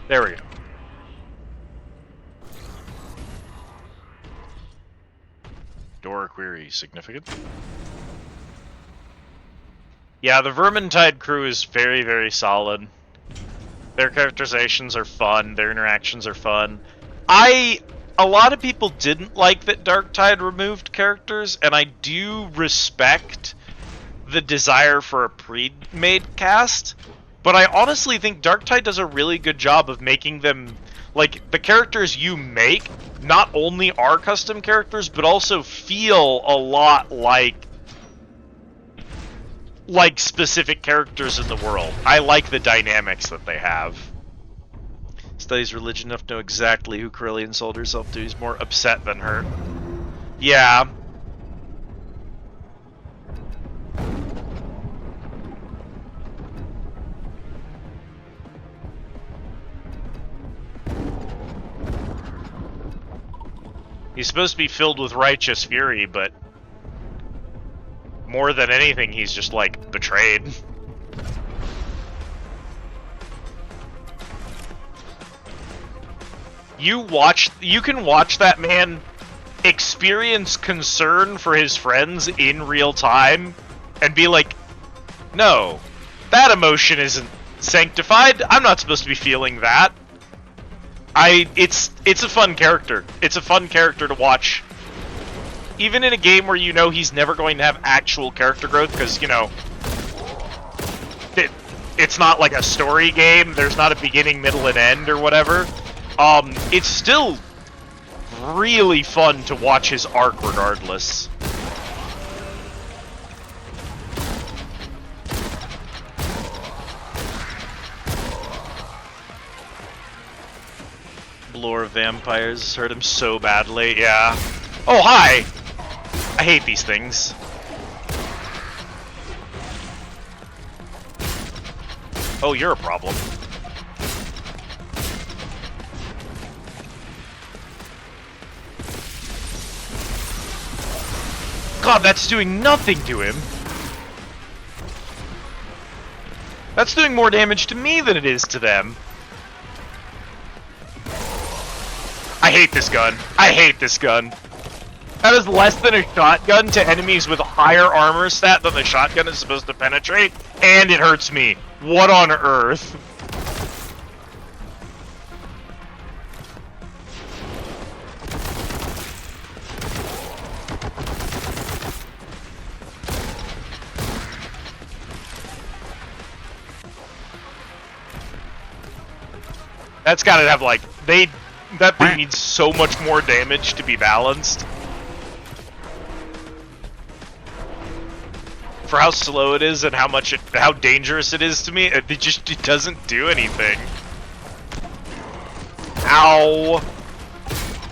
There we go. Door query significant? Yeah, the Vermintide crew is very, very solid. Their characterizations are fun, their interactions are fun. A lot of people didn't like that Darktide removed characters, and I do respect the desire for a pre-made cast, but I honestly think Darktide does a really good job of making them, like, the characters you make not only are custom characters, but also feel a lot like specific characters in the world. I like the dynamics that they have. Studies religion enough to know exactly who Corellian sold herself to. He's more upset than hurt. Yeah. He's supposed to be filled with righteous fury, but more than anything, he's just, like, betrayed. You can watch that man experience concern for his friends in real time and be like, no, that emotion isn't sanctified. I'm not supposed to be feeling that. It's a fun character. It's a fun character to watch. Even in a game where you know he's never going to have actual character growth, because, you know, it's not like a story game. There's not a beginning, middle, and end or whatever. It's still really fun to watch his arc regardless. Lore vampires hurt him so badly, yeah. Oh, hi! I hate these things. Oh, you're a problem. God, that's doing nothing to him. That's doing more damage to me than it is to them. I hate this gun. I hate this gun. That is less than a shotgun to enemies with a higher armor stat than the shotgun is supposed to penetrate, and it hurts me. What on earth? That's gotta have, like, that thing needs so much more damage to be balanced. For how slow it is and how dangerous it is to me, it doesn't do anything. Ow!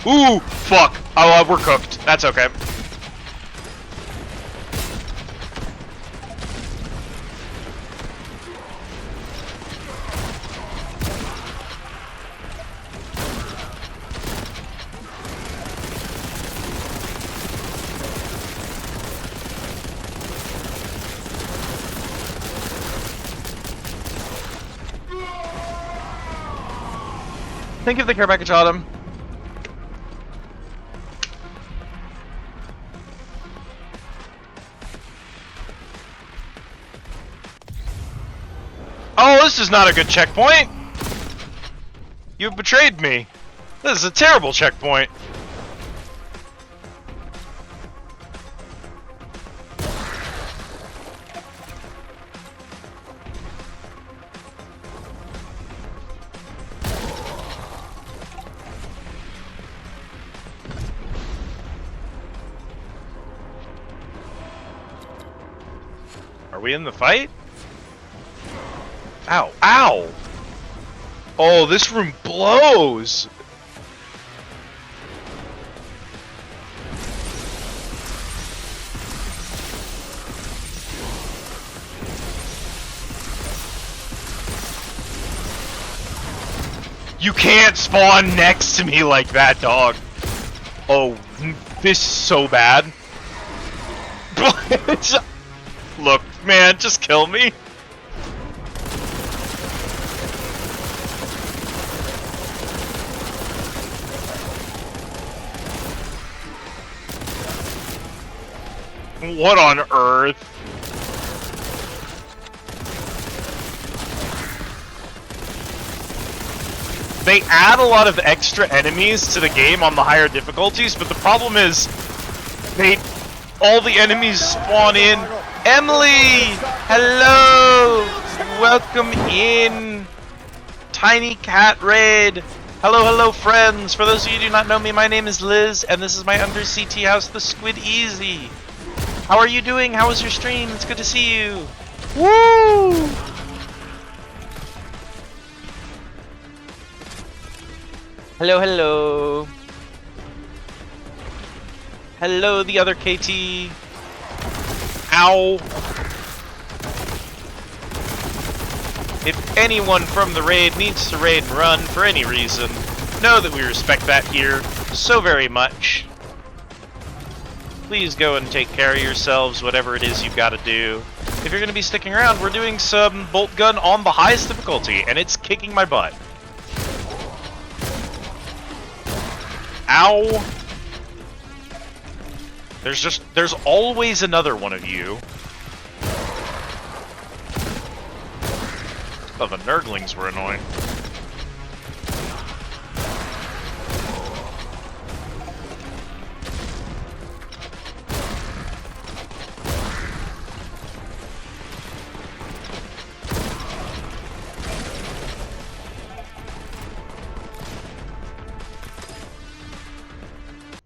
Ooh, fuck! Oh, we're cooked. That's okay. Think of the care package on him. Oh, this is not a good checkpoint. You've betrayed me. This is a terrible checkpoint. Are we in the fight? Ow. Ow! Oh, this room blows! You can't spawn next to me like that, dog. Oh, this is so bad. Look, man, just kill me. What on earth? They add a lot of extra enemies to the game on the higher difficulties, but the problem is all the enemies spawn in. Emily! Hello! Welcome in! Tiny Cat Raid! Hello, hello, friends! For those of you who do not know me, my name is Liz, and this is my undersea tea house, the Squid Easy. How are you doing? How was your stream? It's good to see you! Woo! Hello, hello. Hello, the other KT. Ow. If anyone from the raid needs to raid and run for any reason, know that we respect that here so very much. Please go and take care of yourselves, whatever it is you've got to do. If you're going to be sticking around, we're doing some Boltgun on the highest difficulty, and it's kicking my butt. Ow! There's always another one of you. Oh, the Nurglings were annoying.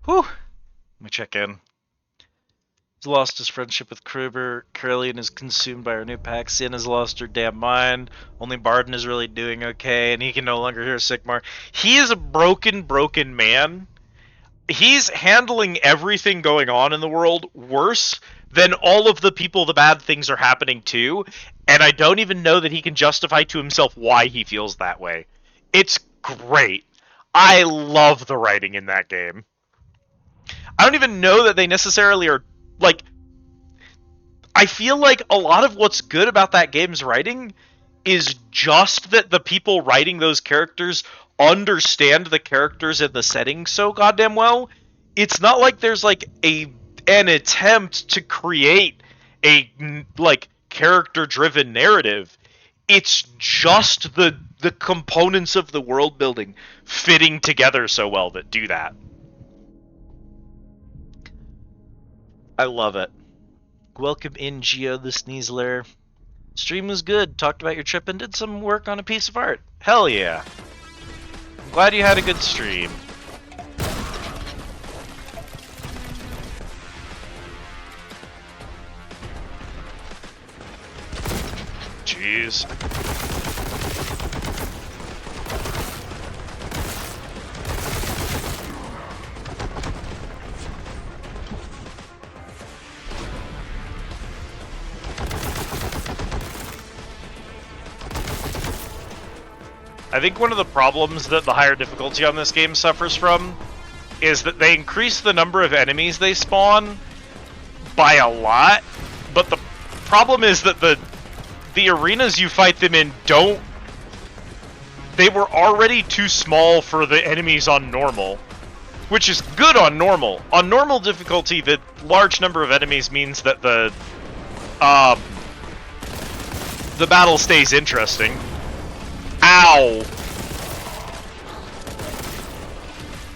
Whew. Let me check in. He's lost his friendship with Kruber. Curlian is consumed by her new pack. Sin has lost her damn mind. Only Barden is really doing okay, and he can no longer hear Sigmar. He is a broken man. He's handling everything going on in the world worse than all of the people the bad things are happening to, and I don't even know that he can justify to himself why he feels that way. It's great. I love the writing in that game. I don't even know that they necessarily are, like, I feel like a lot of what's good about that game's writing is just that the people writing those characters understand the characters and the setting so goddamn well. It's not like there's like an attempt to create a like character-driven narrative. It's just the components of the world building fitting together so well that do that. I love it. Welcome in, Geo the Sneasler. Stream was good. Talked about your trip and did some work on a piece of art. Hell yeah. I'm glad you had a good stream. Jeez. I think one of the problems that the higher difficulty on this game suffers from is that they increase the number of enemies they spawn by a lot, but the problem is that the arenas you fight them in don't... They were already too small for the enemies on normal, which is good on normal. On normal difficulty, the large number of enemies means that the battle stays interesting. Ow!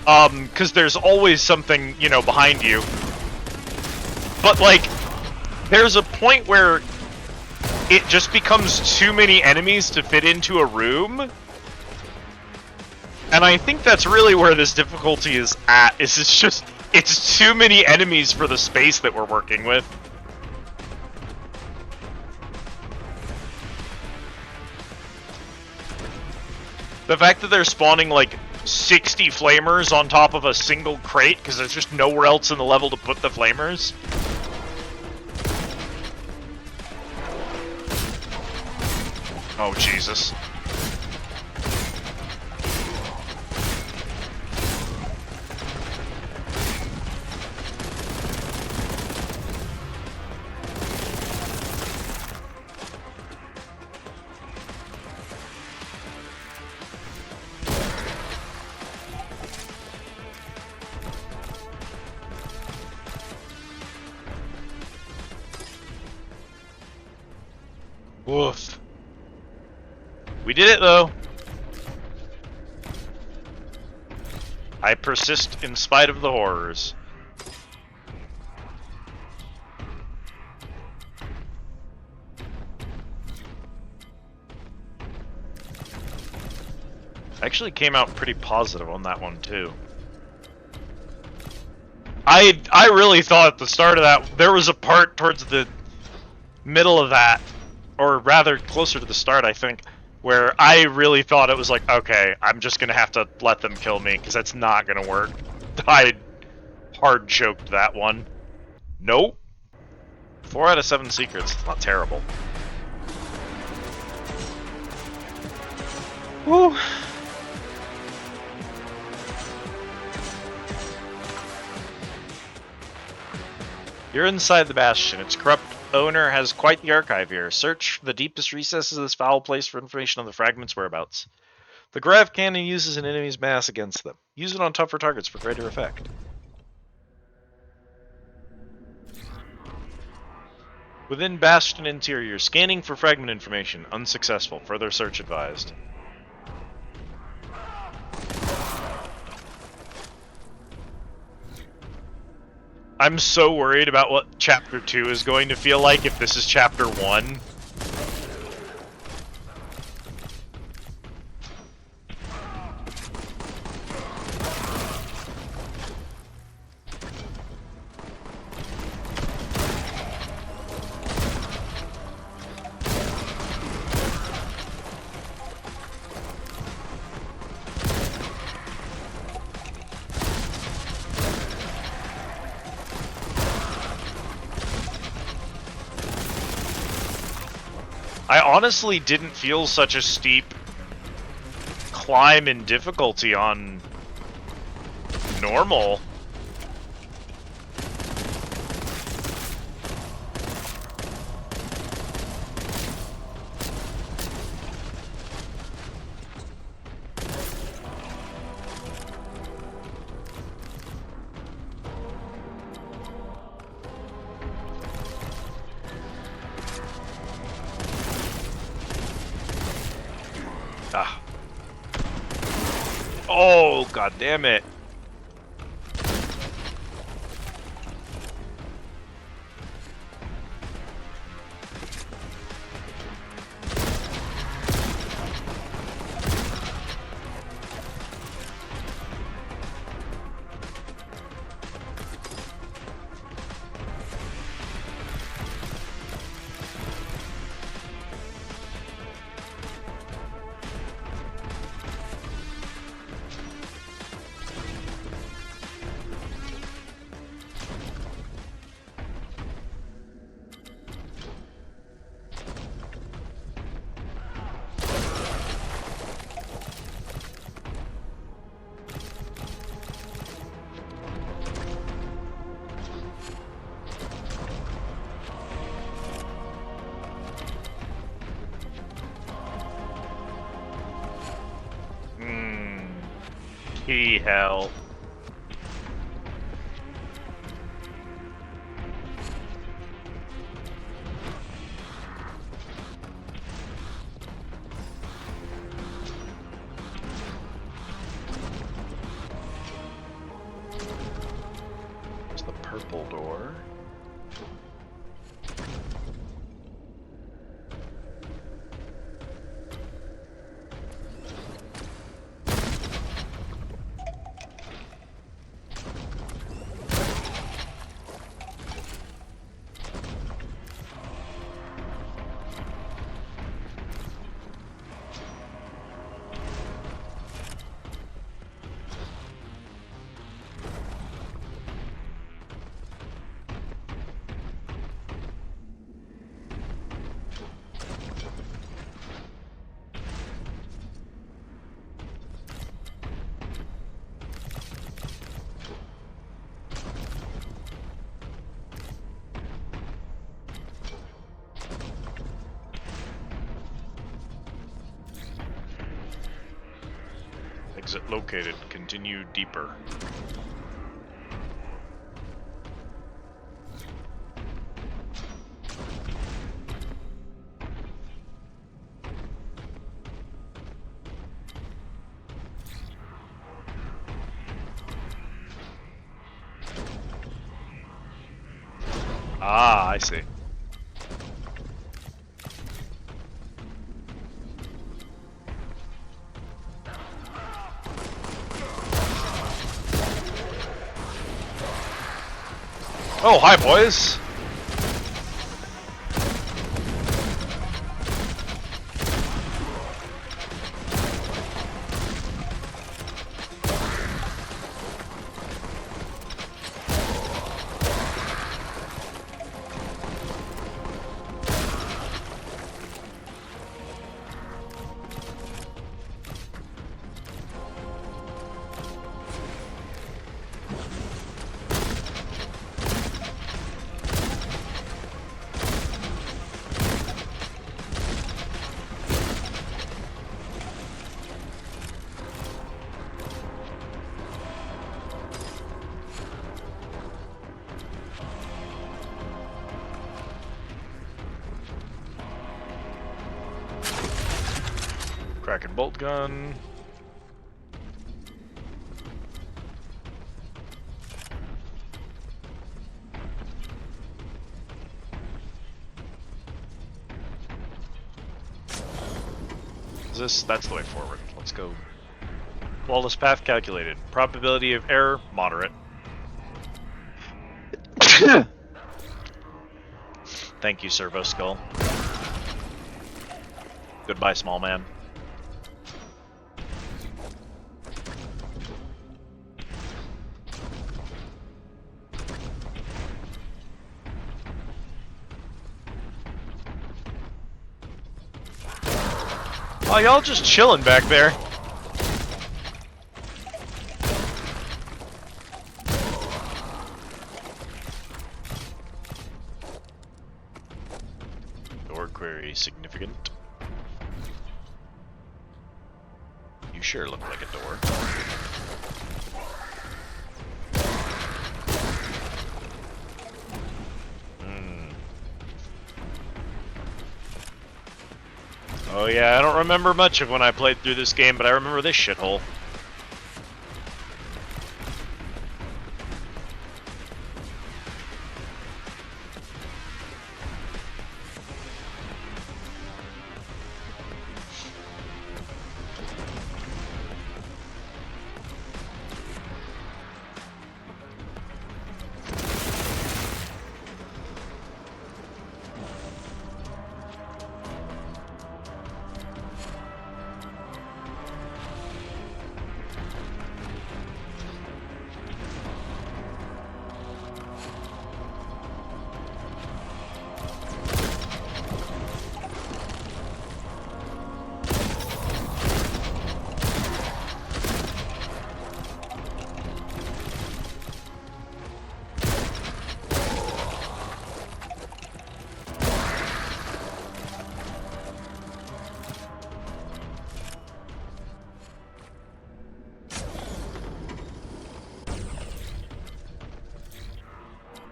Because there's always something, you know, behind you. But, like, there's a point where it just becomes too many enemies to fit into a room. And I think that's really where this difficulty is at, is it's too many enemies for the space that we're working with. The fact that they're spawning, like, 60 flamers on top of a single crate, because there's just nowhere else in the level to put the flamers. Oh, Jesus. Woof. We did it, though. I persist in spite of the horrors. I actually came out pretty positive on that one, too. I really thought at the start of that, there was a part towards the middle of that, or rather closer to the start, I think, where I really thought it was like, okay, I'm just gonna have to let them kill me, because that's not gonna work. I hard choked that one. Nope. 4 out of 7 secrets. It's not terrible. Woo. You're inside the Bastion. Its corrupt owner has quite the archive here. Search the deepest recesses of this foul place for information on the fragment's whereabouts. The grav cannon uses an enemy's mass against them. Use it on tougher targets for greater effect. Within Bastion interior, scanning for fragment information. Unsuccessful. Further search advised. I'm so worried about what Chapter 2 is going to feel like if this is Chapter 1. I honestly didn't feel such a steep climb in difficulty on normal. Ah. Oh, god damn it. He hell. It's the purple door. Exit located. Continue deeper. Ah, I see. Oh, hi, boys. Cracking Boltgun. That's the way forward. Let's go. Flawless path calculated. Probability of error, moderate. Thank you, Servo Skull. Goodbye, small man. Oh, y'all just chilling back there. Door query significant. You sure look like a door. Oh yeah, I don't remember much of when I played through this game, but I remember this shithole.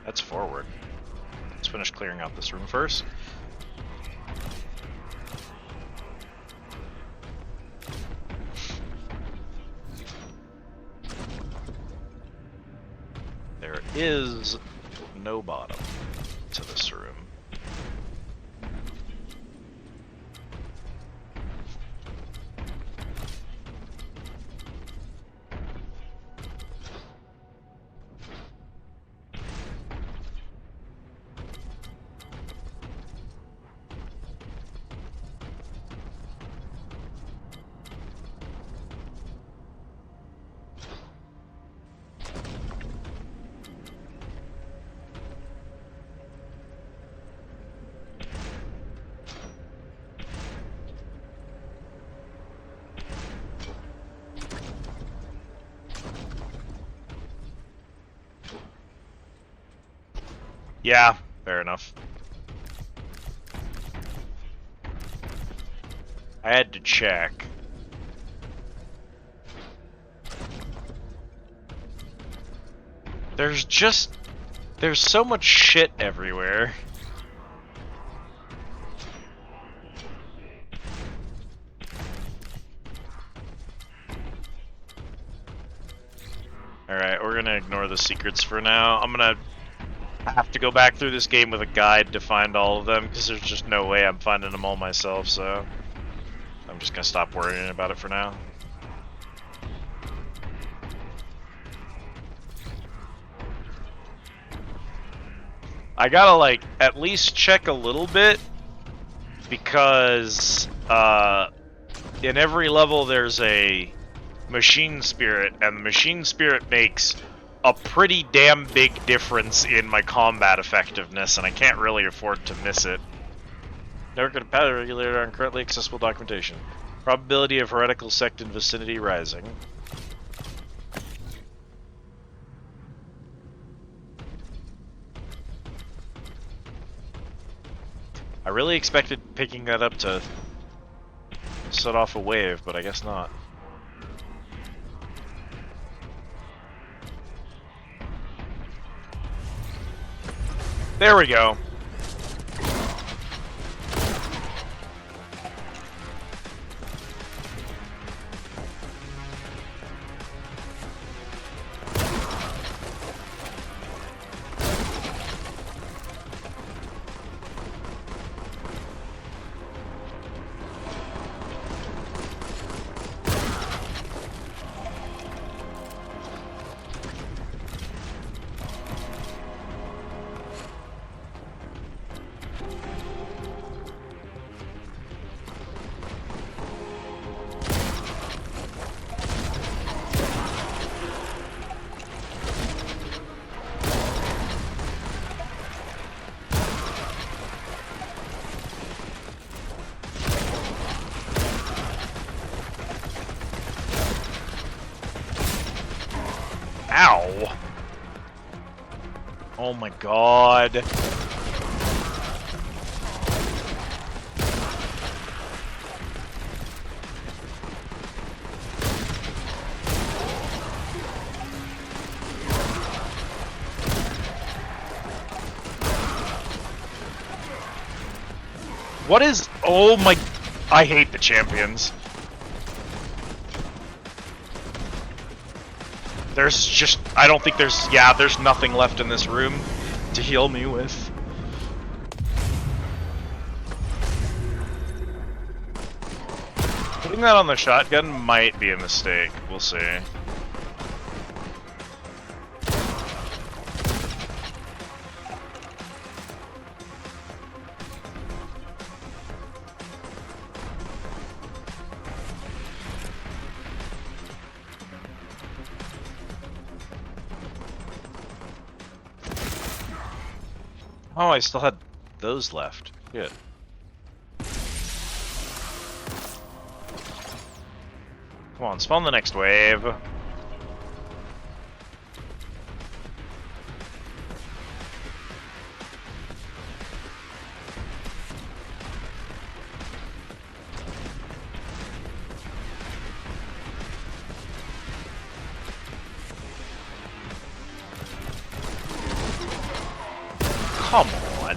That's forward. Let's finish clearing out this room first. There is no bottom to this room. Yeah, fair enough. I had to check. There's so much shit everywhere. Alright, we're gonna ignore the secrets for now. I'm gonna have to go back through this game with a guide to find all of them, because there's just no way I'm finding them all myself, so I'm just gonna stop worrying about it for now. I gotta, like, at least check a little bit, because in every level there's a machine spirit, and the machine spirit makes a pretty damn big difference in my combat effectiveness, and I can't really afford to miss it. Never got a pattern regulator on currently accessible documentation. Probability of heretical sect in vicinity rising. I really expected picking that up to set off a wave, but I guess not. There we go. Ow! Oh my god. What is... Oh my... I hate the champions. There's just... I don't think there's... Yeah, there's nothing left in this room to heal me with. Putting that on the shotgun might be a mistake. We'll see. Oh, I still had those left. Good. Come on, spawn the next wave. Come on.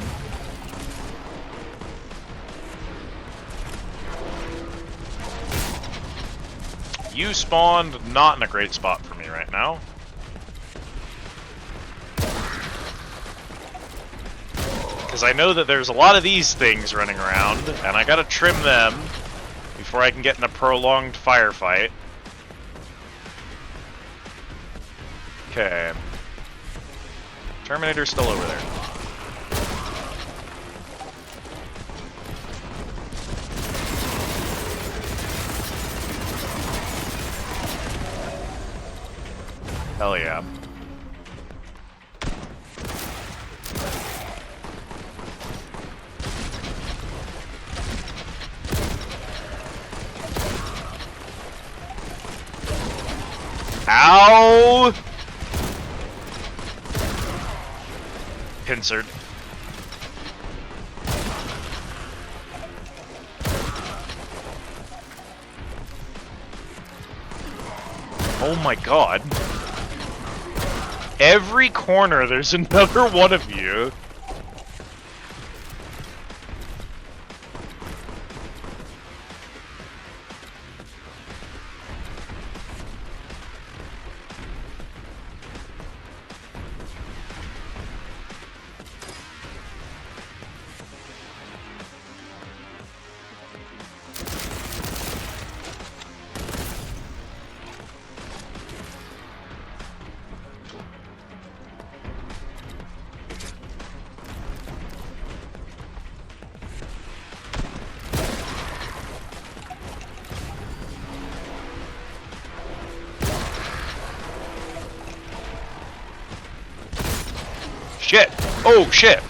You spawned not in a great spot for me right now. Because I know that there's a lot of these things running around, and I gotta trim them before I can get in a prolonged firefight. Okay. Terminator's still over there. Hell yeah. Ow! Pincered. Oh my god. Every corner, there's another one of you. Shit! Oh, shit!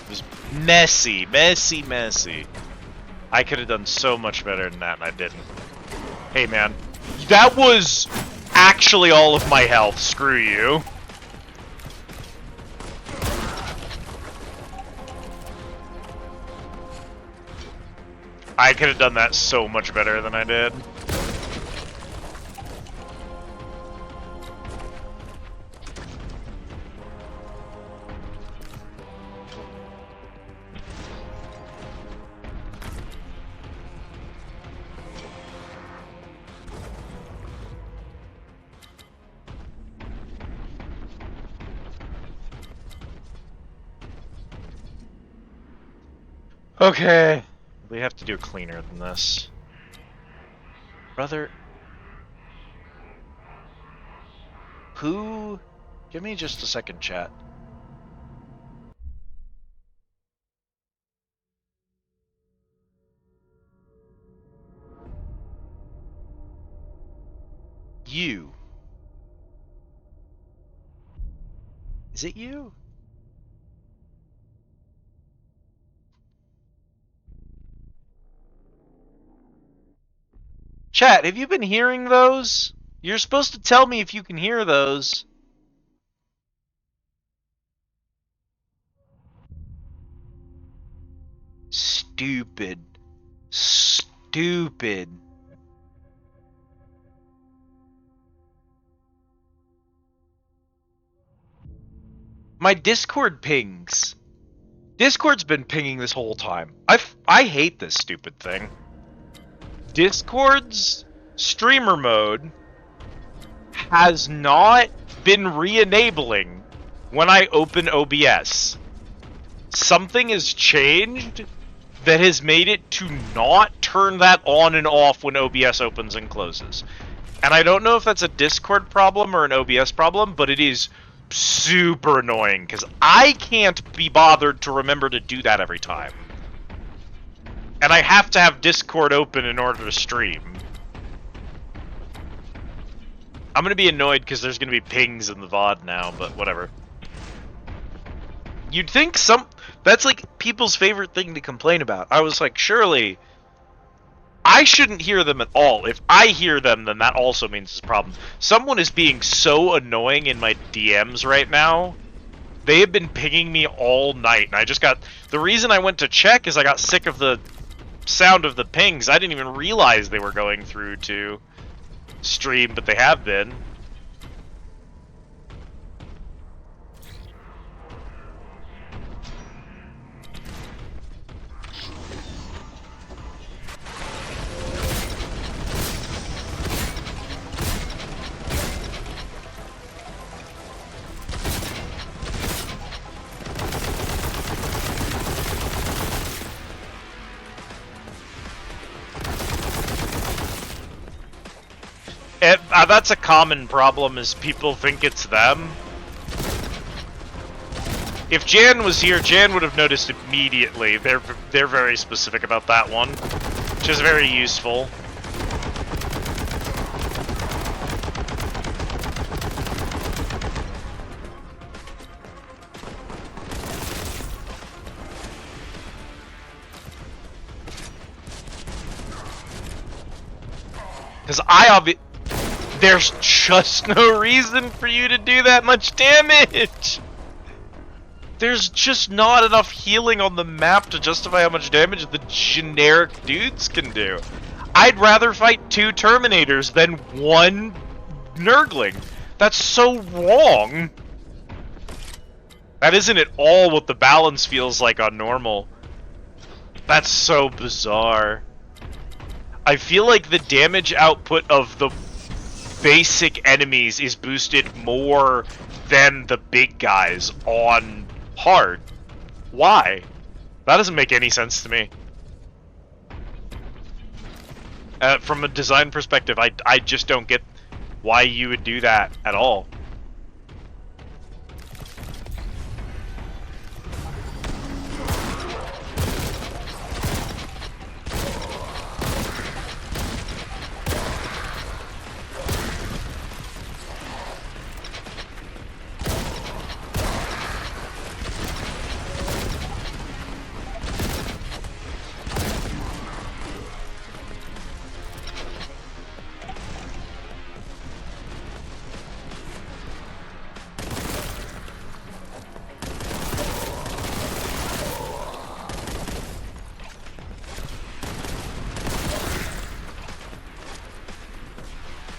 It was messy, messy, messy. I could have done so much better than that, and I didn't. Hey, man. That was actually all of my health. Screw you. I could have done that so much better than I did. Okay. We have to do cleaner than this. Brother. Who? Give me just a second, chat. You. Is it you? Chat, have you been hearing those? You're supposed to tell me if you can hear those. Stupid. Stupid. My Discord pings. Discord's been pinging this whole time. I hate this stupid thing. Discord's streamer mode has not been re-enabling when I open OBS. Something has changed that has made it to not turn that on and off when OBS opens and closes. And I don't know if that's a Discord problem or an OBS problem, but it is super annoying because I can't be bothered to remember to do that every time. And I have to have Discord open in order to stream. I'm gonna be annoyed because there's gonna be pings in the VOD now, but whatever. You'd think that's like people's favorite thing to complain about. I was like, surely I shouldn't hear them at all. If I hear them, then that also means it's a problem. Someone is being so annoying in my DMs right now. They have been pinging me all night, and I just got... The reason I went to check is I got sick of the sound of the pings. I didn't even realize they were going through to stream, but they have been. That's a common problem, is people think it's them. If Jan was here, Jan would have noticed immediately. They're very specific about that one, which is very useful. Because there's just no reason for you to do that much damage! There's just not enough healing on the map to justify how much damage the generic dudes can do. I'd rather fight 2 Terminators than 1 Nurgling. That's so wrong! That isn't at all what the balance feels like on normal. That's so bizarre. I feel like the damage output of the basic enemies is boosted more than the big guys on hard. Why? That doesn't make any sense to me. From a design perspective, I just don't get why you would do that at all.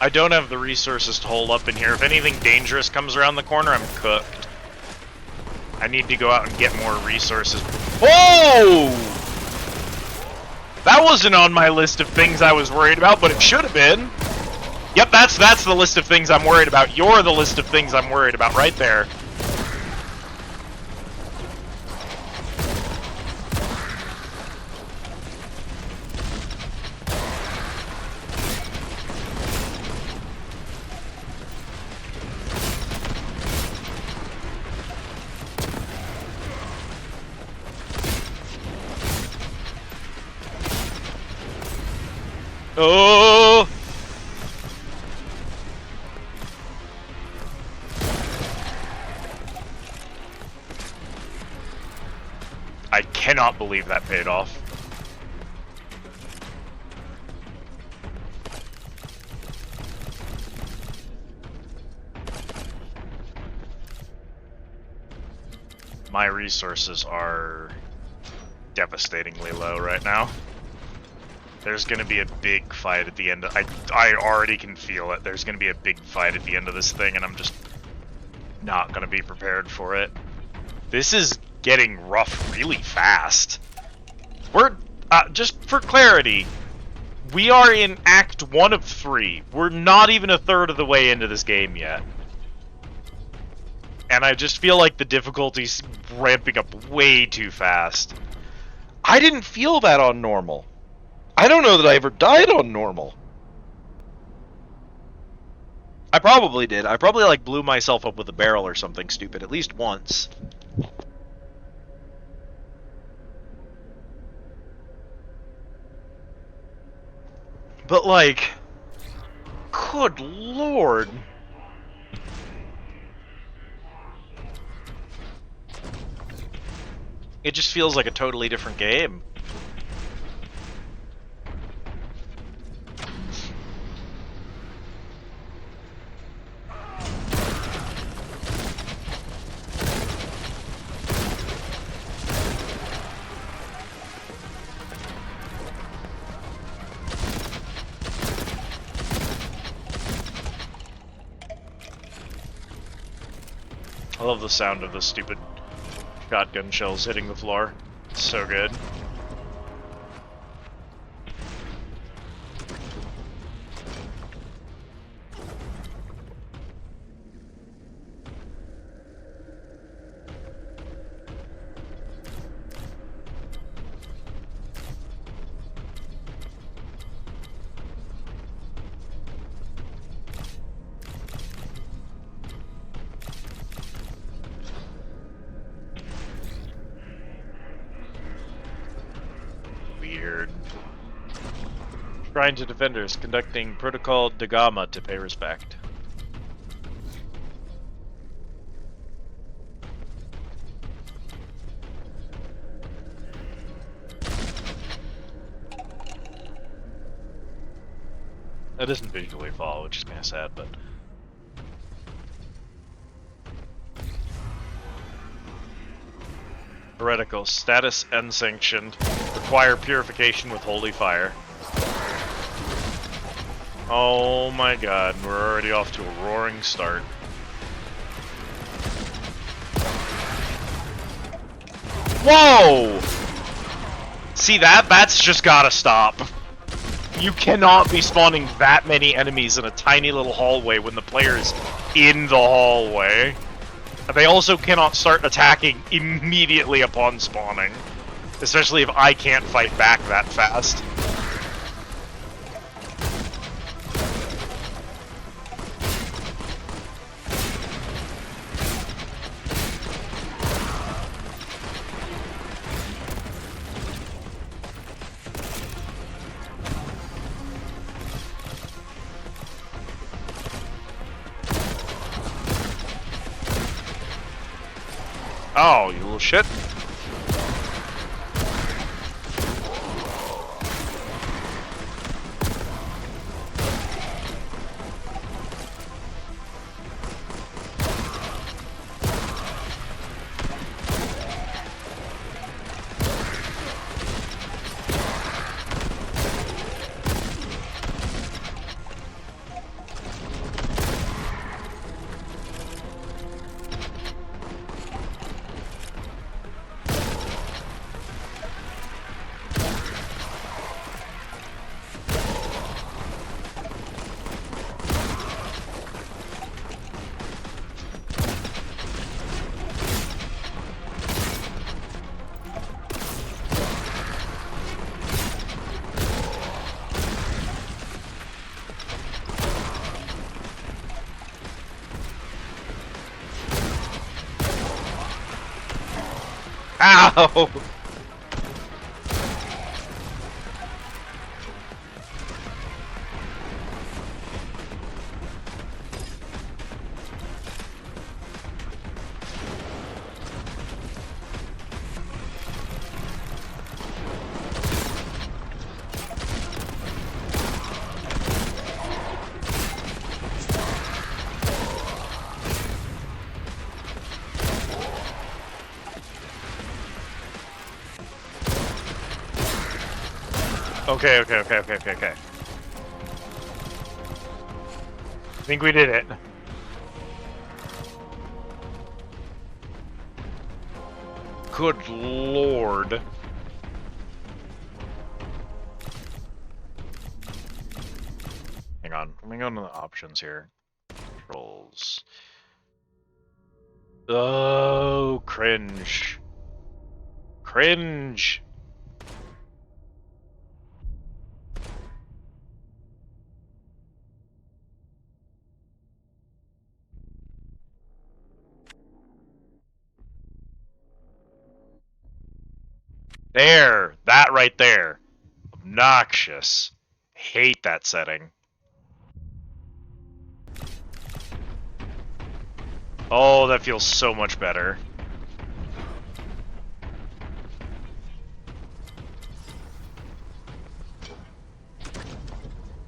I don't have the resources to hold up in here. If anything dangerous comes around the corner, I'm cooked. I need to go out and get more resources. Whoa! That wasn't on my list of things I was worried about, but it should have been. Yep, that's the list of things I'm worried about. You're the list of things I'm worried about right there. Oh! I cannot believe that paid off. my resources are devastatingly low right now. There's gonna be a big fight at the end. I already can feel it. There's gonna be a big fight at the end of this thing, and I'm just not gonna be prepared for it. This is getting rough really fast. We're, just for clarity, we are in Act 1 of 3. We're not even a third of the way into this game yet. And I just feel like the difficulty's ramping up way too fast. I didn't feel that on normal. I don't know that I ever died on normal. I probably did. I probably, like, blew myself up with a barrel or something stupid at least once. But, like, good lord. It just feels like a totally different game. I love the sound of the stupid shotgun shells hitting the floor. It's so good. Weird. Shrine to Defenders, conducting Protocol de Gama to pay respect. That doesn't visually follow, which is kind of sad, but... Heretical. Status unsanctioned. Require purification with holy fire. Oh my god, we're already off to a roaring start. Whoa! See that? That's just gotta stop. You cannot be spawning that many enemies in a tiny little hallway when the player is in the hallway. They also cannot start attacking immediately upon spawning. Especially if I can't fight back that fast. Oh, you little shit. Ow! Okay. I think we did it. Good lord. Hang on, let me go into the options here. Controls. Oh, cringe. Cringe. There, that right there. Obnoxious. Hate that setting. Oh, that feels so much better.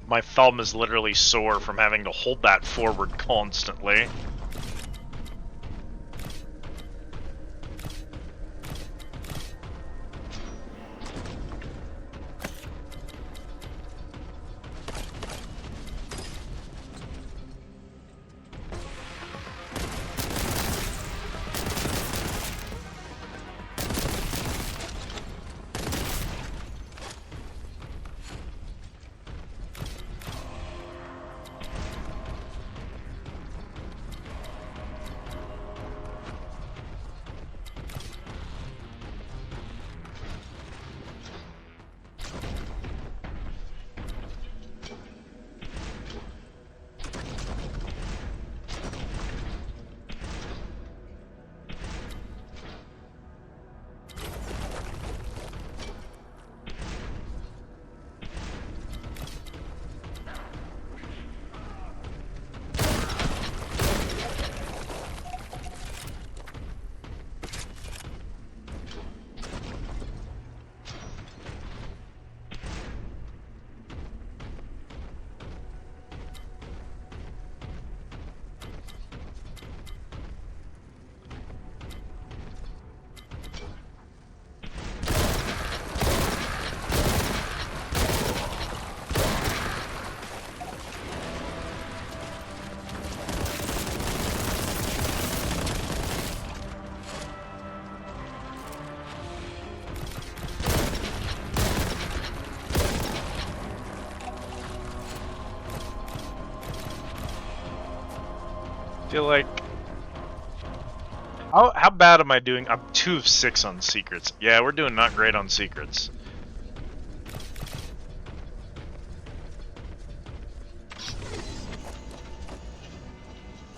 My thumb is literally sore from having to hold that forward constantly. Feel like how bad am I doing? I'm 2 of 6 on secrets. Yeah, we're doing not great on secrets.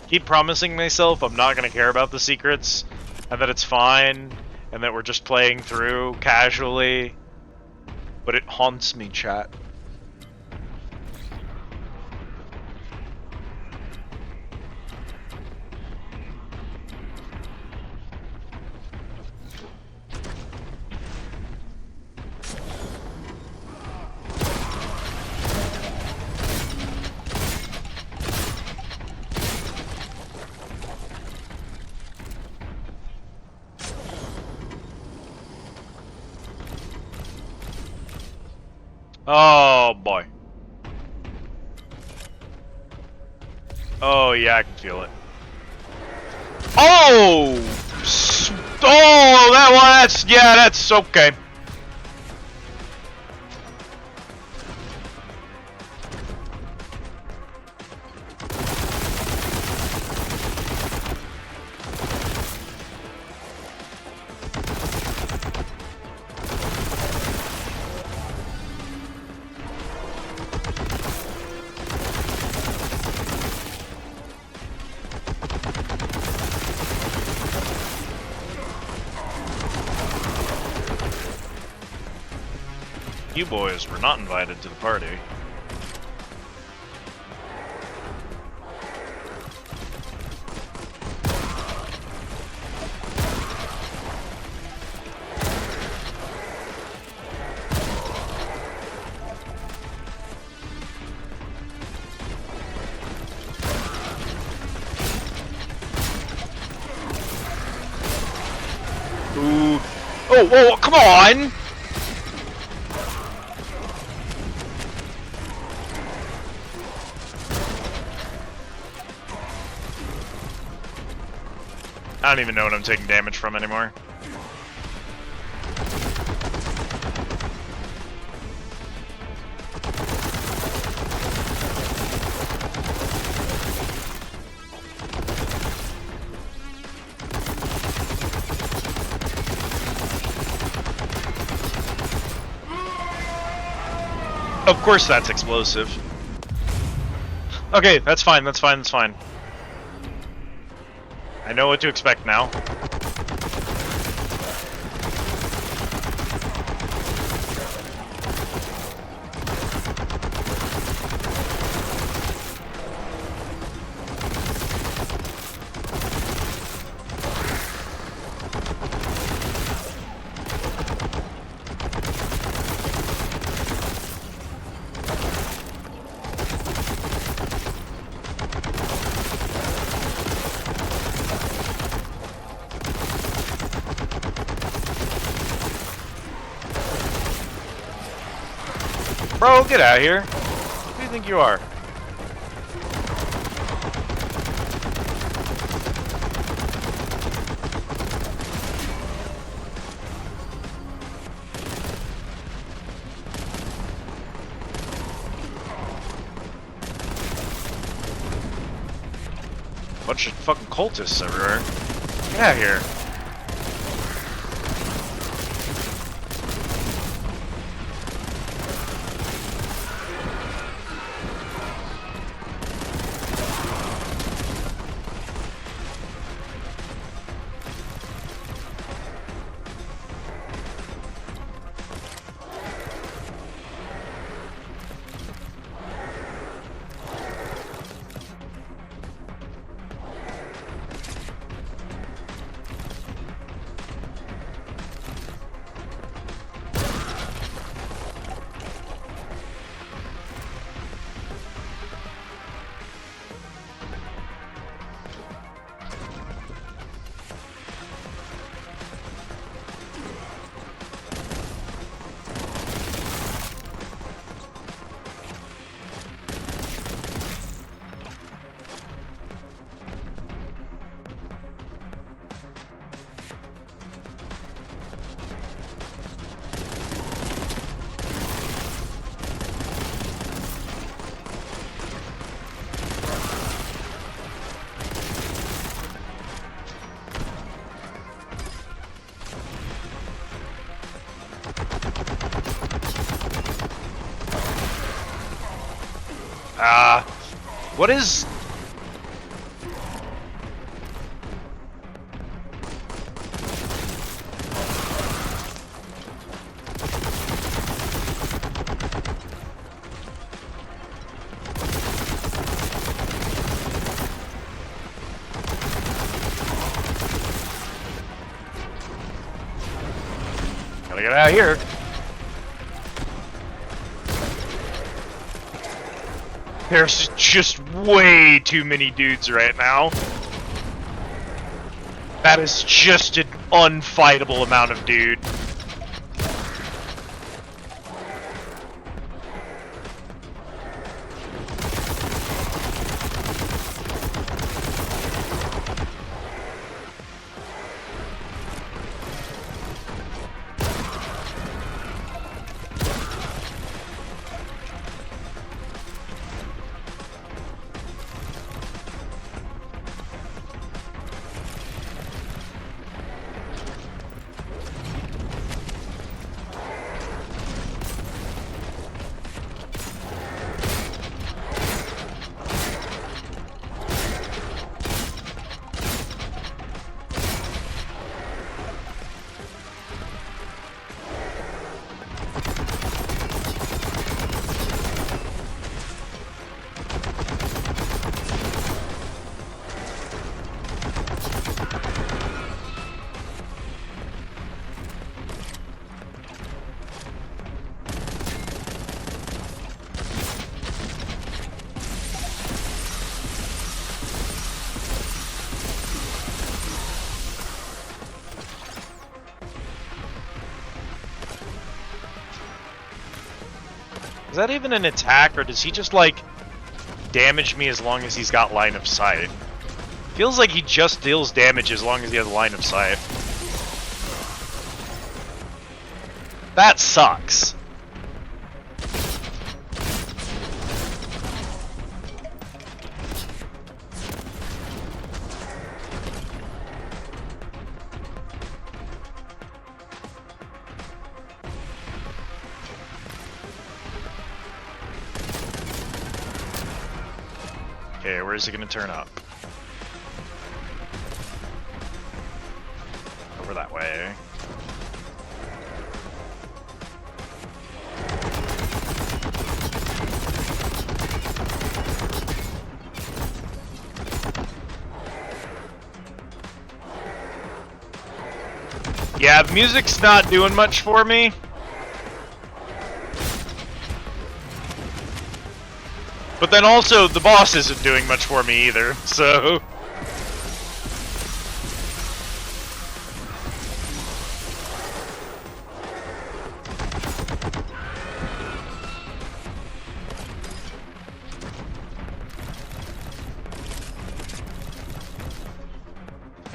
Keep promising myself I'm not gonna care about the secrets, and that it's fine, and that we're just playing through casually. But it haunts me, chat. Oh boy. Oh yeah, I can feel it. Oh! Oh, that's okay. You boys were not invited to the party. Ooh. Oh, whoa, come on! don't even know what I'm taking damage from anymore. Of course that's explosive. Okay, that's fine, that's fine, that's fine. I know what to expect now. Bro, get out of here. Who do you think you are? Bunch of fucking cultists everywhere. Get out of here. What is... Gotta get out of here. There's just way too many dudes right now. That is just an unfightable amount of dude. Is that even an attack, or does he just, like, damage me as long as he's got line of sight? Feels like he just deals damage as long as he has line of sight. That sucks. Okay, where is it gonna turn up? Over that way. Yeah, the music's not doing much for me. But then also, the boss isn't doing much for me either, so...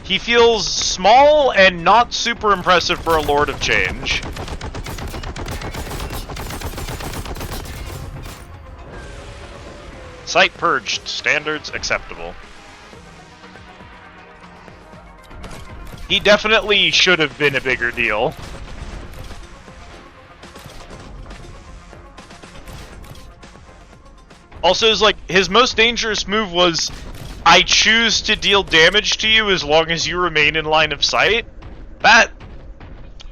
He feels small and not super impressive for a Lord of Change. Sight purged. Standards acceptable. He definitely should have been a bigger deal. Also, his most dangerous move was, I choose to deal damage to you as long as you remain in line of sight. That,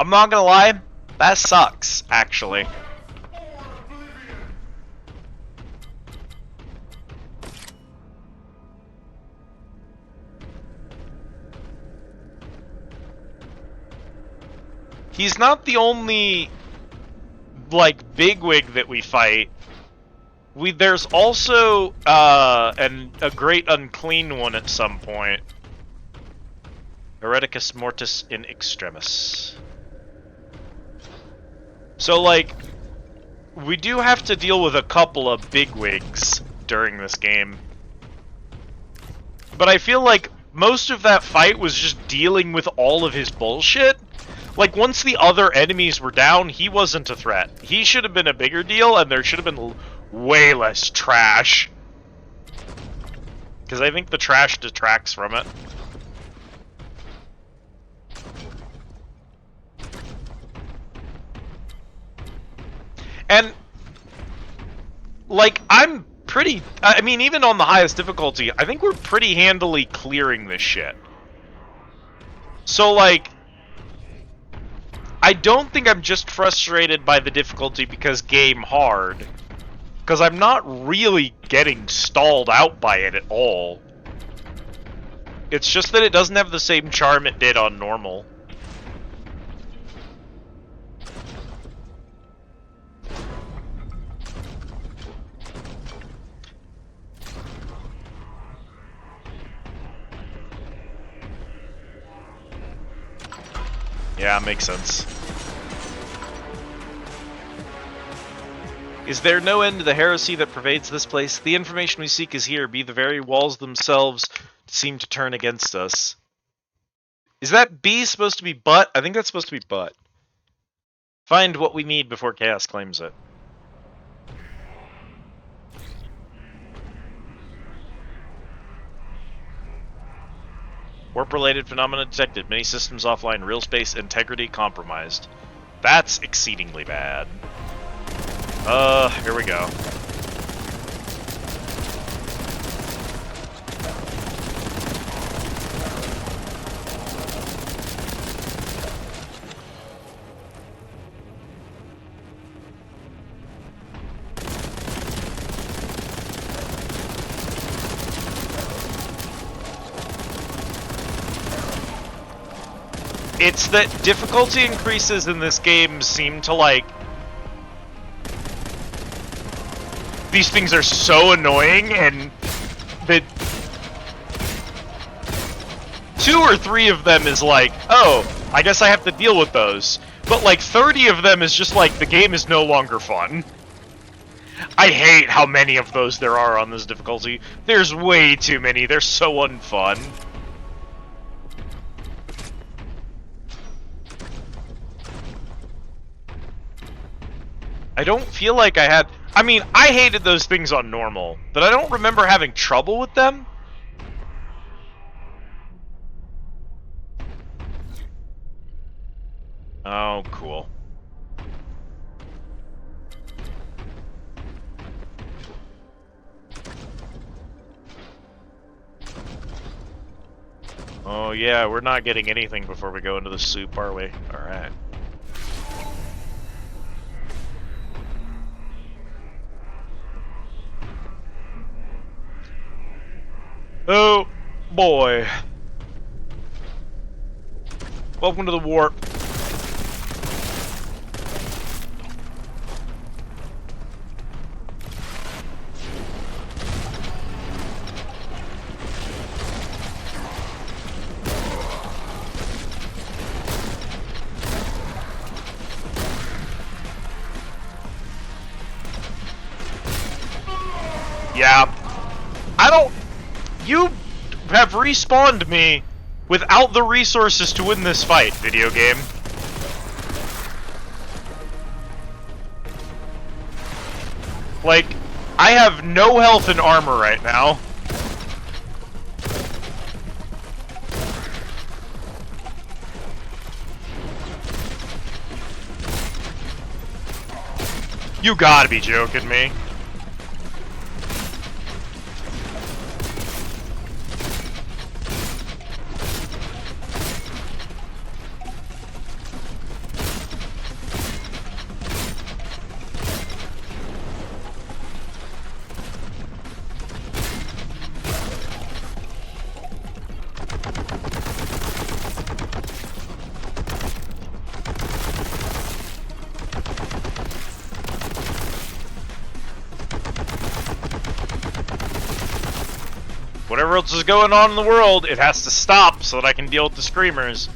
I'm not gonna lie, that sucks, actually. He's not the only, bigwig that we fight. There's also, a great unclean one at some point. Hereticus mortis in extremis. So, we do have to deal with a couple of bigwigs during this game. But I feel like most of that fight was just dealing with all of his bullshit. Once the other enemies were down, he wasn't a threat. He should have been a bigger deal, and there should have been way less trash. Because I think the trash detracts from it. And, I'm pretty... I mean, even on the highest difficulty, I think we're pretty handily clearing this shit. So, I don't think I'm just frustrated by the difficulty because game hard. Because I'm not really getting stalled out by it at all. It's just that it doesn't have the same charm it did on normal. Yeah, makes sense. Is there no end to the heresy that pervades this place? The information we seek is here, be the very walls themselves seem to turn against us. Is that B supposed to be but? I think that's supposed to be but. Find what we need before chaos claims it. Warp-related phenomena detected. Many systems offline. Real space integrity compromised. That's exceedingly bad. Here we go. It's that difficulty increases in this game seem to these things are so annoying, and that 2 or 3 of them is oh, I guess I have to deal with those. But 30 of them is just the game is no longer fun. I hate how many of those there are on this difficulty. There's way too many. They're so unfun. I don't feel like I had... I mean, I hated those things on normal, but I don't remember having trouble with them. Oh, cool. Oh yeah, we're not getting anything before we go into the soup, are we? Alright. Oh boy. Welcome to the warp. Yeah. I don't... You have respawned me without the resources to win this fight, video game. Like, I have no health and armor right now. You gotta be joking me. Whatever else is going on in the world, it has to stop so that I can deal with the screamers.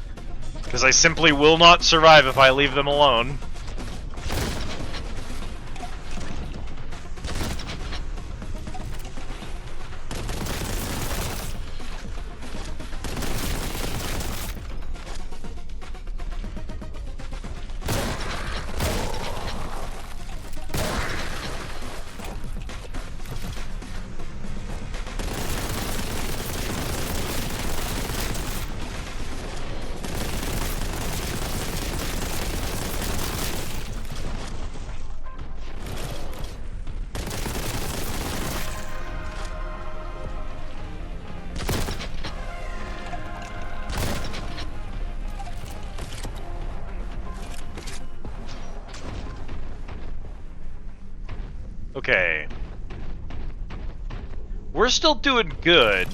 Because I simply will not survive if I leave them alone. Okay. We're still doing good.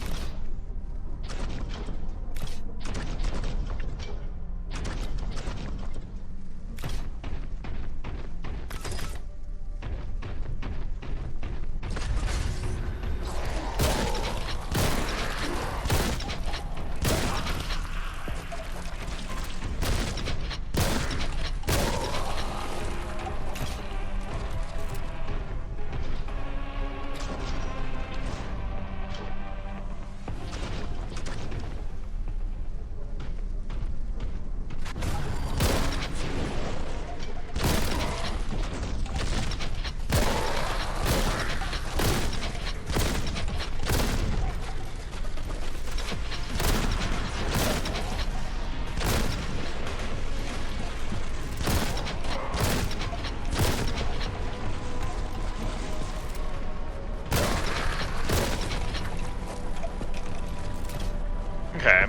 Okay.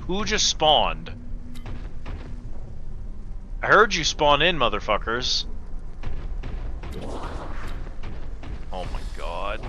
Who just spawned? I heard you spawn in, motherfuckers. Oh my god.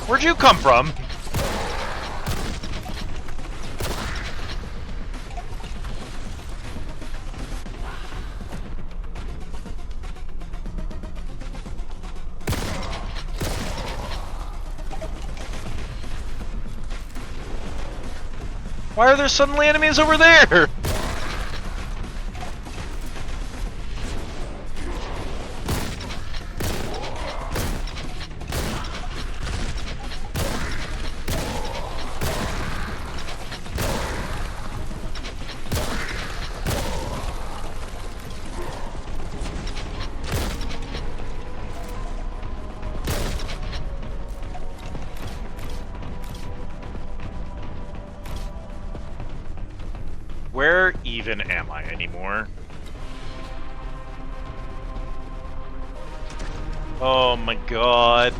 Where'd you come from? Why are there suddenly enemies over there? Where even am I anymore? Oh my god.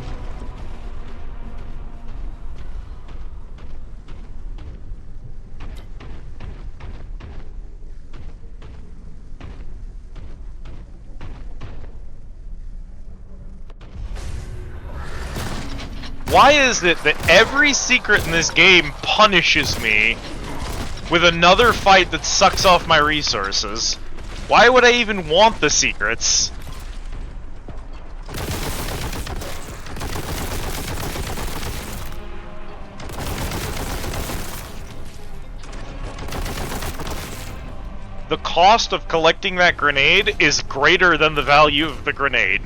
Why is it that every secret in this game punishes me with another fight that sucks off my resources? Why would I even want the secrets? The cost of collecting that grenade is greater than the value of the grenade.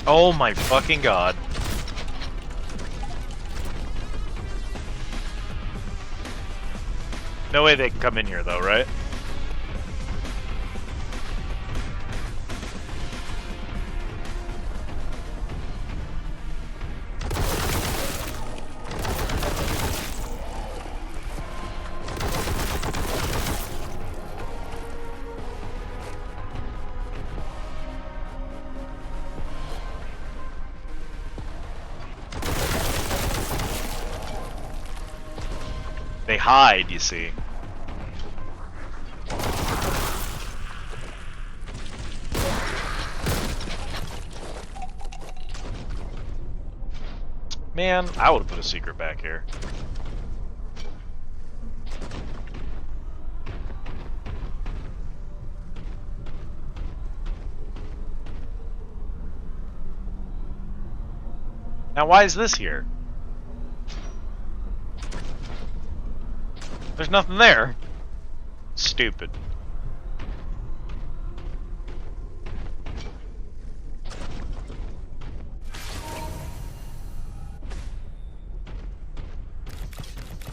Oh my fucking god. No way they can come in here though, right? They hide, you see. Man, I would have put a secret back here. Now why is this here? There's nothing there. Stupid.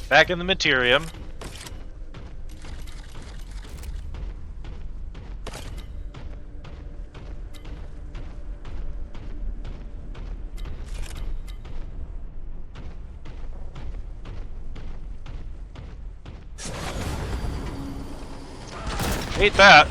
Back in the Materium. Hate that.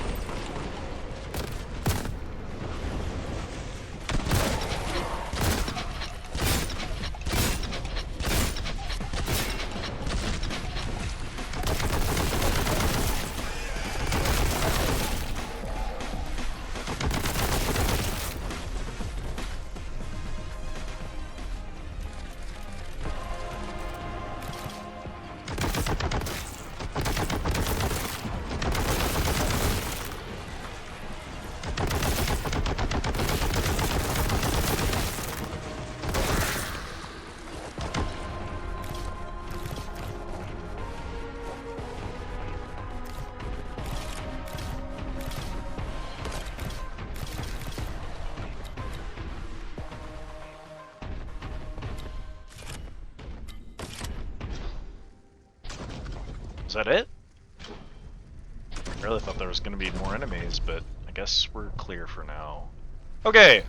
Is that it? I really thought there was going to be more enemies, but I guess we're clear for now. Okay.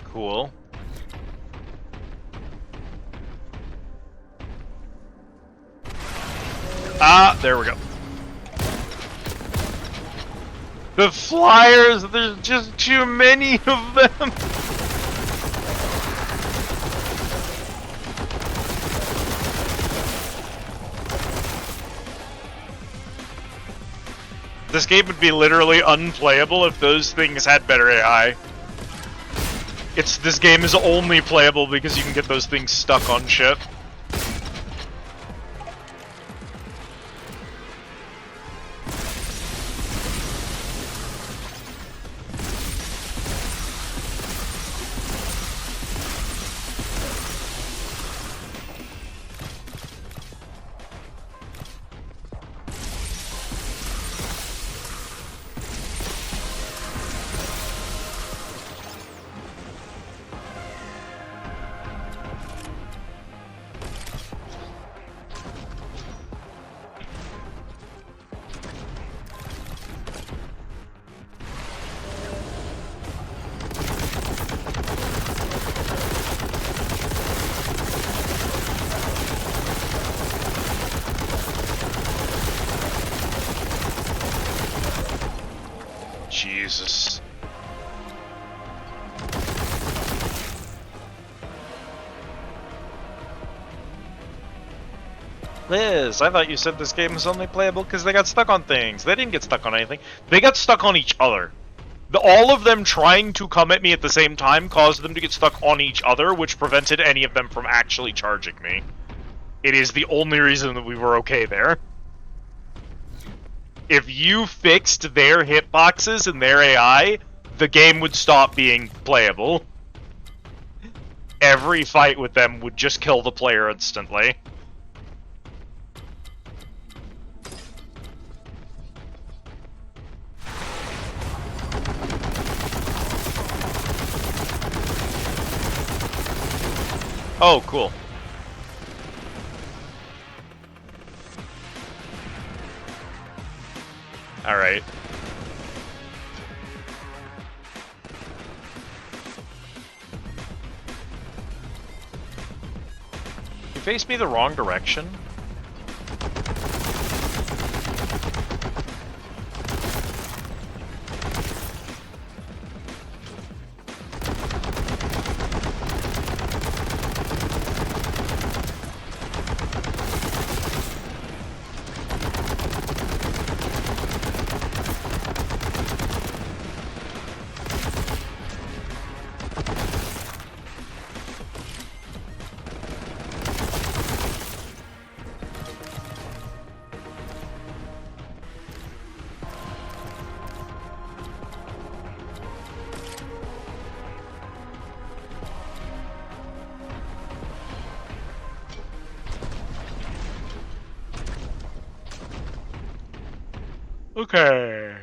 Cool. Ah, there we go. The flyers, there's just too many of them. This game would be literally unplayable if those things had better AI. This game is only playable because you can get those things stuck on shit. Jesus. Liz, I thought you said this game was only playable because they got stuck on things. They didn't get stuck on anything. They got stuck on each other. All of them trying to come at me at the same time caused them to get stuck on each other, which prevented any of them from actually charging me. It is the only reason that we were okay there. If you fixed their hitboxes and their AI, the game would stop being playable. Every fight with them would just kill the player instantly. Oh, cool. Alright. You faced me the wrong direction. Okay.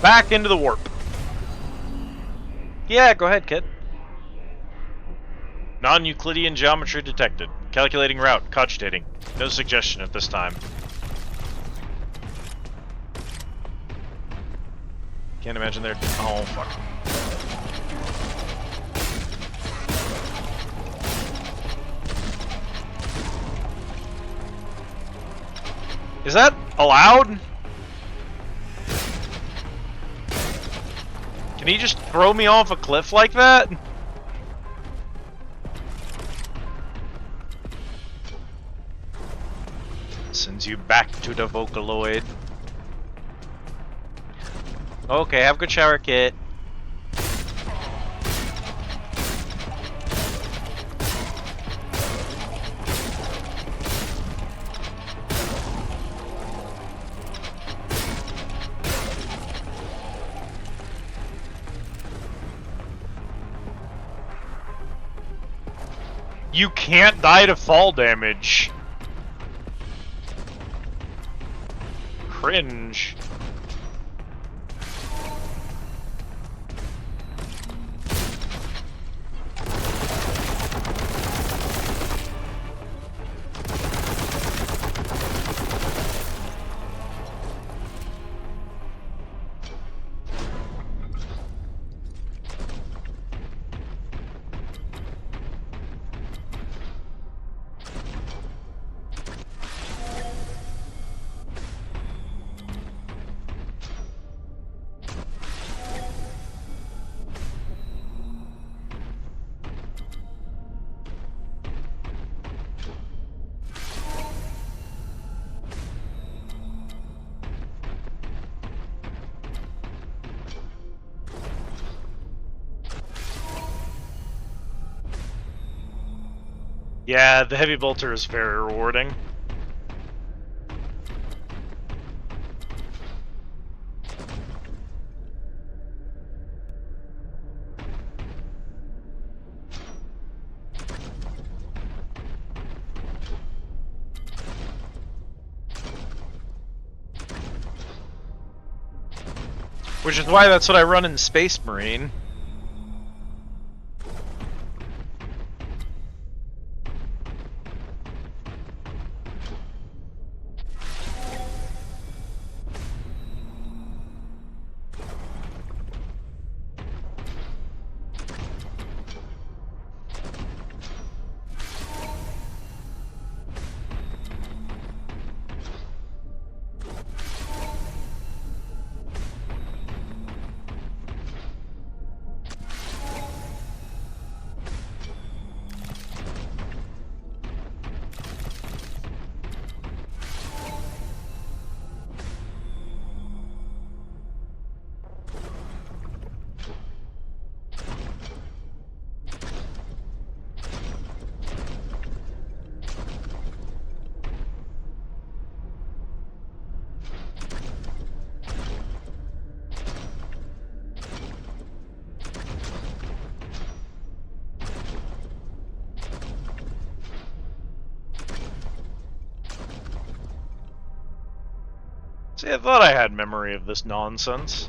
Back into the warp. Yeah, go ahead, kid. Non-Euclidean geometry detected. Calculating route. Cogitating. No suggestion at this time. Can't imagine they're... Oh, fuck. Is that allowed? Can he just throw me off a cliff like that? Sends you back to the Vocaloid. Okay, have a good shower, kid. You can't die to fall damage. Cringe. Yeah, the heavy bolter is very rewarding. Which is why that's what I run in Space Marine. See, I thought I had memory of this nonsense.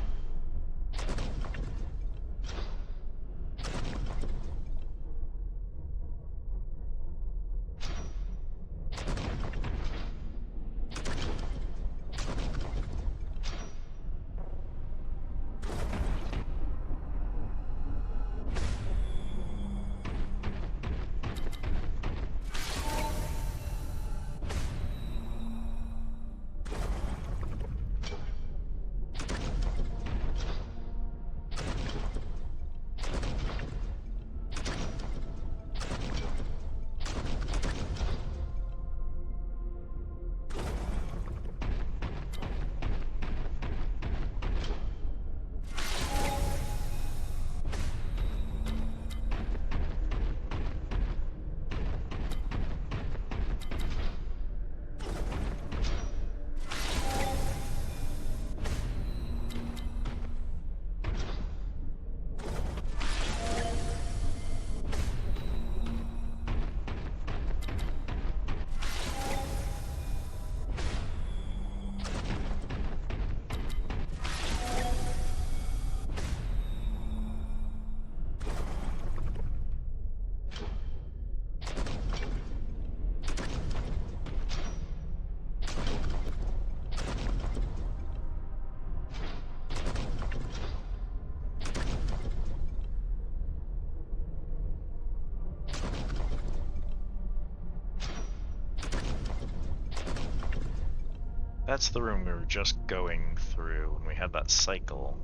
That's the room we were just going through when we had that cycle.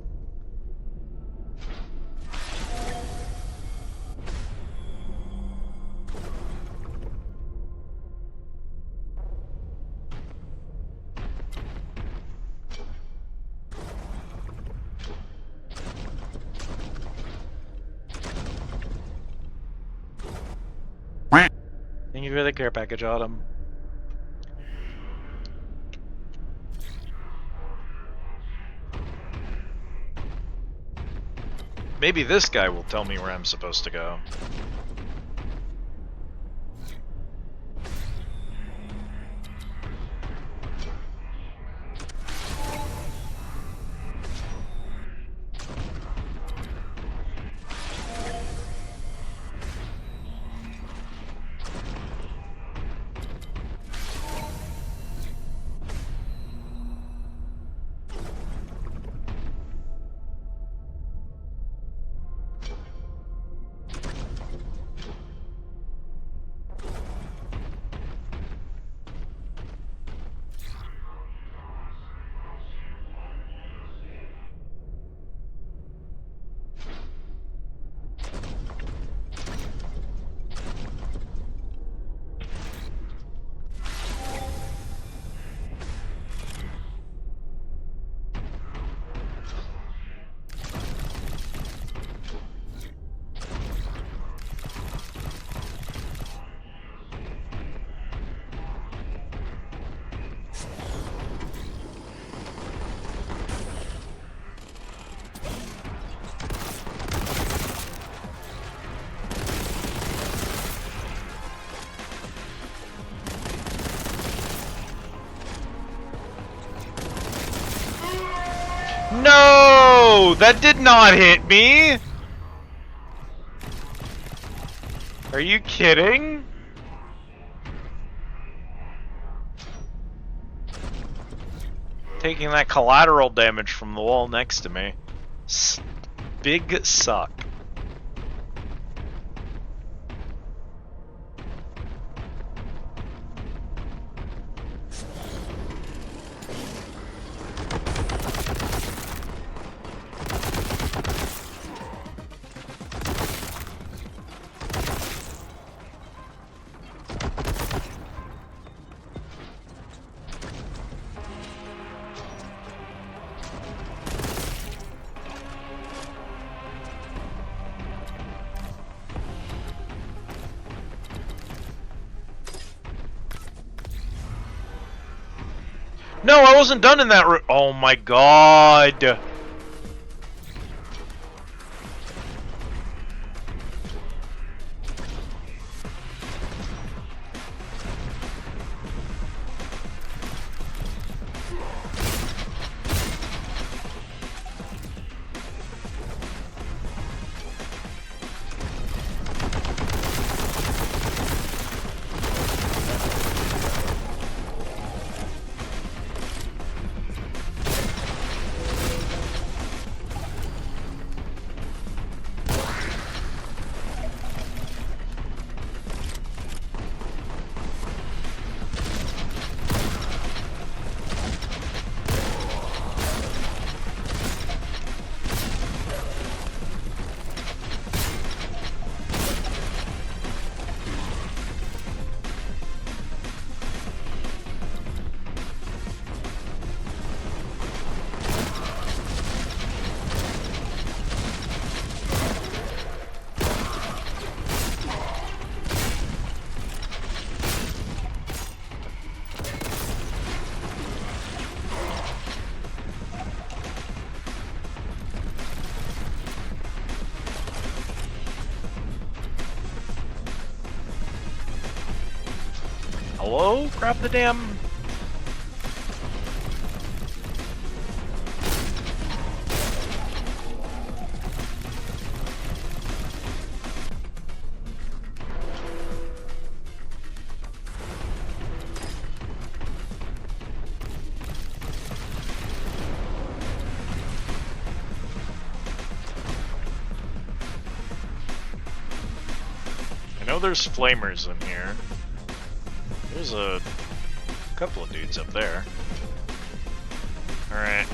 Thank you for the care package, Autumn. Maybe this guy will tell me where I'm supposed to go. No! That did not hit me! Are you kidding? Taking that collateral damage from the wall next to me. Big suck. No, I wasn't done in that room. Oh my god. Hello? Grab the damn... I know there's flamers in here. There's a couple of dudes up there. Alright.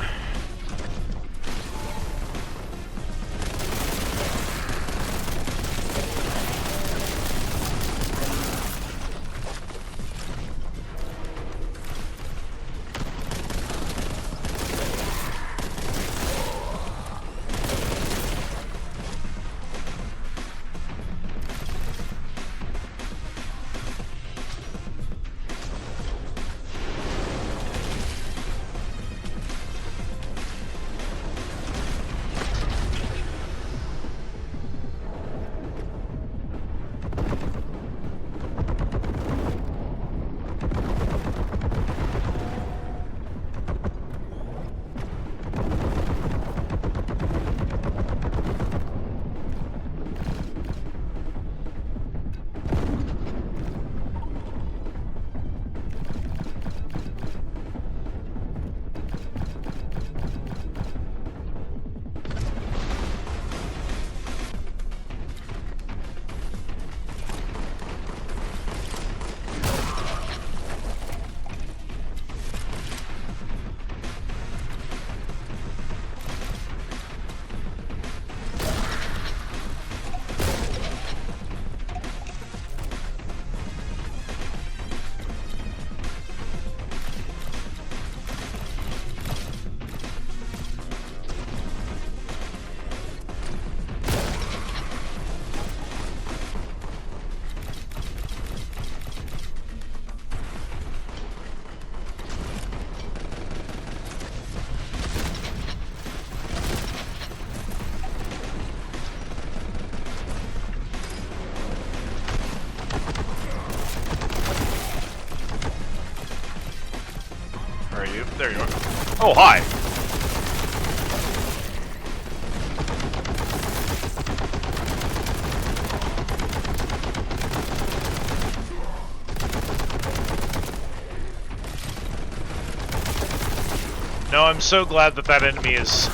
Where are you? There you are. Oh, hi! No, I'm so glad that that enemy is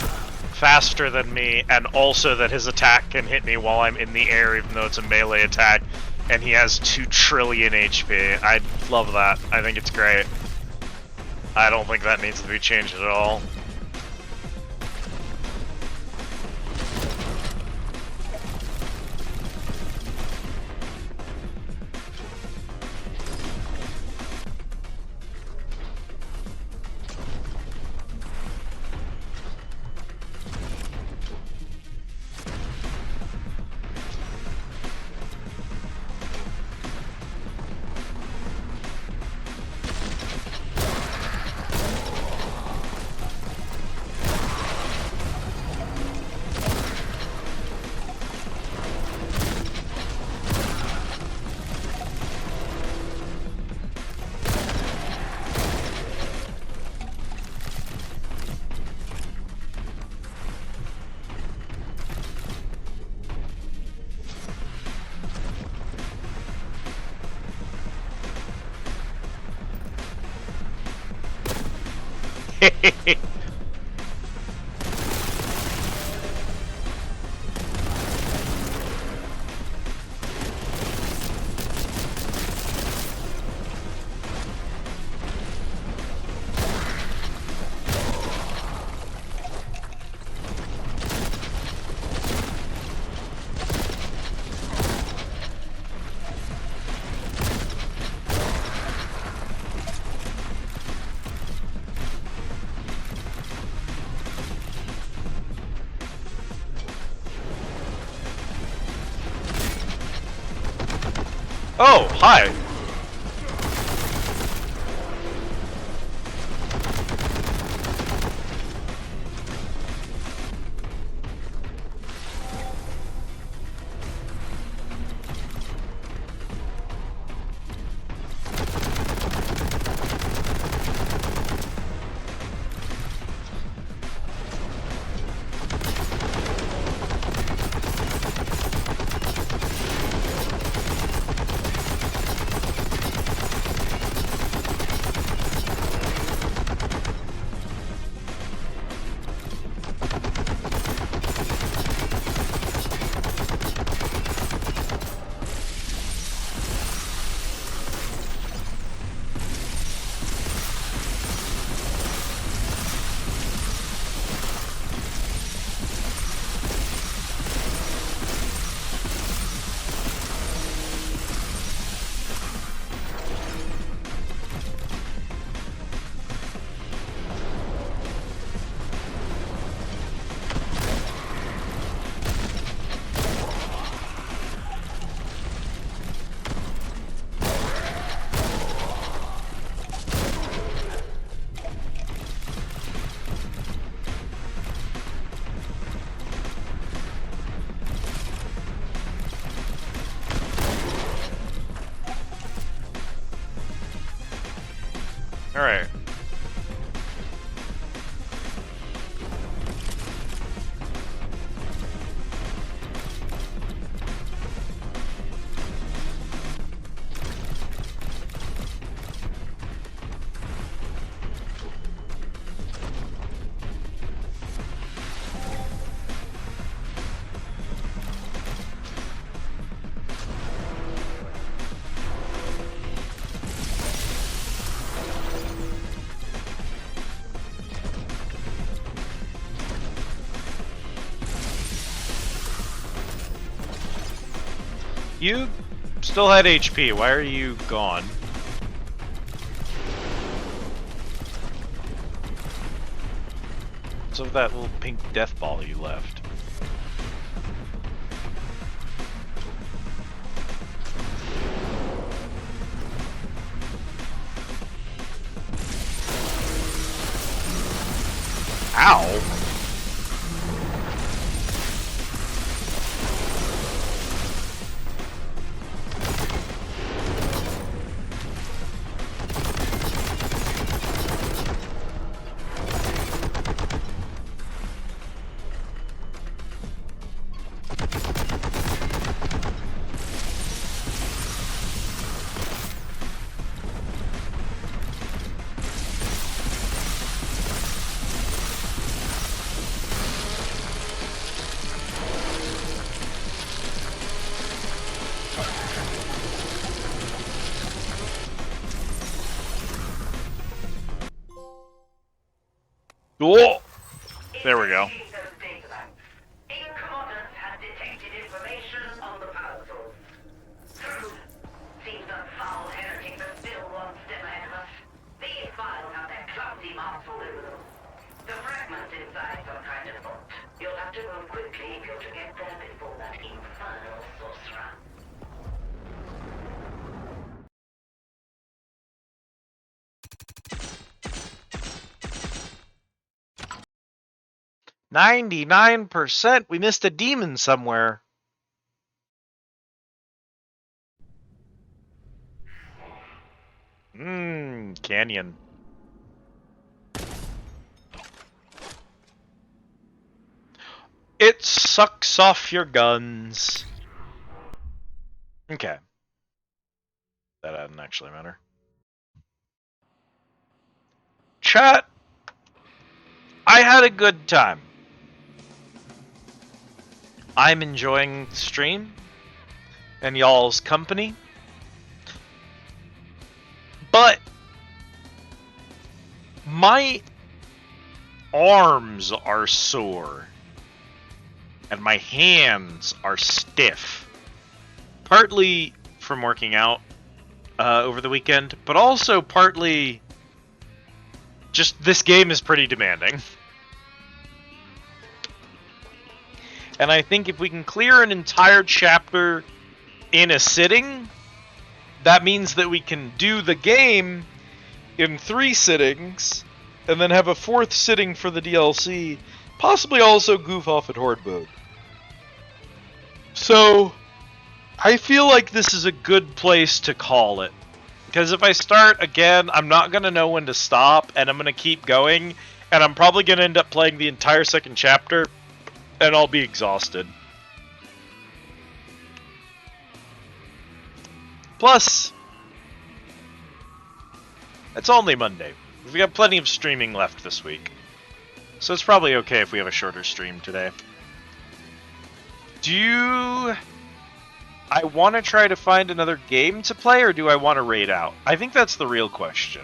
faster than me, and also that his attack can hit me while I'm in the air, even though it's a melee attack, and he has 2 trillion HP. I love that. I think it's great. I don't think that needs to be changed at all. Oh, hi! Alright. You still had HP. Why are you gone? What's with that little pink death ball you left? Ow! Oh, there we go. Incommodus has detected information on the power source. True. Seems a foul heretic that still wants them ahead of us. These files have their clumsy marks all over them. The fragments inside some kind of bolt. You'll have to move quickly if you're to get there before that infernal sorcerer. %. We missed a demon somewhere. Canyon. It sucks off your guns. Okay. That doesn't actually matter. Chat. I had a good time. I'm enjoying the stream and y'all's company. But my arms are sore and my hands are stiff. Partly from working out over the weekend, but also partly just this game is pretty demanding. And I think if we can clear an entire chapter in a sitting, that means that we can do the game in 3 sittings, and then have a 4th sitting for the DLC, possibly also goof off at Horde mode. So, I feel like this is a good place to call it. Because if I start again, I'm not going to know when to stop, and I'm going to keep going, and I'm probably going to end up playing the entire 2nd chapter, and I'll be exhausted. Plus, it's only Monday. We've got plenty of streaming left this week. So it's probably okay if we have a shorter stream today. I want to try to find another game to play, or do I want to raid out? I think that's the real question.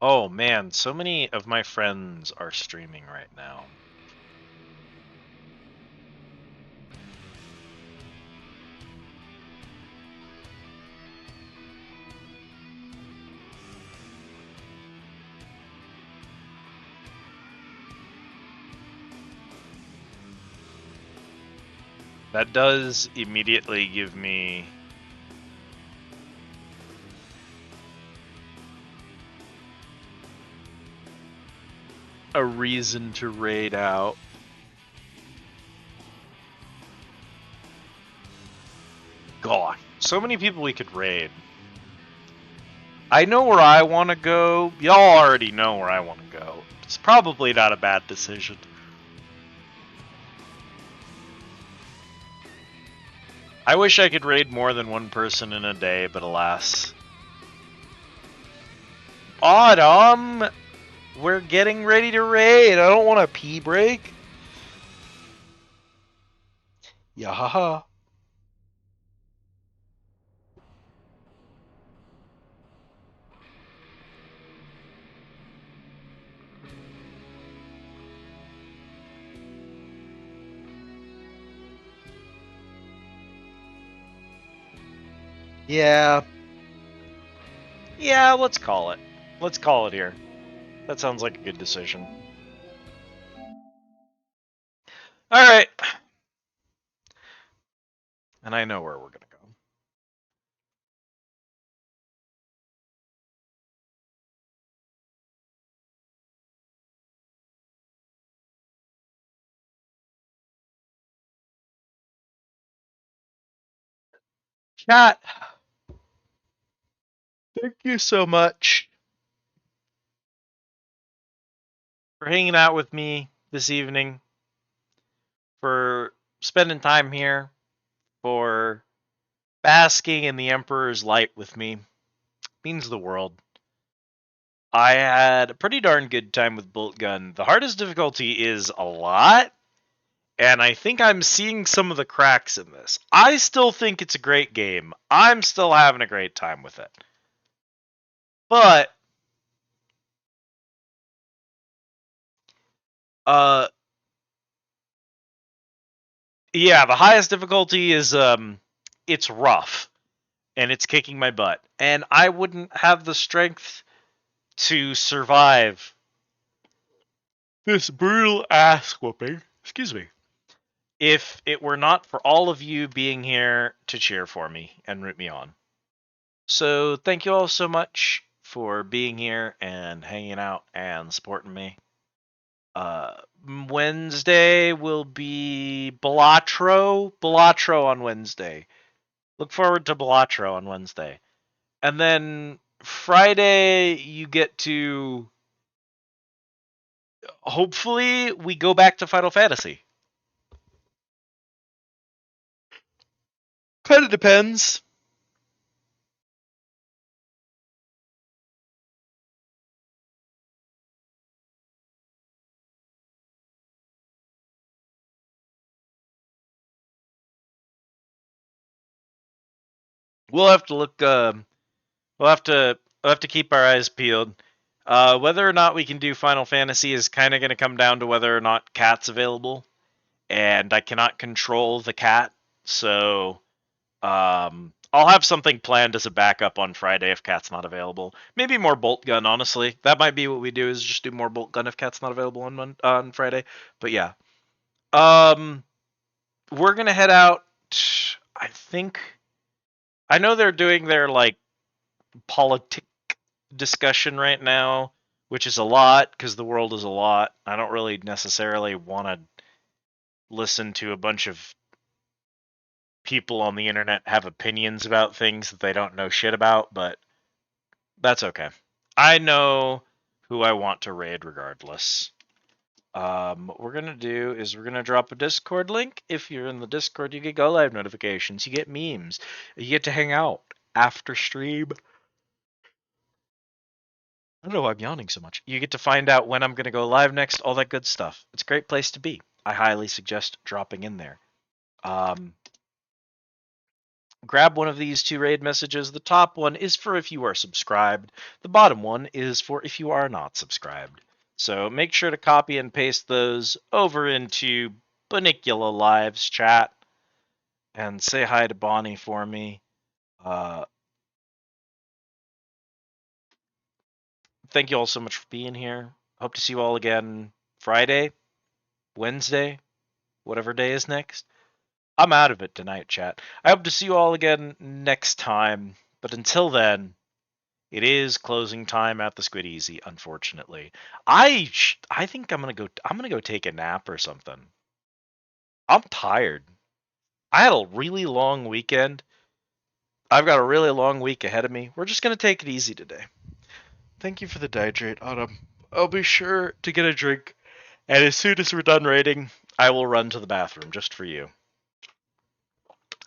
Oh man, so many of my friends are streaming right now. That does immediately give me a reason to raid out. God, so many people we could raid. I know where I want to go. Y'all already know where I want to go. It's probably not a bad decision. I wish I could raid more than one person in a day, but alas. Autumn! We're getting ready to raid. I don't want a pee break. Yahaha. Yeah. Yeah, let's call it. Let's call it here. That sounds like a good decision. Alright. And I know where we're gonna go. Chat. Thank you so much for hanging out with me this evening, for spending time here, for basking in the Emperor's light with me. It means the world. I had a pretty darn good time with Boltgun. The hardest difficulty is a lot, and I think I'm seeing some of the cracks in this. I still think it's a great game. I'm still having a great time with it. But yeah, the highest difficulty is it's rough and it's kicking my butt. And I wouldn't have the strength to survive this brutal ass whooping. Excuse me. If it were not for all of you being here to cheer for me and root me on. So thank you all so much for being here and hanging out and supporting me. Wednesday will be Balatro on Wednesday. Look forward to Balatro on Wednesday. And then Friday you get to hopefully we go back to Final Fantasy. Kind of depends. We'll have to look. We'll have to. We'll have to keep our eyes peeled. Whether or not we can do Final Fantasy is kind of going to come down to whether or not Cat's available, and I cannot control the Cat, so I'll have something planned as a backup on Friday if Cat's not available. Maybe more Boltgun, honestly. That might be what we do is just do more Boltgun if Cat's not available on Friday. But yeah, we're gonna head out. I think I know they're doing their like politic discussion right now, which is a lot because the world is a lot. I don't really necessarily want to listen to a bunch of people on the internet have opinions about things that they don't know shit about, but that's okay. I know who I want to raid regardless. What we're gonna do is we're gonna drop a Discord link. If you're in the Discord, you get go live notifications, you get memes, you get to hang out after stream. I don't know why I'm yawning so much. You get to find out when I'm gonna go live next, all that good stuff. It's a great place to be. I highly suggest dropping in there. Grab one of these two raid messages. The top one is for if you are subscribed. The bottom one is for if you are not subscribed. So make sure to copy and paste those over into Banicula Lives chat and say hi to Bonnie for me. Thank you all so much for being here. Hope to see you all again Friday, Wednesday, whatever day is next. I'm out of it tonight, chat. I hope to see you all again next time. But until then, it is closing time at the Squid Easy, unfortunately. I think I'm gonna go take a nap or something. I'm tired. I had a really long weekend. I've got a really long week ahead of me. We're just gonna take it easy today. Thank you for the dihydrate, Autumn. I'll be sure to get a drink, and as soon as we're done raiding, I will run to the bathroom just for you.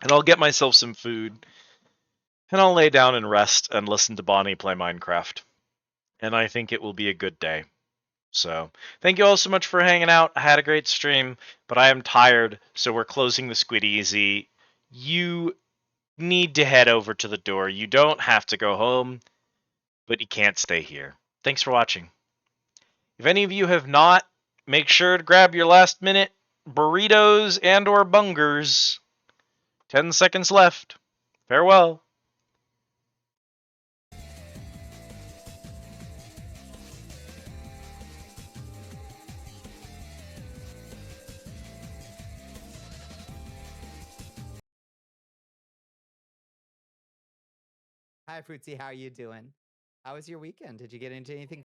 And I'll get myself some food, and I'll lay down and rest and listen to Bonnie play Minecraft. And I think it will be a good day. So, thank you all so much for hanging out. I had a great stream, but I am tired, so we're closing the Squid Easy. You need to head over to the door. You don't have to go home, but you can't stay here. Thanks for watching. If any of you have not, make sure to grab your last minute burritos and or bungers. 10 seconds left. Farewell. Hi, Fruitsy. How are you doing? How was your weekend? Did you get into anything